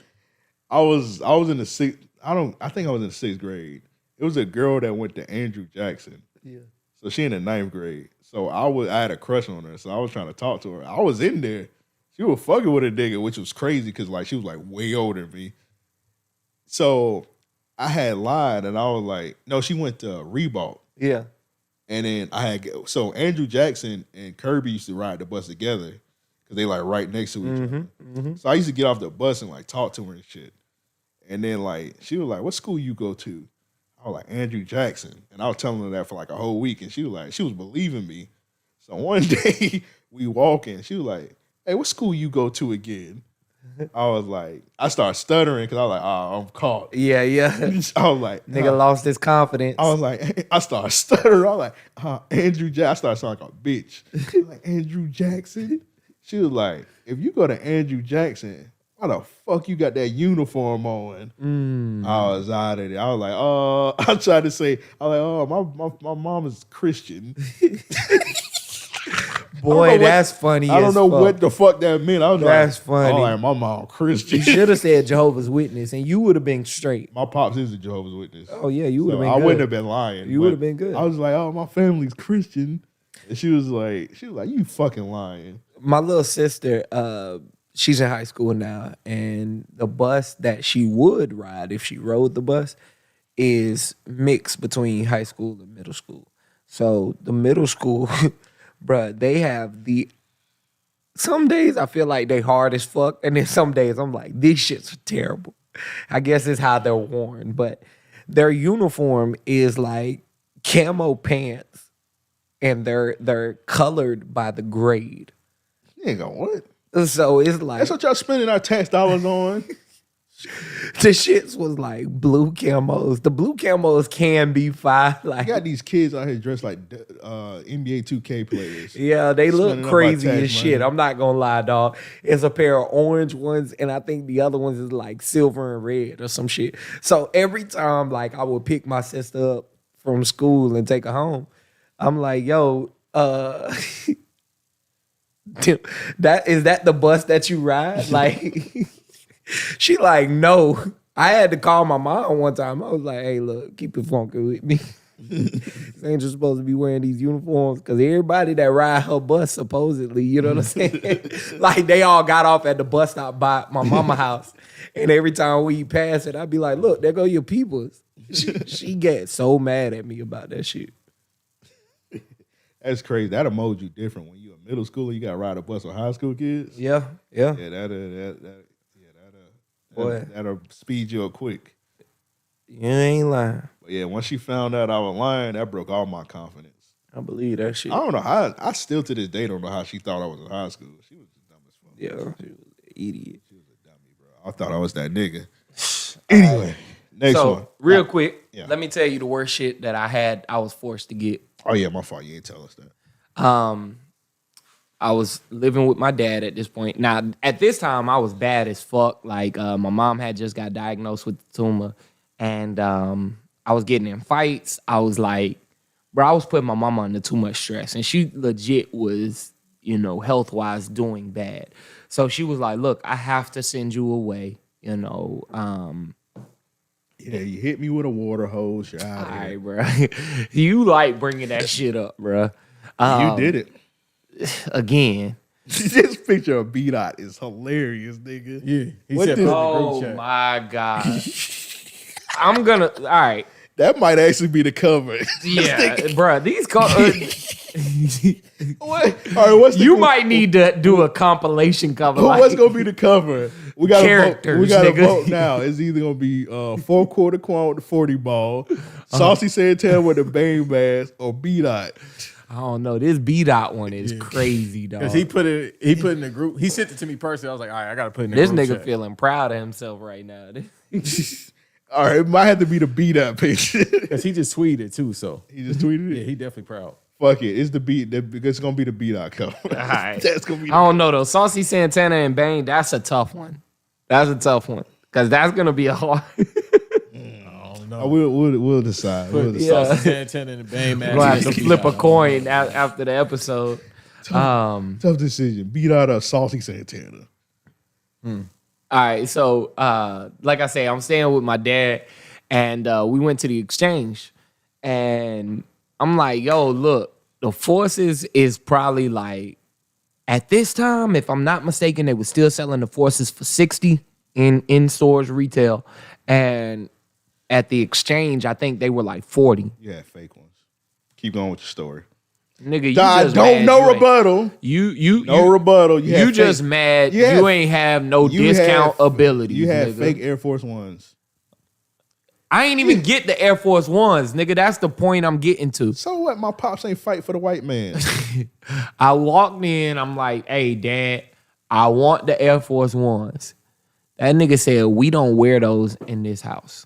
I was in the sixth. I think I was in the 6th grade. It was a girl that went to Andrew Jackson. Yeah. So she in the 9th grade. So I had a crush on her. So I was trying to talk to her. I was in there. She was fucking with a nigga, which was crazy because like she was like way older than me. So I had lied and I was like, no, she went to Reebok. Yeah. And then so Andrew Jackson and Kirby used to ride the bus together because they like right next to each other. So I used to get off the bus and like talk to her and shit. And then like she was like, what school you go to? I was like, Andrew Jackson. And I was telling her that for like a whole week. And she was believing me. So one day we walking, she was like, hey, what school you go to again? I was like, I started stuttering because I was like, oh, I'm caught. Yeah. I was like, Nigga lost his confidence. I was like, I started stuttering. I was like, Andrew Jackson. I started sounding like a bitch. I was like, Andrew Jackson? She was like, if you go to Andrew Jackson, why the fuck you got that uniform on? I was out of there. I was like, I tried to say, I was like, my mom is Christian. Boy, that's funny. I don't know what the fuck that meant. I was That's like, funny. Oh, like, my mom Christian. You should have said Jehovah's Witness, and you would have been straight. My pops is a Jehovah's Witness. Oh yeah, you would have So been. I good. wouldn't have been lying. You would have been good. I was like, oh, my family's Christian. And she was like, you fucking lying. My little sister, she's in high school now, and the bus that she would ride if she rode the bus is mixed between high school and middle school. So the middle school, bruh, they have some days I feel like they hard as fuck, and then some days I'm like, these shits are terrible. I guess it's how they're worn, but their uniform is like camo pants, and they're colored by the grade. You ain't gonna what? So it's like That's what y'all spending our tax dollars on. the shits was like blue camos. The blue camos can be fine. Like You got these kids out here dressed like NBA 2K players. yeah, they look Spending up crazy our tax as shit. money. I'm not gonna lie, dog. It's a pair of orange ones, and I think the other ones is like silver and red or some shit. So every time, like, I would pick my sister up from school and take her home, I'm like, yo, that is that the bus that you ride? Like, she like, no. I had to call my mom one time. I was like, hey, look, keep it funky with me. This ain't just supposed to be wearing these uniforms, because everybody that ride her bus, supposedly, you know what I'm saying? Like, they all got off at the bus stop by my mama house. And every time we pass it, I'd be like, look, there go your peoples. She gets so mad at me about that shit. That's crazy. That'll mold you different when you in middle school and you got to ride a bus with high school kids. Yeah. Yeah, Boy. that'll speed you up quick. You ain't lying. But yeah, once she found out I was lying, that broke all my confidence. I believe that shit. I don't know how. I still to this day don't know how she thought I was in high school. She was dumb as fuck. Yeah, she was an idiot. She was a dummy, bro. I thought I was that nigga. Anyway, next So, one. real quick, Yeah. let me tell you the worst shit that I was forced to get. Oh yeah, my fault. You ain't tell us that. I was living with my dad at this point. Now, at this time, I was bad as fuck. Like, my mom had just got diagnosed with the tumor, and I was getting in fights. I was like, bro, I was putting my mama under too much stress, and she legit was, health-wise doing bad. So she was like, look, I have to send you away, Yeah, you hit me with a water hose. You're out all of here. right, bro. You like bringing that shit up, bro. You did it. Again. This picture of B-Dot is hilarious, nigga. Yeah. He What said the- put it in the Oh, group chat. my God. I'm gonna, all right. That might actually be the cover. Yeah, bro. These What? All right, what's the you might need to do a compilation cover. What's gonna be the cover? We got Characters, vote. We got to nigga. vote now. It's either gonna be 4-quarter Quan with the 40 ball, Saucy Santana with the Bane mask, or B-Dot. I don't know. This B-Dot one is crazy, dog. Because he put in the group. He sent it to me personally. I was like, all right, I gotta put it in the This group nigga chat. feeling proud of himself right now. All right, it might have to be the B-Dot picture. Because he just tweeted too, so He just tweeted yeah, it. he definitely proud. Fuck it. It's the B. It's gonna be the B-Dot cover. right. That's gonna be. I don't know though. Saucy Santana and Bane, that's a tough one. That's a tough one. Because that's gonna be a hard. We'll decide. We'll decide. Yeah. Saucy Santana and the Bane man. We'll have to flip a coin after the episode. Tough decision. B-Dot or Saucy Santana. All right, so like I say, I'm staying with my dad, and we went to the exchange, and I'm like, yo, look, the Forces is probably like, at this time, if I'm not mistaken, they were still selling the Forces for $60 in stores retail, and at the exchange, I think they were like $40. Yeah, fake ones. Keep going with your story. Nigga, you I just don't mad know you ain't- rebuttal. You No rebuttal. You You had just fake- mad you had- you ain't have no you had- discount ability. You had nigga. fake Air Force Ones. I ain't even get the Air Force Ones, nigga. That's the point I'm getting to. So what? My pops ain't fight for the white man. I walked in, I'm like, hey, Dad, I want the Air Force Ones. That nigga said, we don't wear those in this house.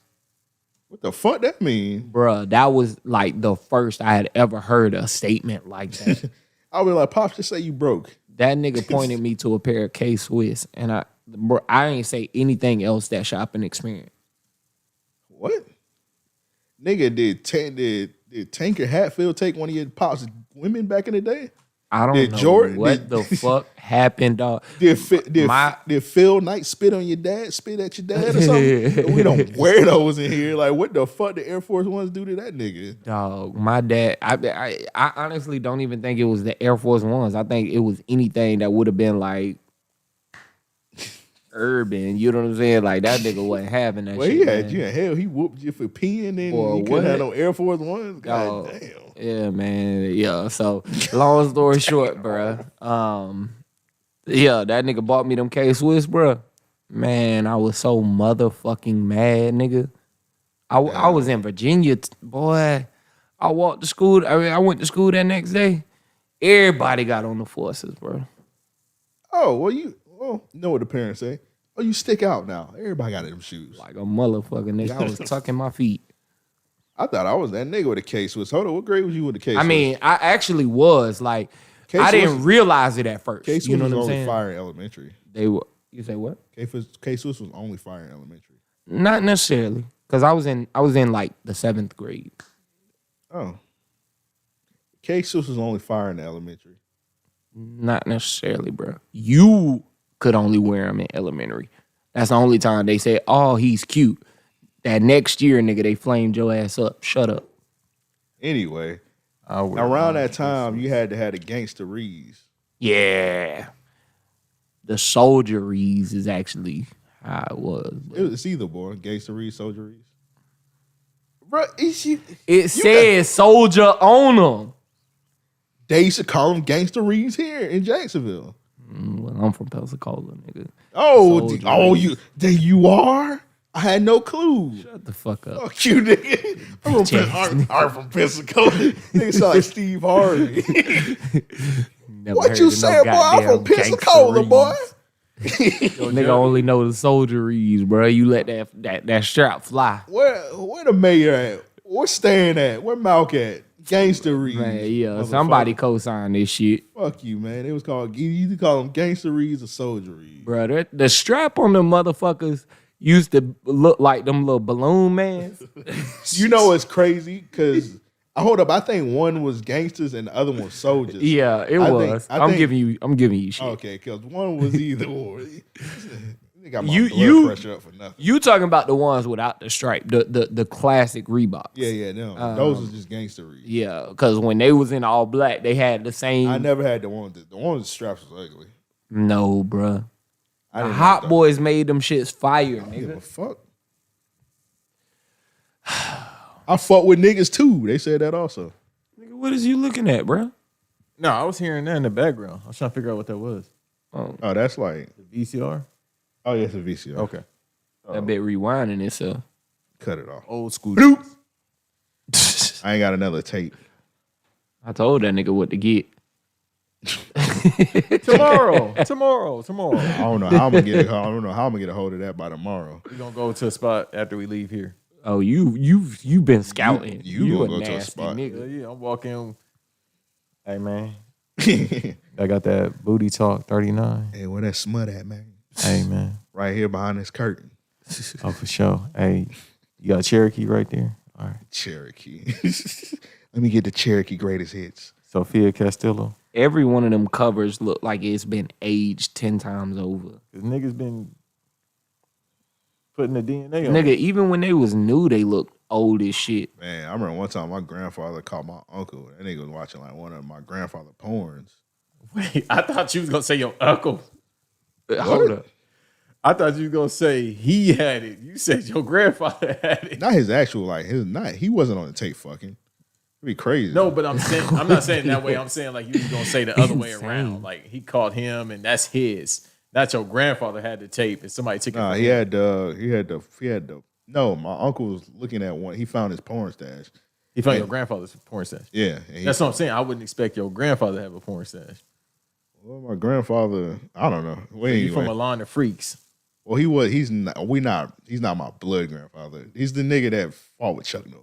What the fuck that mean? Bruh, that was like the first I had ever heard a statement like that. I was like, pops, just say you broke. That nigga pointed me to a pair of K-Swiss, and I ain't say anything else that shopping experience. What? Nigga, did Tanker Hatfield take one of your pops' women back in the day? I don't Did know Jordan- what did- the fuck happened, dog. Did My- Phil Knight spit on your dad? Spit at your dad or something? We don't wear those in here. Like, what the fuck did Air Force Ones do to that nigga? Dog, my dad, I honestly don't even think it was the Air Force Ones. I think it was anything that would have been like urban. You know what I'm saying? Like, that nigga wasn't having that Well, shit. he had man. you in hell. He whooped you for peeing and Boy, you couldn't have what? no Air Force Ones. God Dog. damn. Yeah, man. Yeah. So, long story short, bruh. Yeah, that nigga bought me them K-Swiss, bruh. Man, I was so motherfucking mad, nigga. I was in Virginia, boy. I walked to school. I went to school that next day. Everybody got on the forces, bro. Oh, well, you know what the parents say. Oh, you stick out now. Everybody got them shoes. Like a motherfucking nigga. I was tucking my feet. I thought I was that nigga with the K-Swiss. Hold on, what grade was you with the K-Swiss? I mean, I actually was like, K-Swiss I didn't realize it at first. K-Swiss You know was what I'm only saying? fire in elementary. They were. You say what? K-Swiss was only fire in elementary. Not necessarily, because I was in like the 7th grade. Oh. K-Swiss was only fire in the elementary. Not necessarily, bro. You could only wear them in elementary. That's the only time they said, "Oh, he's cute." That next year, nigga, they flamed your ass up. Shut up. Anyway, around that time, you had to have the gangsteries. Yeah. The soldieries is actually how it was. It's either, boy. Gangsteries, soldieries. Bro, It says soldier on them. They used to call them gangsteries here in Jacksonville. Well, I'm from Pensacola, nigga. Oh, then you are? I had no clue. Shut the fuck up. Fuck you, nigga. I'm from Pensacola. Nigga sound like Steve Harvey. What you saying, boy? I'm from Pensacola, boy. Yo, nigga only know the soldieries, bro. You let that strap fly. Where the mayor at? Where Stan at? Where Malk at? Gangsteries. Man, yeah, somebody co-sign this shit. Fuck you, man. It was called, you either call them gangsteries or soldieries. Bro, the strap on them motherfuckers used to look like them little balloon mans. You know what's crazy? Because, hold up, I think one was gangsters and the other one was soldiers. Yeah, it was. I'm giving you shit. Okay, because one was either or. They got my blood pressure up for nothing. You talking about the ones without the stripe, the classic Reeboks. Yeah, no. Those was just gangsteries. Yeah, because when they was in all black, they had the same. I never had the one with the straps was ugly. No, bruh. The Hot Boys made them shits fire, nigga. Give a fuck. I fuck with niggas too. They said that also. Nigga, what is you looking at, bruh? No, I was hearing that in the background. I was trying to figure out what that was. Oh, that's like The VCR? Oh, yeah, it's a VCR. Okay. That bit rewinding itself. Cut it off. Old school. I ain't got another tape. I told that nigga what to get. Tomorrow. I don't know how I'm gonna get it. I don't know how I'm gonna get a hold of that by tomorrow. We're gonna go to a spot after we leave here. Oh, you've been scouting. You a gonna go to a nasty spot. nigga. Yeah, I'm walking. Hey man. I got that booty talk 39. Hey, where that smut at, man? Hey man. Right here behind this curtain. Oh, for sure. Hey, you got Cherokee right there? All right. Cherokee. Let me get the Cherokee greatest hits. Sophia Castillo. Every one of them covers look like it's been aged 10 times over. Cause niggas been putting the DNA on. Nigga, even when they was new, they looked old as shit. Man, I remember one time my grandfather caught my uncle. That nigga was watching like one of my grandfather porns. Wait, I thought you was gonna say your uncle. Hold up. I thought you was gonna say he had it. You said your grandfather had it. Not his actual, he wasn't on the tape fucking. It'd be crazy. No, but I'm not saying that way. I'm saying like you was gonna say the other way around. Like he caught him and that's his. Not your grandfather had the tape and somebody took it. Nah, he had the. No, my uncle was looking at one. He found his porn stash. He found your grandfather's porn stash. Yeah, That's what I'm saying. I wouldn't expect your grandfather to have a porn stash. Well, my grandfather, I don't know. Well, You anyway. from a line of freaks. Well, he was. He's not. He's not my blood grandfather. He's the nigga that fought with Chuck Norris.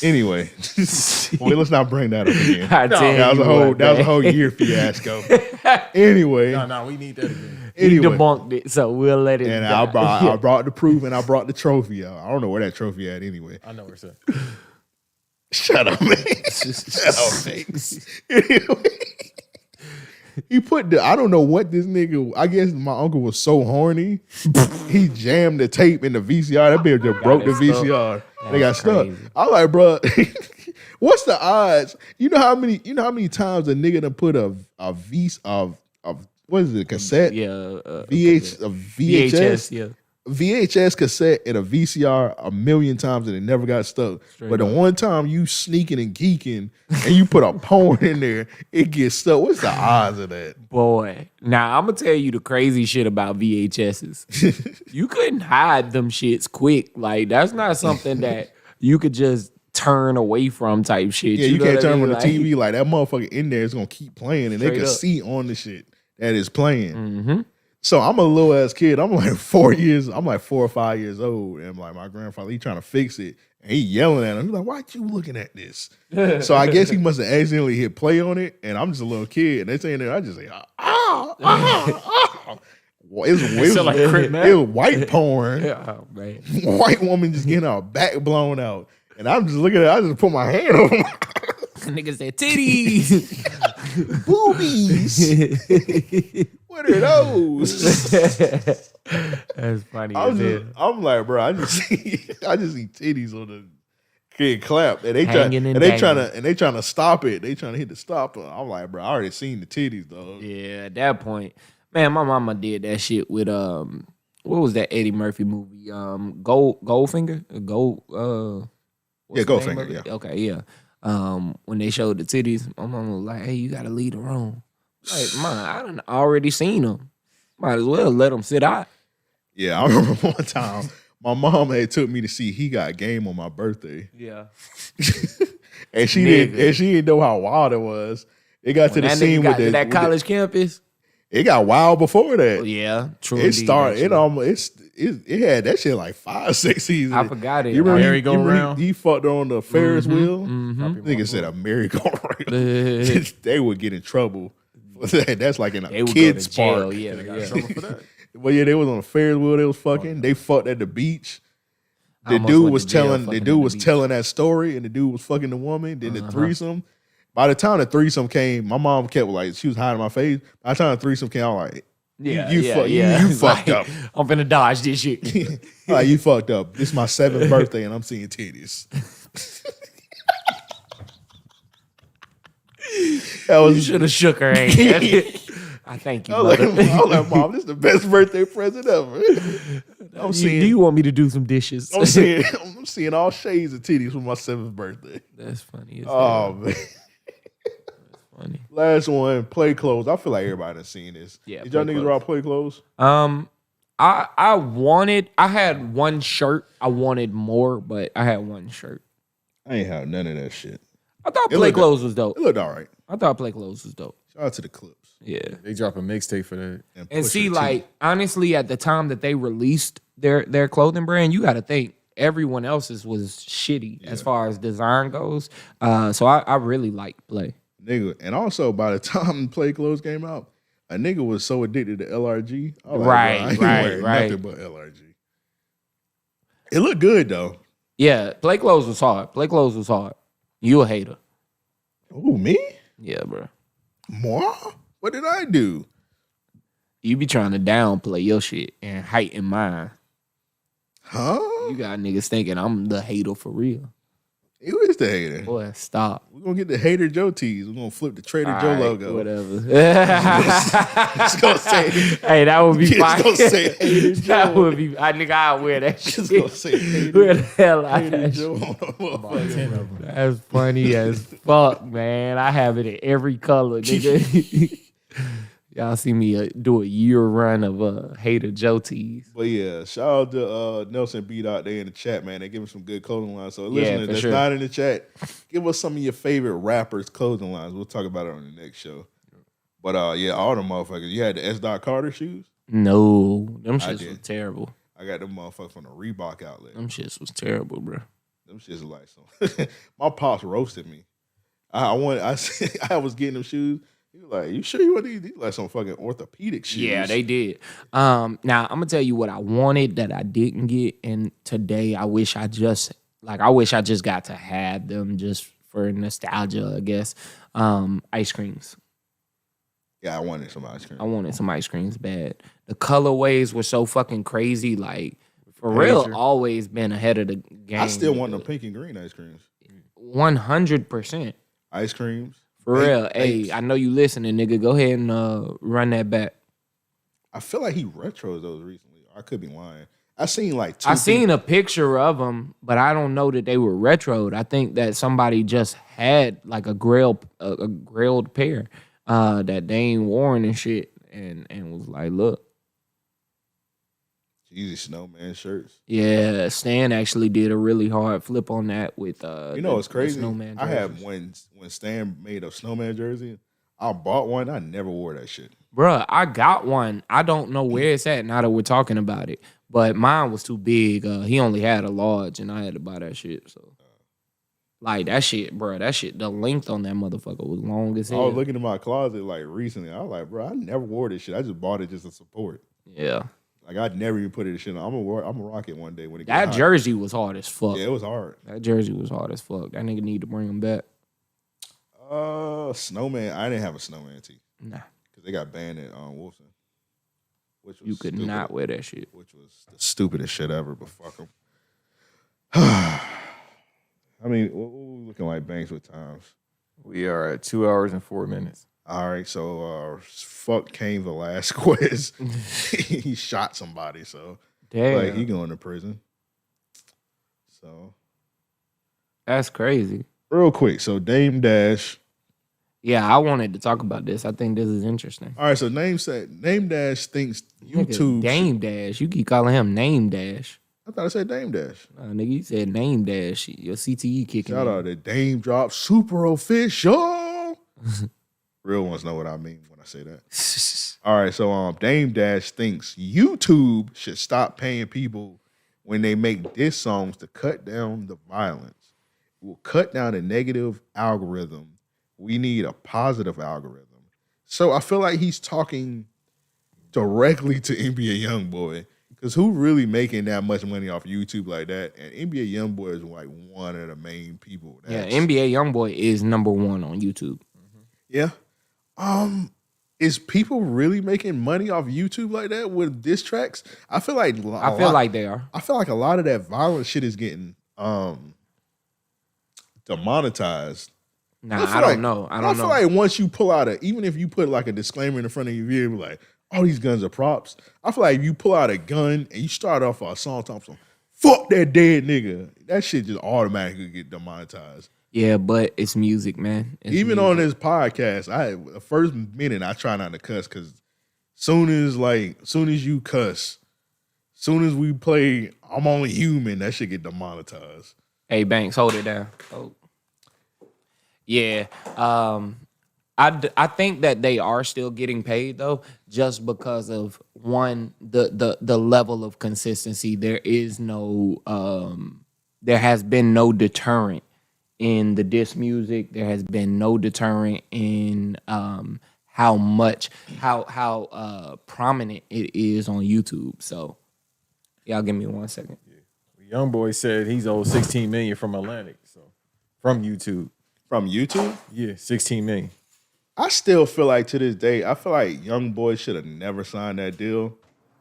Anyway, well, let's not bring that up again. That was a whole year fiasco. Anyway, No, we need that again. He debunked it, so we'll let it. And die. I brought the proof and I brought the trophy out. I don't know where that trophy at anyway. I know where it's at. Shut up, man. Shut up, man. Anyway. He put I don't know what this nigga, I guess my uncle was so horny, he jammed the tape in the VCR. That bitch just broke the VCR. They got stuck. I like, bro, what's the odds? You know how many times a nigga done put a what is it, cassette? Yeah. VHS? Yeah. VHS cassette and a VCR 1,000,000 times and it never got stuck. But the one time you sneaking and geeking and you put a porn in there, it gets stuck. What's the odds of that? Boy. Now, I'm going to tell you the crazy shit about VHSs. You couldn't hide them shits quick. Like, that's not something that you could just turn away from type shit. Yeah, you know can't what I turn mean? on the TV like that motherfucker in there is gonna keep playing, and they Straight can up. see on the shit that is playing. Mm-hmm. So I'm a little ass kid. I'm like 4 or 5 years old, and like my grandfather, he trying to fix it, and he yelling at him. He's like, "Why you looking at this?" So I guess he must have accidentally hit play on it, and I'm just a little kid, and they saying that I just say, Well, it was sound like Crip Mac. it was white porn. Oh, man. White woman just getting her back blown out, and I'm just looking at it. I just put my hand on my Nigga said titties. boobies. What are those? That's funny. I'm like, bro, I just see titties on the kid clap, and they Hanging and trying to stop it. They trying to hit the stop. I'm like, bro, I already seen the titties, dog. Yeah, at that point, man, my mama did that shit with what was that Eddie Murphy movie? Goldfinger, what's the name Goldfinger. of it? Yeah. Okay, yeah. When they showed the titties, my mama was like, "Hey, you gotta leave the room." Like, man, I done already seen them. Might as well let them sit out. Yeah, I remember one time my mom had took me to see He Got Game on my birthday, Yeah. and she didn't know how wild it was. It got to the scene with that college campus. It got wild before that. Yeah, true. It started. It had that shit like 5, 6 seasons. I forgot it. You remember Merry-go-round? he fucked her on the Ferris wheel. Mm-hmm. Nigga said a merry-go-round. They would get in trouble. That's like in They a would kids go to jail. park. Yeah, yeah. But yeah, they was on a Ferris wheel. They was fucking. They fucked at the beach. I The almost dude went was to jail telling. fucking The at dude the was beach. telling that story, and the dude was fucking the woman. Then the threesome. By the time the threesome came, my mom kept like she was hiding my face. By the time the threesome came, I was like, you It's fucked like, up. I'm finna dodge this shit. Like, you fucked up. This is my 7th birthday, and I'm seeing titties. You should have shook her hand. I thank you, I was mother. like, Mom, this is the best birthday present ever. I'm Do seeing, you want me to do some dishes? I'm seeing all shades of titties for my 7th birthday. That's funny. Oh man. Funny. Last one, play clothes. I feel like everybody done seen this. Yeah, Did y'all play niggas clothes. rock play clothes? I had one shirt. I wanted more, but I had one shirt. I ain't have none of that shit. I thought It play looked- clothes was dope. It looked all right. I thought play clothes was dope. Shout out to the Clips. Yeah. They drop a mixtape for that. And Pusha see, T. like, honestly, at the time that they released their clothing brand, you got to think everyone else's was shitty as far as design goes. So I really like play. Nigga, and also by the time play clothes came out, a nigga was so addicted to LRG. I was like, bro, I ain't wearing Right. nothing but LRG. It looked good though. Yeah, play clothes was hard. Play clothes was hard. You a hater. Ooh, me? Yeah, bro. Moi? What did I do? You be trying to downplay your shit and heighten mine. Huh? You got niggas thinking I'm the hater for real. Who is the hater? Boy, stop. We're gonna get the Hater Joe tees. We're gonna flip the Trader Joe All right, logo. Whatever. Just gonna say, Hey, that would be just fine. gonna say Hater Joe. That would be. Nigga, I'll wear that shit. Just gonna say Hater, Where the hell I Hater that Joe shit? on the motherfucker. That's funny as fuck, man. I have it in every color, nigga. Y'all see me do a year run of Hater Joe tees. But yeah, shout out to Nelson Beat out there in the chat, man. They give us some good clothing lines. So Yeah, listeners for that's sure. not in the chat, give us some of your favorite rappers' clothing lines. We'll talk about it on the next show. But yeah, all the motherfuckers. You had the S. Carter shoes. No, them I shits did. was terrible. I got them motherfuckers from the Reebok outlet. Them shits was terrible, bro. Them shits are like some. My pops roasted me. I was getting them shoes. He was like, "You sure you want these? These like some fucking orthopedic shoes." Yeah, they did. Now I'm gonna tell you what I wanted that I didn't get, and today I wish I just got to have them just for nostalgia, I guess. Ice creams. Yeah, I wanted some ice cream. I wanted some ice creams bad. The colorways were so fucking crazy. Like for real, Pager. always been ahead of the game. I still want them pink and green ice creams. 100%. Ice creams. For Baked- real. Hey, baked. I know you listening, nigga. Go ahead and run that back. I feel like he retros those recently. I could be lying. I seen like two. I seen a picture of them, but I don't know that they were retroed. I think that somebody just had like a grilled pair that they ain't worn and shit, and was like, look. Jeezy Snowman shirts. Yeah, Stan actually did a really hard flip on that with You know what's crazy? Snowman I had jerseys. when Stan made a Snowman jersey, I bought one. I never wore that shit. Bruh, I got one. I don't know where it's at now that we're talking about it. But mine was too big. He only had a large, and I had to buy that shit. So, like, that shit, bruh, the length on that motherfucker was long as I hell. was looking in my closet like recently. I was like, bro, I never wore this shit. I just bought it just to support. Yeah. Like I'd never even put it in shit. I'm gonna rock it one day when it gets That hot. jersey was hard as fuck. Yeah, it was hard. That jersey was hard as fuck. That nigga need to bring him back. Snowman. I didn't have a Snowman tee. Nah. Because they got banned at Wolfson. Which was You could stupid. not wear that shit. Which was the stupidest shit ever, but fuck them. I mean, what we looking like Banks with times? We are at 2 hours and 4 minutes. All right, so fuck Kane Velasquez. He shot somebody, so Damn. like he going to prison. So That's crazy. real quick, so Dame Dash. Yeah, I wanted to talk about this. I think this is interesting. All right, so Dame Dash thinks YouTube. Nigga, Dame Dash. You keep calling him Name Dash. I thought I said Dame Dash. Nigga, you said Name Dash. Your CTE kicking Shout in. out to Dame Drop Super Official. Real ones know what I mean when I say that. All right, so Dame Dash thinks YouTube should stop paying people when they make diss songs to cut down the violence. It will cut down the negative algorithm. We need a positive algorithm. So I feel like he's talking directly to NBA Youngboy, because who really making that much money off YouTube like that? And NBA Youngboy is like one of the main people. Yeah, NBA Youngboy is number one on YouTube. Yeah. Is people really making money off YouTube like that with diss tracks? I feel like like they are. I feel like a lot of that violent shit is getting demonetized. Nah, I don't know. I feel like once you pull out even if you put like a disclaimer in the front of your video, like, all these guns are props. I feel like if you pull out a gun and you start off a song talking, fuck that dead nigga, that shit just automatically get demonetized. Yeah, but it's music, man. It's Even music. on this podcast, the first minute I try not to cuss, because soon as you cuss, soon as we play I'm Only Human, that shit get demonetized. Hey, Banks, hold it down. Oh. Yeah. I think that they are still getting paid though, just because of one, the level of consistency. There is no there has been no deterrent in the diss music. There has been no deterrent in how prominent it is on YouTube. So y'all give me 1 second. Youngboy said he's owed $16 million from Atlantic, so from YouTube. From YouTube? Yeah, $16 million. I still feel like to this day, I feel like Youngboy should have never signed that deal.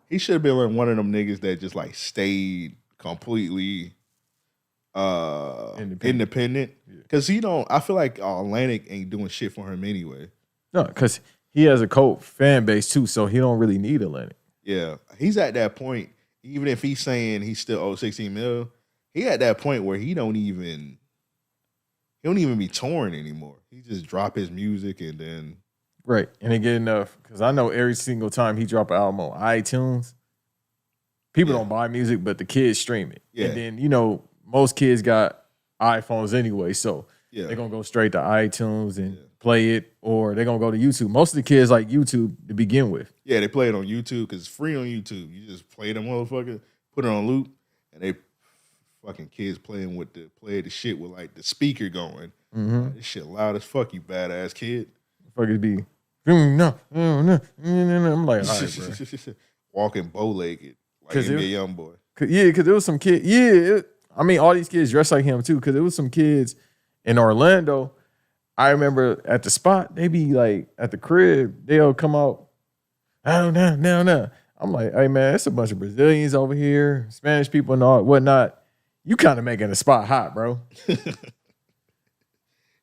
He should have been like one of them niggas that just like stayed completely independent. Because I feel like Atlantic ain't doing shit for him anyway. No, because he has a cult fan base too, so he don't really need Atlantic. Yeah, he's at that point. Even if he's saying he still owes 16 mil, he at that point where he don't even be touring anymore. He just drop his music and then right, and they get enough. Because I know every single time he drop an album on iTunes, people don't buy music, but the kids stream it. Yeah. And then most kids got iPhones anyway, so they're gonna go straight to iTunes and play it, or they're gonna go to YouTube. Most of the kids like YouTube to begin with. Yeah, they play it on YouTube because it's free on YouTube. You just play them motherfucker, put it on loop, and they fucking kids play the shit with like the speaker going. Mm-hmm. This shit loud as fuck, you badass kid. Fuckers be no. I'm like, all right, bro. Walking bow-legged like NBA Youngboy. Yeah, because there was some kid. Yeah, I mean, all these kids dress like him too. Because there was some kids in Orlando. I remember at the spot, they be like at the crib, they'll come out. Oh no. I'm like, hey man, it's a bunch of Brazilians over here, Spanish people and all whatnot. You kind of making the spot hot, bro.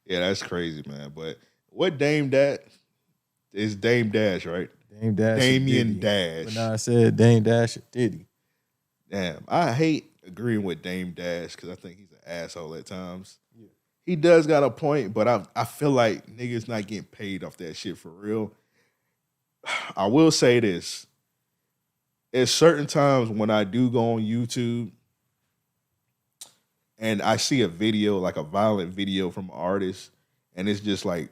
Yeah, that's crazy, man. But what Dame that is Dame Dash, right? Dame Dash. Damian Dash. But now I said Dame Dash Diddy. Damn, I hate agreeing with Dame Dash because I think he's an asshole at times. Yeah. He does got a point, but I feel like niggas not getting paid off that shit for real. I will say this. at certain times when I do go on YouTube and I see a video, like a violent video from an artist, and it's just like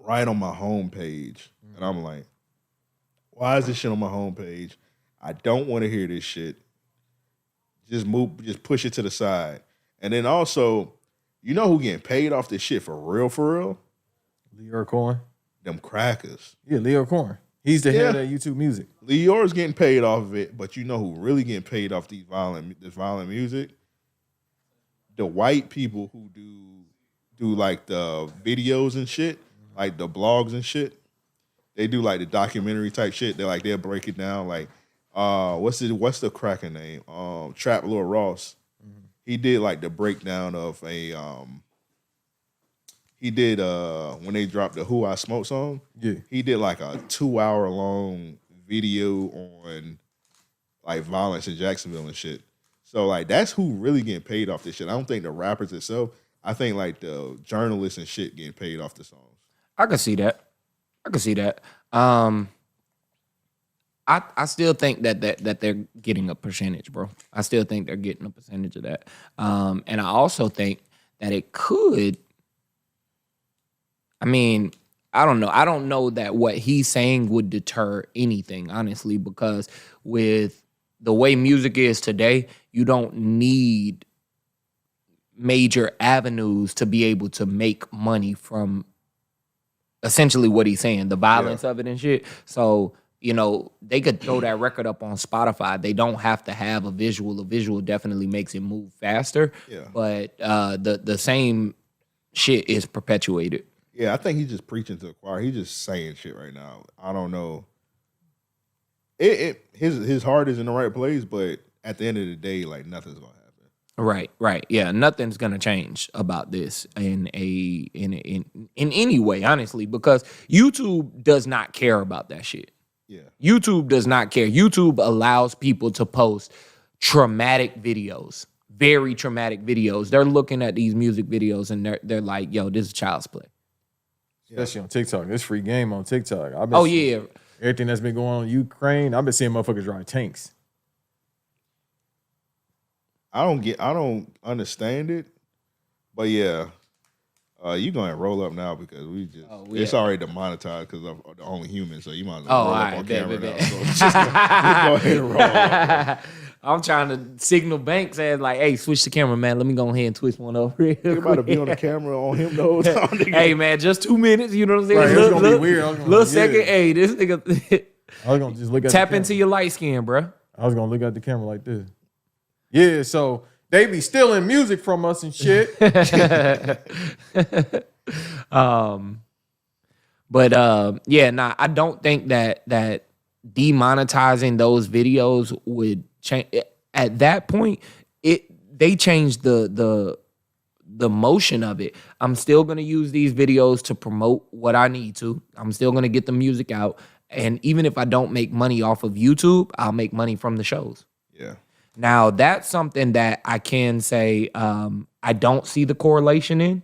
right on my homepage, and I'm like, why is this shit on my homepage? I don't want to hear this shit. Just push it to the side. And then also, you know who getting paid off this shit for real? Leo Coin. Them crackers. Yeah, Leo Coin. He's the head of YouTube music. Leo's getting paid off of it, but you know who really getting paid off this violent music? The white people who do like the videos and shit, like the blogs and shit. They do like the documentary type shit. They'll break it down like what's the cracker name? Trap Lord Ross. He did like the breakdown of a he did when they dropped the Who I Smoke song. Yeah. He did like a 2-hour long video on like violence in Jacksonville and shit. So like that's who really getting paid off this shit. I don't think the rappers itself. I think like the journalists and shit getting paid off the songs. I can see that. I still think that they're getting a percentage, bro. I still think they're getting a percentage of that. And I also think that it could. I mean, I don't know. I don't know that what he's saying would deter anything, honestly, because with the way music is today, you don't need major avenues to be able to make money from essentially what he's saying, the violence of it and shit. So, you know, they could throw that record up on Spotify. They don't have to have a visual. A visual definitely makes it move faster. Yeah. But the same shit is perpetuated. Yeah, I think he's just preaching to the choir. He's just saying shit right now. I don't know. His heart is in the right place, but at the end of the day, like nothing's gonna happen. Right. Yeah, nothing's gonna change about this in any way, honestly, because YouTube does not care about that shit. Yeah. YouTube does not care. YouTube allows people to post traumatic videos, very traumatic videos. They're looking at these music videos and they're like, yo, this is child's play. Especially on TikTok. There's free game on TikTok. Everything that's been going on in Ukraine, I've been seeing motherfuckers drive tanks. I don't understand it, but yeah, you gonna roll up now because it's already demonetized because of the only human, so you might as well roll up on camera now. So just go ahead and roll up. I'm trying to signal Banks as like, hey, switch the camera, man. Let me go ahead and twist one over here. You're about to be on the camera on him the whole time. Hey, man, just 2 minutes. You know what I'm saying? Right, it's gonna be weird. Little second. Hey, this nigga. I was gonna just look at tap into your light skin, bro. I was gonna look at the camera like this. Yeah, so they be stealing music from us and shit. I don't think that demonetizing those videos would change. At that point, they changed the motion of it. I'm still gonna use these videos to promote what I need to. I'm still gonna get the music out, and even if I don't make money off of YouTube, I'll make money from the shows. Yeah. Now that's something that I can say I don't see the correlation in.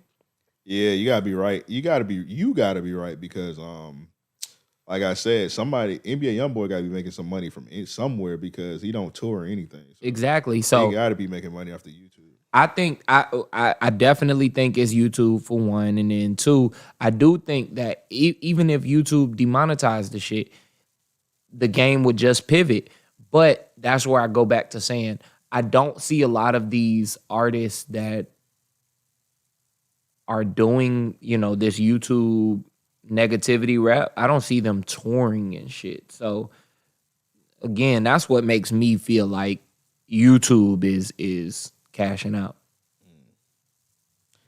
Yeah, you gotta be right. You gotta be right because like I said, NBA YoungBoy gotta be making some money from somewhere because he don't tour or anything. So exactly. So he gotta be making money off the YouTube. I think I definitely think it's YouTube for one, and then two, I do think that even if YouTube demonetized the shit, the game would just pivot. But that's where I go back to saying I don't see a lot of these artists that are doing, this YouTube negativity rap. I don't see them touring and shit. So again, that's what makes me feel like YouTube is cashing out.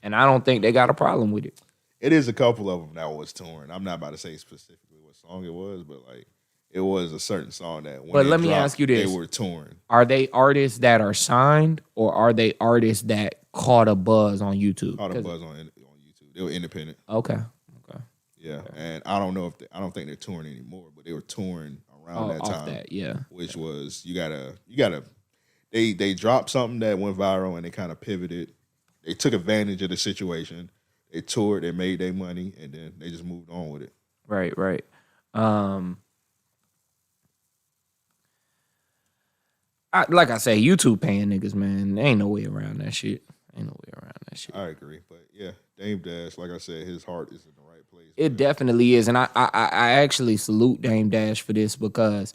And I don't think they got a problem with it. It is a couple of them that was touring. I'm not about to say specifically what song it was, but like it was a certain song that when let me ask you this. They were touring. Are they artists that are signed or are they artists that caught a buzz on YouTube? Caught a buzz on YouTube. They were independent. Okay. Yeah. Okay. And I don't know I don't think they're touring anymore, but they were touring around that time. Yeah. Which was you gotta they dropped something that went viral and they kind of pivoted. They took advantage of the situation. They toured, they made their money, and then they just moved on with it. Right. like I say, YouTube paying niggas, man. There ain't no way around that shit. I agree, but yeah, Dame Dash, like I said, his heart is in the right place. It definitely is, and I actually salute Dame Dash for this because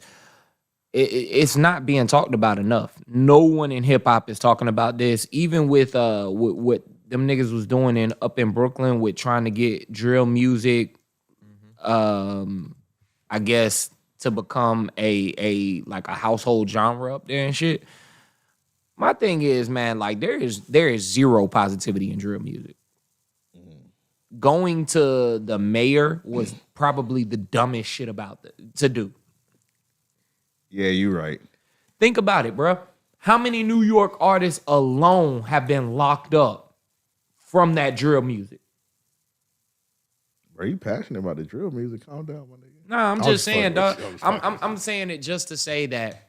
it's not being talked about enough. No one in hip hop is talking about this, even with what them niggas was doing up in Brooklyn with trying to get drill music, I guess to become a household genre up there and shit. My thing is, man, like there is zero positivity in drill music. Going to the mayor was probably the dumbest shit to do. Yeah, you're right. Think about it, bro. How many New York artists alone have been locked up from that drill music? Are you passionate about the drill music? Calm down, my nigga. Nah, I'm just saying, dog. I'm saying it just to say that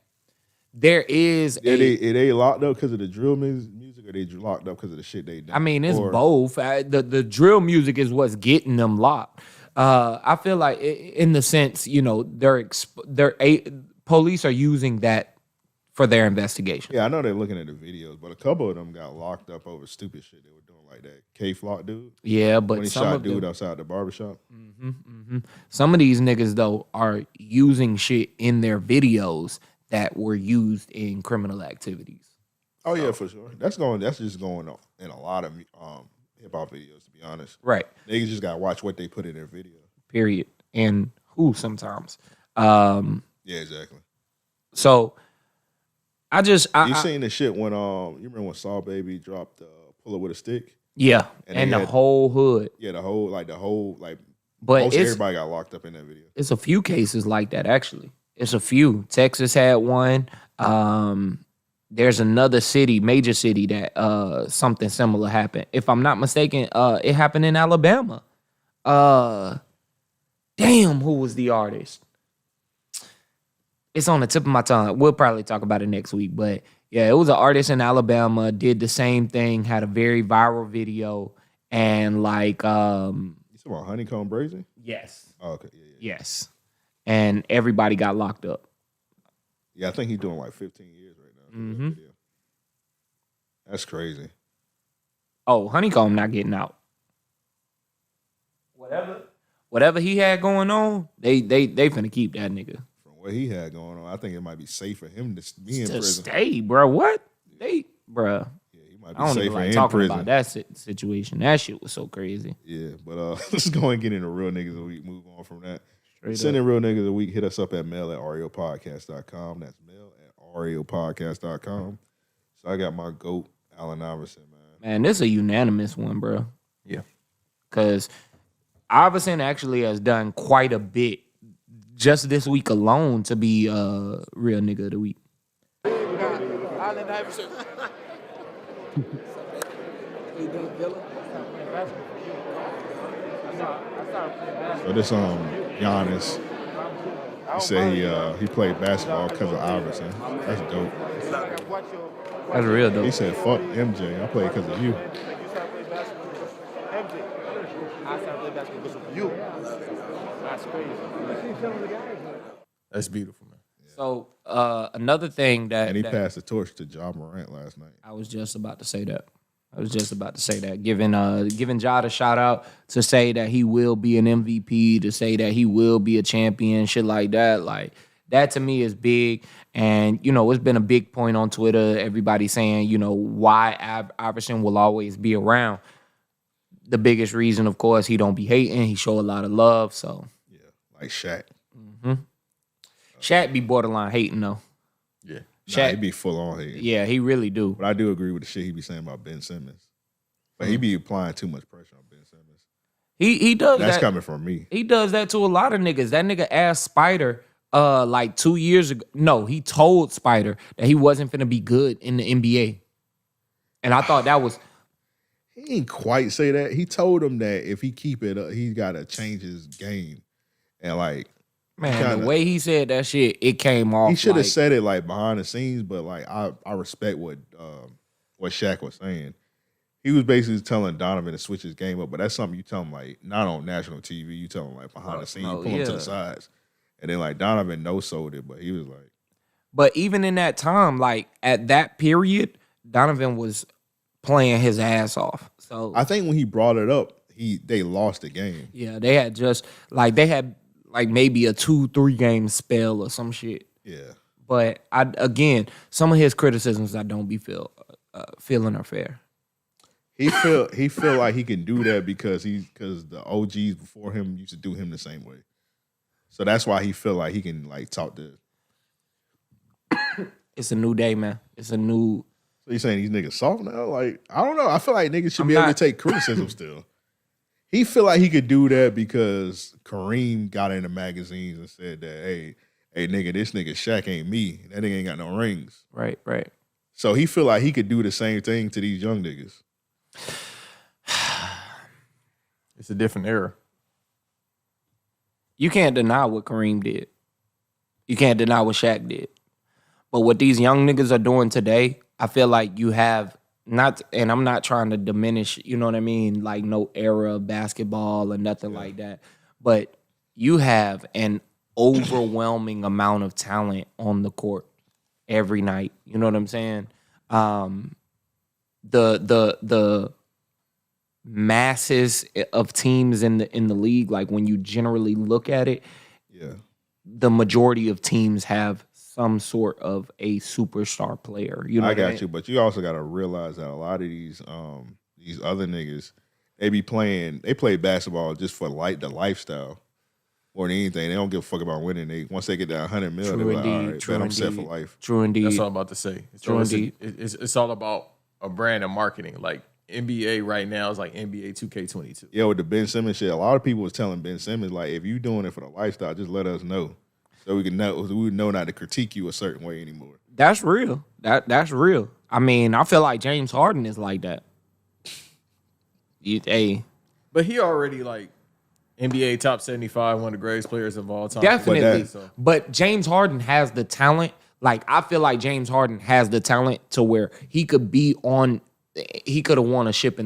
there is they locked up because of the drill music, or they locked up because of the shit they done? I mean, it's both. The drill music is what's getting them locked. I feel like in the sense, you know, police are using that for their investigation. Yeah, I know they're looking at the videos, but a couple of them got locked up over stupid shit they were doing, like that K-Flock dude. Yeah, but when he shot dude outside the barbershop. Some of these niggas though are using shit in their videos that were used in criminal activities. Oh yeah, for sure. That's just going on in a lot of hip hop videos, to be honest. Right. Niggas just gotta watch what they put in their video. Period. And who sometimes. Yeah, exactly. So you seen the shit when you remember when Saw Baby dropped Pull Up With a Stick? Yeah, and the whole hood. Yeah, the whole but most everybody got locked up in that video. It's a few cases like that, actually. It's a few. Texas had one. There's another major city that something similar happened. If I'm not mistaken, it happened in Alabama. Damn, who was the artist? It's on the tip of my tongue. We'll probably talk about it next week. But yeah, it was an artist in Alabama, did the same thing, had a very viral video, and like You talking about Honeycomb Brazy? Yes. Oh, okay. Yeah. Yes. And everybody got locked up. Yeah, I think he's doing like 15 years right now. Mm-hmm. That's crazy. Oh, Honeycomb not getting out. Whatever he had going on, they finna keep that nigga. From what he had going on, I think it might be safe for him to be in prison. Stay, bro. What? Bro. Yeah, he might be I don't safer even like in talking prison. about that situation. That shit was so crazy. Yeah, but let's go and get into Real Niggas of the Week. Move on from that. Straight Send in Real Niggas of the Week. Hit us up at mail@raopodcast.com. That's mail@raopodcast.com. So I got my GOAT, Allen Iverson, man. Man, this is a unanimous one, bro. Yeah. Because Iverson actually has done quite a bit just this week alone to be Real Nigga of the Week. Allen Iverson. So this Giannis, he said he played basketball because of Iverson. That's dope. That's real dope. He said, fuck MJ, I played because of you. That's crazy. That's beautiful, man. So another thing that And he passed the torch to Ja Morant last night. I was just about to say that. Giving Ja a shout out to say that he will be an MVP, to say that he will be a champion, shit like that. Like that to me is big. And, you know, it's been a big point on Twitter. Everybody saying, you know, why Iverson will always be around. The biggest reason, of course, he don't be hating. He show a lot of love. So Yeah, like Shaq. Mm-hmm. Shaq be borderline hating though. Yeah. Shaq, he be full on hating. Yeah, he really do. But I do agree with the shit he be saying about Ben Simmons. But he be applying too much pressure on Ben Simmons. He does That's that. coming from me. He does that to a lot of niggas. That nigga asked Spider like 2 years ago. No, he told Spider that he wasn't finna be good in the NBA. And I thought that was... He ain't quite say that. He told him that if he keep it up, he got to change his game. And like... Man, the way he said that shit, it came off. He should have like, said it like behind the scenes, but like I respect what Shaq was saying. He was basically telling Donovan to switch his game up, but that's something you tell him like not on national TV. You tell him like behind the scenes, pull him to the sides, and then like Donovan no sold it, but he was like, But even in that time, like at that period, Donovan was playing his ass off. So I think when he brought it up, they lost the game. yeah, they had maybe a 2-3 game spell or some shit. Yeah. But again, some of his criticisms I don't be feeling are fair. He feel like he can do that because the OGs before him used to do him the same way. So that's why he feel like he can like talk to. It's a new day, man. It's a new. So you saying these niggas soft now? Like I don't know. I feel like niggas should be able to take criticism still. He feel like he could do that because Kareem got in the magazines and said that, hey nigga, this nigga Shaq ain't me. That nigga ain't got no rings. Right. So he feel like he could do the same thing to these young niggas. It's a different era. You can't deny what Kareem did. You can't deny what Shaq did. But what these young niggas are doing today, I feel like you have not, and I'm not trying to diminish, you know what I mean, like no era of basketball or nothing like that. But you have an overwhelming amount of talent on the court every night. You know what I'm saying? The masses of teams in the league, like when you generally look at it, the majority of teams have some sort of a superstar player. You know, I got you, but you also got to realize that a lot of these other niggas, they play basketball just for the lifestyle more than anything. They don't give a fuck about winning. Once they get that 100 mil, they're like, all right, bet I'm set for life. True indeed. That's all I'm about to say. It's all about a brand and marketing. Like NBA right now is like NBA 2K22. Yeah, with the Ben Simmons shit, a lot of people was telling Ben Simmons, like, if you doing it for the lifestyle, just let us know. So we would know not to critique you a certain way anymore. That's real. That's real. I mean, I feel like James Harden is like that. But he already like NBA top 75, one of the greatest players of all time. Definitely. But James Harden has the talent. Like, I feel like James Harden has the talent to where he could have won a ship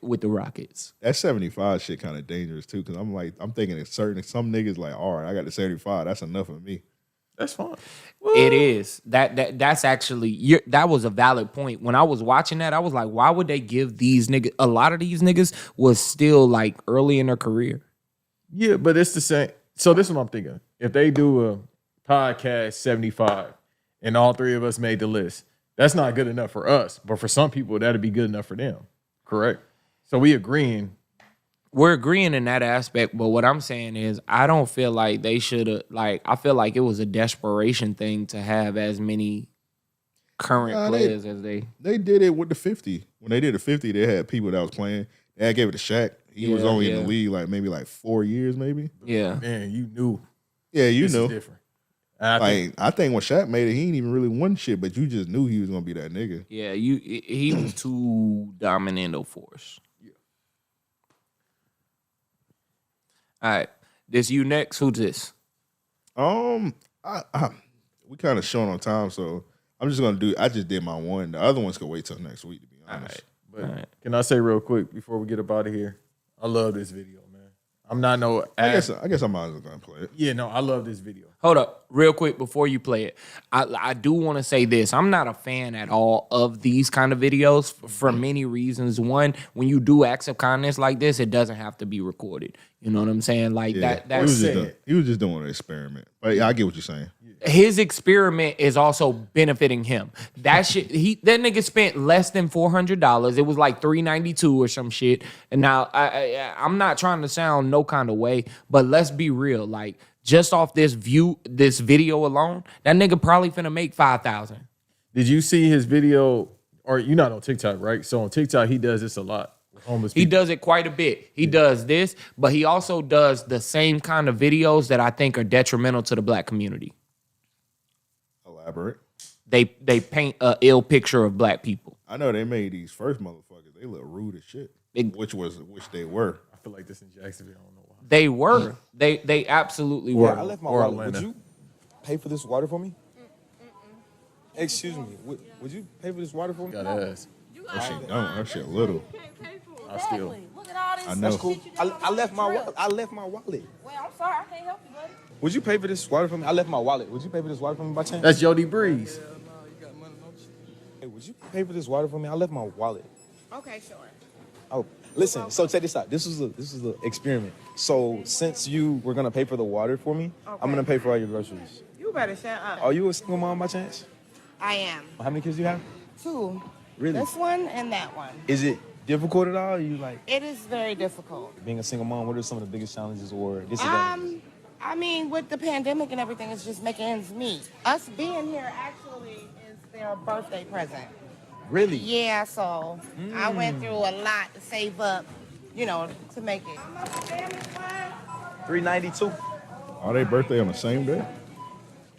with the Rockets. That 75 shit kind of dangerous too, because I'm thinking some niggas like, all right, I got the 75, that's enough of me. That's fine. It is. That's actually that was a valid point. When I was watching that, I was like, why would they give these niggas? A lot of these niggas was still like early in their career. Yeah, but it's the same. So this is what I'm thinking. If they do a podcast 75 and all three of us made the list, that's not good enough for us. But for some people, that'd be good enough for them. Correct? So we're agreeing in that aspect. But what I'm saying is I don't feel like they should have, I feel like it was a desperation thing to have as many current players as they. They did it with the 50. When they did the 50, they had people that was playing. They gave it to Shaq. He was only in the league maybe 4 years, maybe. Yeah. Man, you knew. Yeah, you knew. Is different. I think when Shaq made it, he ain't even really won shit, but you just knew he was gonna be that nigga. Yeah, he was too dominant of force. Yeah. All right, this you next. Who's this? We kind of short on time, so I'm just gonna I just did my one. The other ones could wait till next week, to be honest. All right. Can I say real quick before we get up out of here? I love this video, man. I'm not no. I guess I might as well go and play it. Yeah, no, I love this video. Hold up, real quick before you play it. I do want to say this. I'm not a fan at all of these kind of videos for many reasons. One, when you do acts of kindness like this, it doesn't have to be recorded. You know what I'm saying? Like he was just doing an experiment. But yeah, I get what you're saying. His experiment is also benefiting him. That shit, that nigga spent less than $400. It was like $392 or some shit. And now I'm not trying to sound no kind of way, but let's be real. Like, just off this video alone, that nigga probably finna make $5,000. Did you see his video? Or you're not on TikTok, right? So on TikTok, he does this a lot. He does it quite a bit. He does this, but he also does the same kind of videos that I think are detrimental to the black community. Elaborate. They paint a ill picture of black people. I know they made these first motherfuckers. They look rude as shit. Which they were. I feel like this in Jacksonville. I don't know why. They were. They absolutely were. Yeah, I left my wallet. Would you pay for this water for me? Excuse me. Would you pay for this water for me? Gotta ask. That shit little. I still. Look at all this. I know. That's cool. I left my wallet. Well, I'm sorry. I can't help you, buddy. Would you pay for this water for me? I left my wallet. Would you pay for this water for me by chance? That's Jody Breeze. Hey, would you pay for this water for me? I left my wallet. Okay, sure. Oh, listen. So check this out. This is the experiment. So since you were gonna pay for the water for me, I'm gonna pay for all your groceries. You better shut up. Are you a single mom by chance? I am. How many kids do you have? 2. Really? This one and that one. Is it difficult at all? Are you like It is very difficult. being a single mom? What are some of the biggest challenges or disadvantages? I mean, with the pandemic and everything, it's just making ends meet. Us being here actually is their birthday present. Really? Yeah, so I went through a lot to save up, to make it. $392. Are they birthday on the same day?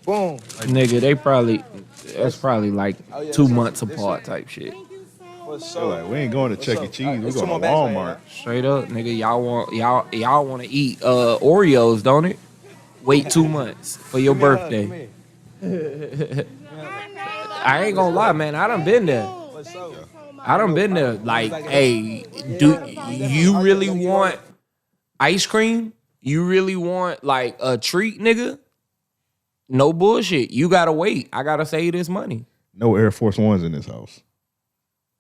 Boom. Nigga, that's probably like 2 months apart type shit. They're like, we ain't going to Chuck E. Cheese. We're going to Walmart. Straight up, nigga, y'all want to eat Oreos, don't it? Wait 2 months for your birthday. I ain't gonna lie, man. I done been there. Like, hey, do you really want ice cream? You really want like a treat, nigga? No bullshit. You gotta wait. I gotta save this money. No Air Force Ones in this house.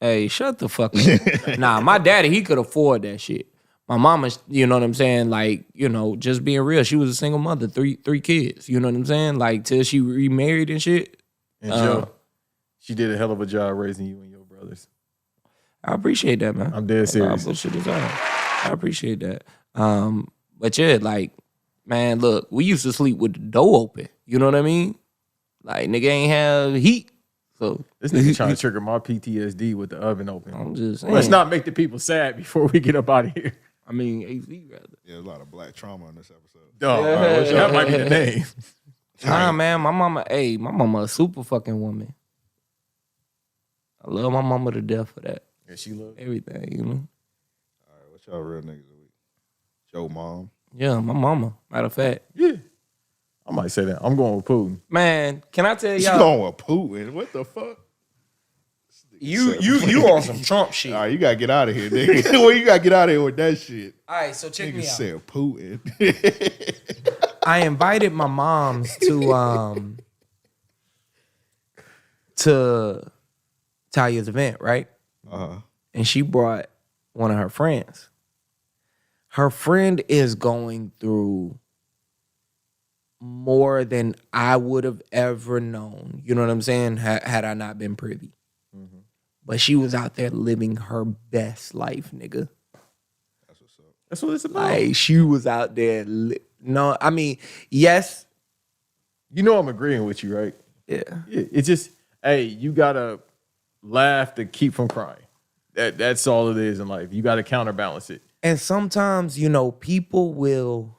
Hey, shut the fuck up. Nah, my daddy, he could afford that shit. My mama, you know what I'm saying? Like, just being real. She was a single mother, three kids. You know what I'm saying? Like, till she remarried and shit. And Joe, she did a hell of a job raising you and your brothers. I appreciate that, man. I'm dead serious. I appreciate that. But yeah, like, man, look, we used to sleep with the door open. You know what I mean? Like, nigga ain't have heat. So this nigga trying to trigger my PTSD with the oven open. I'm just saying. Let's not make the people sad before we get up out of here. I mean, AC rather. Yeah, there's a lot of black trauma in this episode. Oh, that might be the name. Nah, man, my mama a super fucking woman. I love my mama to death for that. Yeah, she loves everything, All right, what's y'all real niggas of the week? Joe mom. Yeah, my mama. Matter of fact. Yeah. I might say that. I'm going with Putin. Man, can I tell y'all? You going with Putin? What the fuck? You on some Trump shit. All right, you gotta get out of here, nigga. Well, you gotta get out of here with that shit. All right, so check me out. Said Putin. I invited my moms to Talia's event, right? And she brought one of her friends. Her friend is going through more than I would have ever known. You know what I'm saying? Had I not been privy. Mm-hmm. But she was out there living her best life, nigga. That's what's up. That's what it's about. Like, she was out there. No, I mean, yes. You know I'm agreeing with you, right? Yeah. It's just, hey, you gotta laugh to keep from crying. That's all it is in life. You gotta counterbalance it. And sometimes, people will.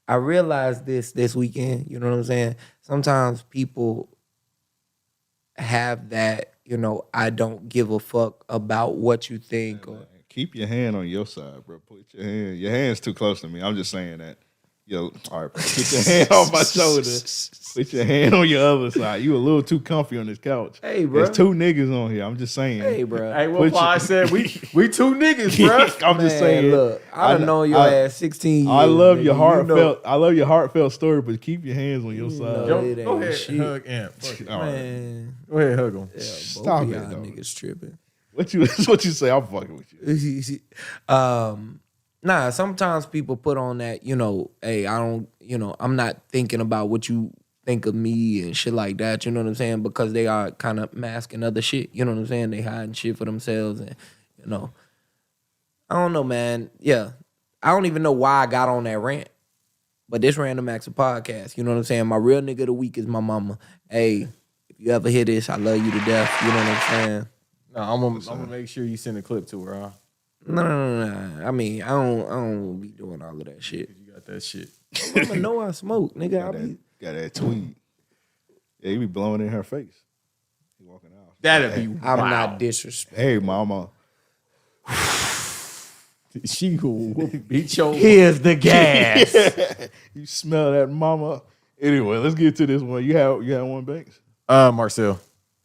I realized this weekend, you know what I'm saying? Sometimes people have that, I don't give a fuck about what you think. Man, keep your hand on your side, bro. Put your hand's too close to me. I'm just saying that. Yo, all right, bro. Put your hand on my shoulder. Put your hand on your other side. You a little too comfy on this couch. Hey, bro. There's 2 niggas on here. I'm just saying. Hey, bro. Hey, what I said? We 2 niggas, bro. I'm just saying. Look, I done known your ass 16 years. I love your heartfelt. I love your heartfelt story, but keep your hands on your side. Go ahead, hug Amp. Man. Go ahead, hug him. Yeah, Stop both it, of y'all though. niggas tripping. What you say? I'm fucking with you. Nah, sometimes people put on that, hey, I don't, I'm not thinking about what you think of me and shit like that, you know what I'm saying? Because they are kind of masking other shit, you know what I'm saying? They hiding shit for themselves and, I don't know, man. Yeah, I don't even know why I got on that rant. But this Random Acts of Podcast, you know what I'm saying? My real nigga of the week is my mama. Hey, if you ever hear this, I love you to death, you know what I'm saying? No, I'm gonna make sure you send a clip to her, huh? No. I mean, I don't be doing all of that shit. You got that shit. I know I smoke, nigga. Got that tweet. Yeah, you be blowing in her face. You walking out. That'd be wild. I'm not disrespectful. Hey, mama. She will beat your. Here's the gas. You smell that, mama. Anyway, let's get to this one. You had one, Banks? Marcel.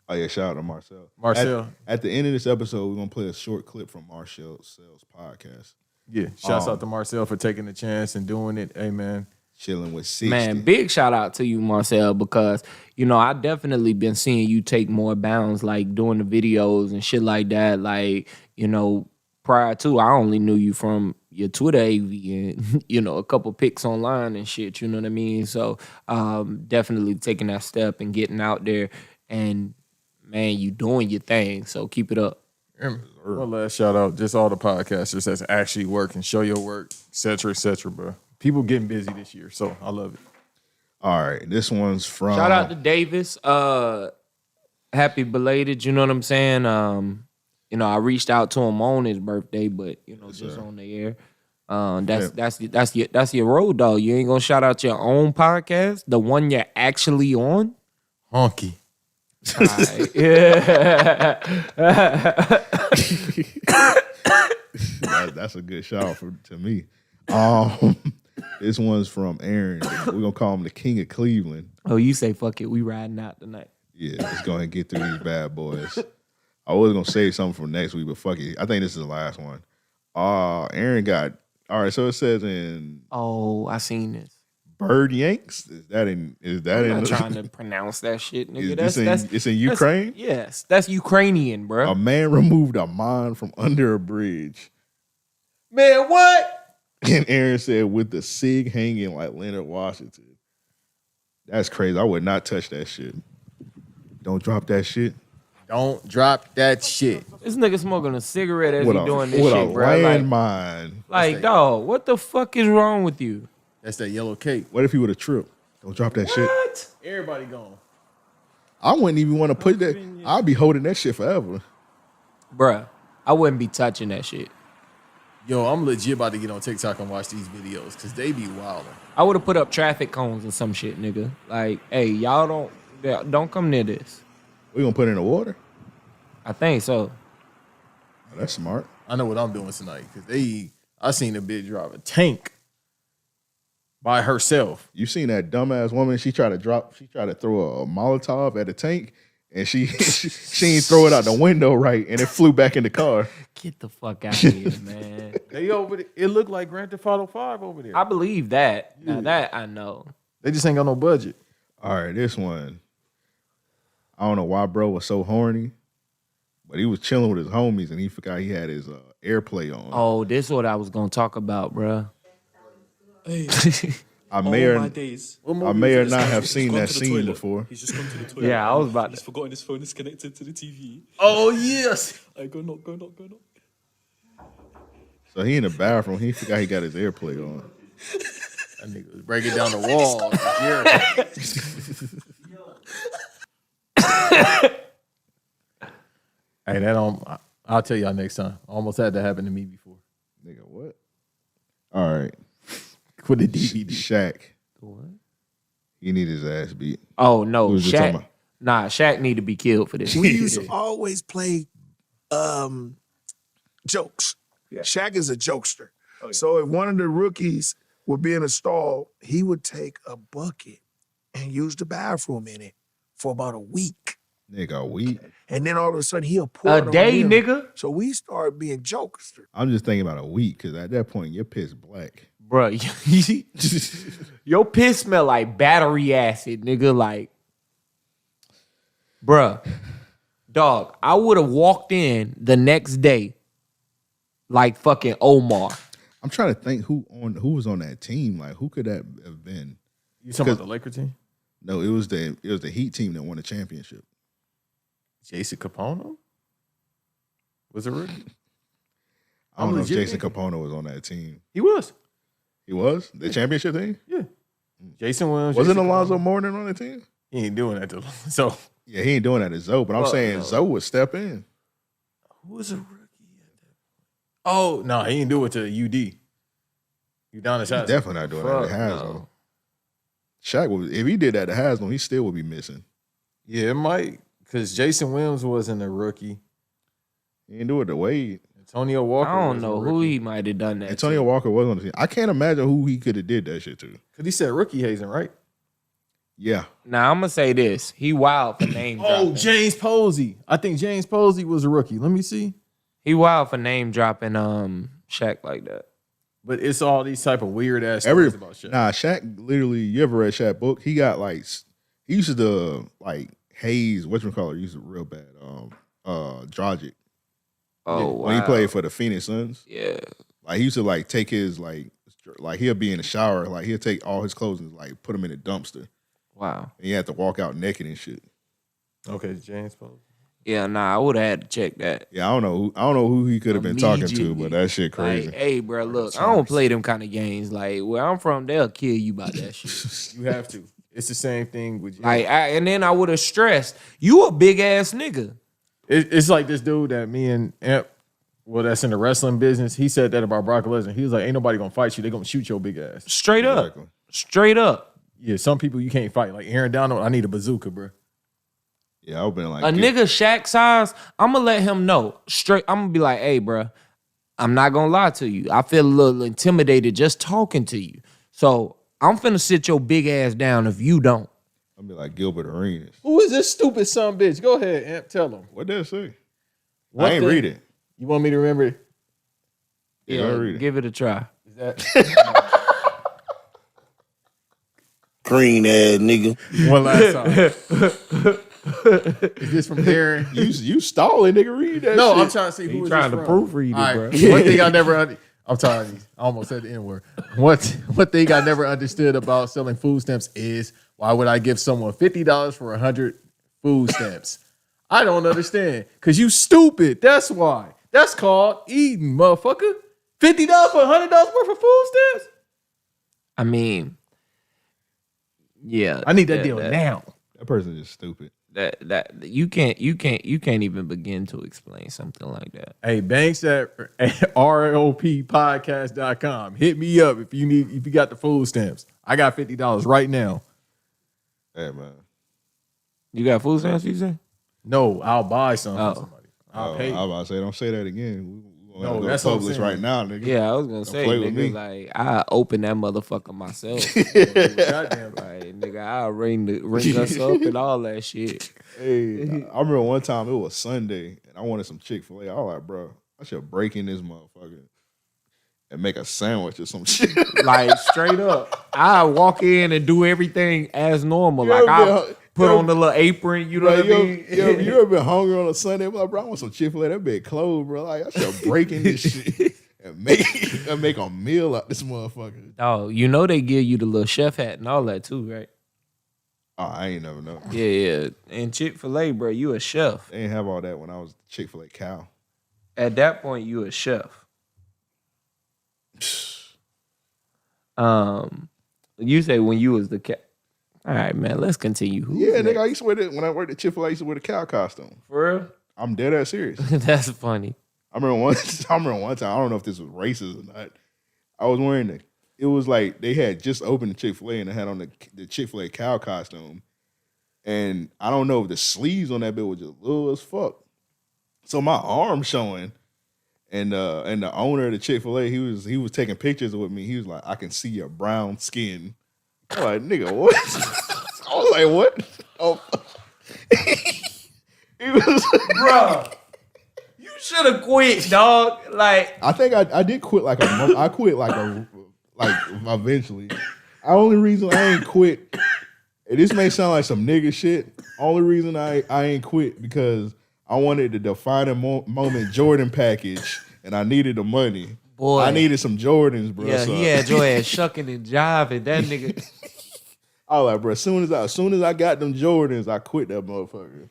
Oh yeah, shout out to Marcel. Marcel. At the end of this episode, we're gonna play a short clip from Marcel's podcast. Yeah, shouts out to Marcel for taking the chance and doing it. Hey, man. Chilling with 60. Man, big shout out to you, Marcel, because, you know, I definitely been seeing you take more bounds, like doing the videos and shit like that. Like, you know, prior to, I only knew you from your Twitter AV and, you know, a couple pics online and shit, you know what I mean? So definitely taking that step and getting out there and, man, you doing your thing. So keep it up. One last shout out, just all the podcasters that's actually working, show your work, et cetera, bro. People getting busy this year, so I love it. All right, this one's from... Shout out to Davis. Happy belated, you know what I'm saying? You know, I reached out to him on his birthday, but, you know, just on the air. That's your road, dog. You ain't gonna shout out your own podcast, the one you're actually on? Honky. Right. Yeah. That's a good shout out to me. This one's from Aaron. We're gonna call him the King of Cleveland. Oh, you say fuck it, we riding out tonight. Yeah, let's go ahead and get through these bad boys. I was gonna say something for next week, but fuck it. I think this is the last one. Aaron got all right. So it says in I seen this. Bird Yanks. Is that in? I'm not trying to pronounce that shit, nigga. It's in Ukraine. Yes, that's Ukrainian, bro. A man removed a mine from under a bridge. Man, what? And Aaron said, with the SIG hanging like Leonard Washington. That's crazy. I would not touch that shit. Don't drop that shit. Don't drop that shit. This nigga smoking a cigarette as he doing this shit, bro. Landmine. Like, dog, what the fuck is wrong with you? That's that yellow cake. What if he would have tripped? Don't drop that shit. What? Everybody gone. I wouldn't even want to put that. I'd be holding that shit forever. Bruh, I wouldn't be touching that shit. Yo, I'm legit about to get on TikTok and watch these videos because they be wilding. I would have put up traffic cones or some shit, nigga. Like, hey, y'all don't come near this. We gonna put it in the water? I think so. Oh, that's smart. I know what I'm doing tonight because I seen a bitch drive a tank by herself. You seen that dumbass woman? She tried to throw a Molotov at a tank, and she ain't throw it out the window right, and it flew back in the car. Get the fuck out of here, man. They over there. It looked like Grand Theft Auto 5 over there. I believe that. Now that I know. They just ain't got no budget. All right, this one. I don't know why bro was so horny, but he was chilling with his homies, and he forgot he had his AirPlay on. Oh, this is what I was gonna talk about, bro. Hey. I may or not have seen that scene before. He's just gone to the toilet. Yeah, I was about to. He's forgotten his phone is connected to the TV. Oh, yes. Go knock. So he in the bathroom. He forgot he got his AirPlay on. That nigga was breaking down the wall. Hey, I'll tell y'all next time. Almost had that happen to me before. Nigga, what? All right. For the DVD. Shaq. What? He need his ass beat. Oh no, Who's you talking Shaq. Nah, Shaq need to be killed for this. We used to always play jokes. Yeah. Shaq is a jokester. Oh, yeah. So if one of the rookies would be in a stall, he would take a bucket and use the bathroom in it for about a week. Nigga, a week? And then all of a sudden he'll pour it A day, on him. nigga? So we started being jokesters. I'm just thinking about a week, because at that point, your piss black. Bro, your piss smell like battery acid, nigga. Like, bruh, dog, I would have walked in the next day like fucking Omar. I'm trying to think who was on that team. Like, who could that have been? You talking about the Laker team? No, it was the Heat team that won the championship. Jason Capono? Was it rookie? I don't know if Jason Capono was on that team. He was. He was? The championship team? Yeah. Jason Williams. Wasn't Jason Alonzo Capono. Mourning on the team? He ain't doing that to so. Yeah, he ain't doing that to Zoe, but I'm saying Zoe would step in. Who was a rookie at that point? Oh, no, he didn't do it to UD. Udonis Haslem. Definitely not doing that to Haslam. No. Shaq would, if he did that to Haslam, he still would be missing. Yeah, it might, because Jason Williams wasn't a rookie. He didn't do it to Wade. Antonio Walker. I don't know who he might have done that. Antonio Walker was on the team. I can't imagine who he could have did that shit to. Because he said rookie hazing, right? Yeah. Now I'm gonna say this: he wild for name dropping. Oh, James Posey. I think James Posey was a rookie. Let me see. He wild for name dropping Shaq like that. But it's all these type of weird ass stories about Shaq. Nah, Shaq literally. You ever read Shaq book? He got like he used to like haze. Whatchamacallit used to real bad. Drogic. Oh, when he played for the Phoenix Suns. Yeah. Like he used to like take his like he'll be in the shower, like he'll take all his clothes and like put them in a dumpster. Wow. And he had to walk out naked and shit. Okay, James Post. Yeah, nah, I would have had to check that. Yeah, I don't know who he could have been talking to, but that shit crazy. Like, hey, bro, look, I don't play them kind of games. Like, where I'm from, they'll kill you about that shit. You have to. It's the same thing with you. Like, and then I would have stressed, you a big ass nigga. It's like this dude that me and Amp, that's in the wrestling business. He said that about Brock Lesnar. He was like, "Ain't nobody gonna fight you. They gonna shoot your big ass." Straight up. Straight up. Yeah, some people you can't fight. Like Aaron Donald, I need a bazooka, bro. Yeah, I've been like a nigga Shaq size. I'm gonna let him know straight. I'm gonna be like, "Hey, bro, I'm not gonna lie to you. I feel a little intimidated just talking to you. So I'm finna sit your big ass down if you don't." I'll be like Gilbert Arenas. Who is this stupid son bitch? Go ahead, Amp. Tell him. What did it say? What I ain't read it. You want me to remember it? Yeah, I read it. Give it a try. Is that green ass nigga? One last time. Is this from Darren? You stalling, nigga. Read that. No, shit. I'm trying to see who is trying this to from. proofread it, All bro. right. One thing I never. I'm tired of these. I almost said the N word. What thing I never understood about selling food stamps is why would I give someone $50 for 100 food stamps? I don't understand. Cause you stupid. That's why. That's called eating, motherfucker. $50 for $100 worth of food stamps. I mean, yeah. I need that deal now. That person is stupid. That you can't even begin to explain something like that. Hey, Banks at RAOPpodcast.com. Hit me up if you got the food stamps. I got $50 right now. Hey man. You got food stamps, you say? No, I'll buy some for somebody. I'll pay. I was about to say, don't say that again. No, go that's publish right now, nigga. Yeah, I was gonna say, play with me. nigga, like I open that motherfucker myself. Goddamn. Like, nigga, I'll ring us up and all that shit. Hey, I remember one time it was Sunday and I wanted some Chik-fil-A. I was like, bro, I should break in this motherfucker and make a sandwich or some shit. Like straight up, I walk in and do everything as normal. Like I put on the little apron, you know what I mean? You ever been hungry on a Sunday? I'm like, bro, I want some Chik-fil-A. That bit closed, bro. Like, I should break in this shit and make a meal out this motherfucker. Oh, you know they give you the little chef hat and all that too, right? Oh, I ain't never know. Yeah. And Chick-fil-A, bro, you a chef. They ain't have all that when I was Chick-fil-A cow. At that point, you a chef. You say when you was the cat. All right, man. Let's continue. Yeah, nigga. I used to wear when I worked at Chick-fil-A. I used to wear the cow costume. For real? I'm dead ass serious. That's funny. I remember one time. I don't know if this was racist or not. I was wearing it was like they had just opened the Chick-fil-A and they had on the Chick-fil-A cow costume. And I don't know if the sleeves on that bit was just little as fuck. So my arm showing. And the owner of the Chick-fil-A, he was taking pictures with me. He was like, I can see your brown skin. I'm like, nigga, what? I was like, what? Oh, he was, bro. You should have quit, dog. Like, I think I did quit like I quit like eventually. The only reason I ain't quit, and this may sound like some nigga shit. Only reason I ain't quit because I wanted the defining moment Jordan package, and I needed the money. Boy, I needed some Jordans, bro. Yeah, so. he had your ass shucking and jiving. That nigga. I was like, bro, as soon as I got them Jordans, I quit that motherfucker.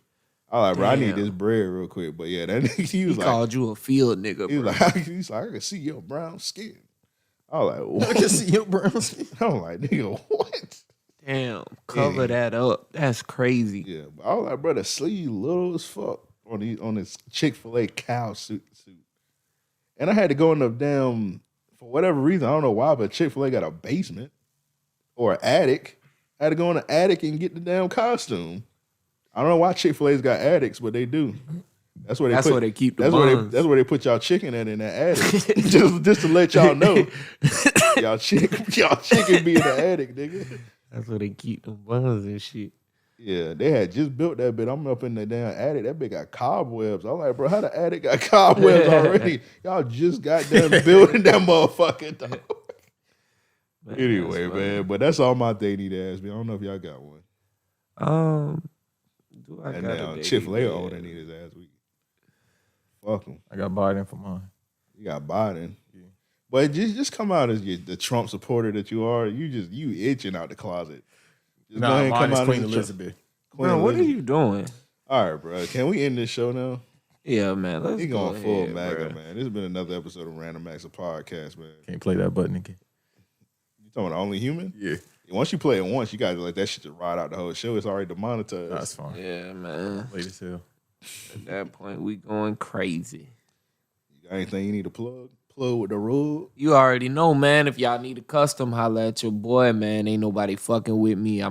I was like, bro, I need this bread real quick. But yeah, that nigga, he called you a field nigga, he bro. was like, I can see your brown skin. I was like, what? I can see your brown skin. I was like, nigga, what? Damn, cover that up. That's crazy. Yeah, but I was like, bro, the sleeve little as fuck on this Chick-fil-A cow suit. And I had to go in the damn, for whatever reason, I don't know why, but Chick-fil-A got a basement or an attic. I had to go in the attic and get the damn costume. I don't know why Chick-fil-A's got attics, but they do. That's where they keep the buns. That's where they put y'all chicken at in that attic. just to let y'all know. y'all chicken be in the attic, nigga. That's where they keep the buns and shit. Yeah, they had just built that bit. I'm up in the damn attic. That bit got cobwebs. I'm like, bro, how the attic got cobwebs already? Y'all just got done building that motherfucker, dog. Anyway, man, but that's all my day need to ask me. I don't know if y'all got one. Do I And got now a day? Chik-fil-A all they need his ass week. Fuck them. I got Biden for mine. You got Biden. Yeah. But just come out as the Trump supporter that you are. You itching out the closet. Just go ahead and mine come is out Queen as Elizabeth. Bro, what are you doing? All right, bro. Can we end this show now? Yeah, man. Let's He go going full ahead, MAGA, bro. man. This has been another episode of Random Acts of Podcast, man. Can't play that button again. You talking about Only Human? Yeah. Once you play it once, you gotta let that shit just ride out the whole show. It's already demonetized. That's fine. Yeah, man. Late as hell. At that point, we going crazy. You got anything you need to plug? Plug with the rule? You already know, man. If y'all need a custom, holla at your boy, man. Ain't nobody fucking with me.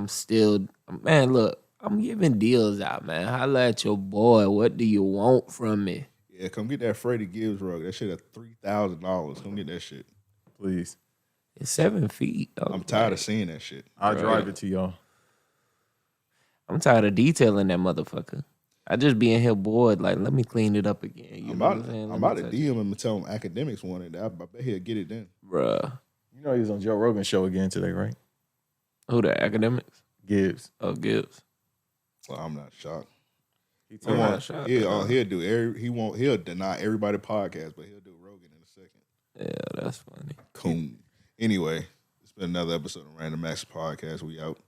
Man, look, I'm giving deals out, man. Holla at your boy. What do you want from me? Yeah, come get that Freddie Gibbs rug. That shit at $3,000. Come get that shit. Please. It's 7 feet. I'm tired of seeing that shit. I'll drive it to y'all. I'm tired of detailing that motherfucker. I just be in here bored. Like, let me clean it up again. You know what I'm saying? I'm about to DM him and tell him academics wanted it. I bet he'll get it then. Bruh. You know he was on Joe Rogan's show again today, right? Who the academics? Gibbs. Oh, Gibbs. Well, I'm not shocked. He'll He'll deny everybody podcast, but he'll do Rogan in a second. Yeah, that's funny. Cool. Anyway, it's been another episode of Random Acts Podcast. We out.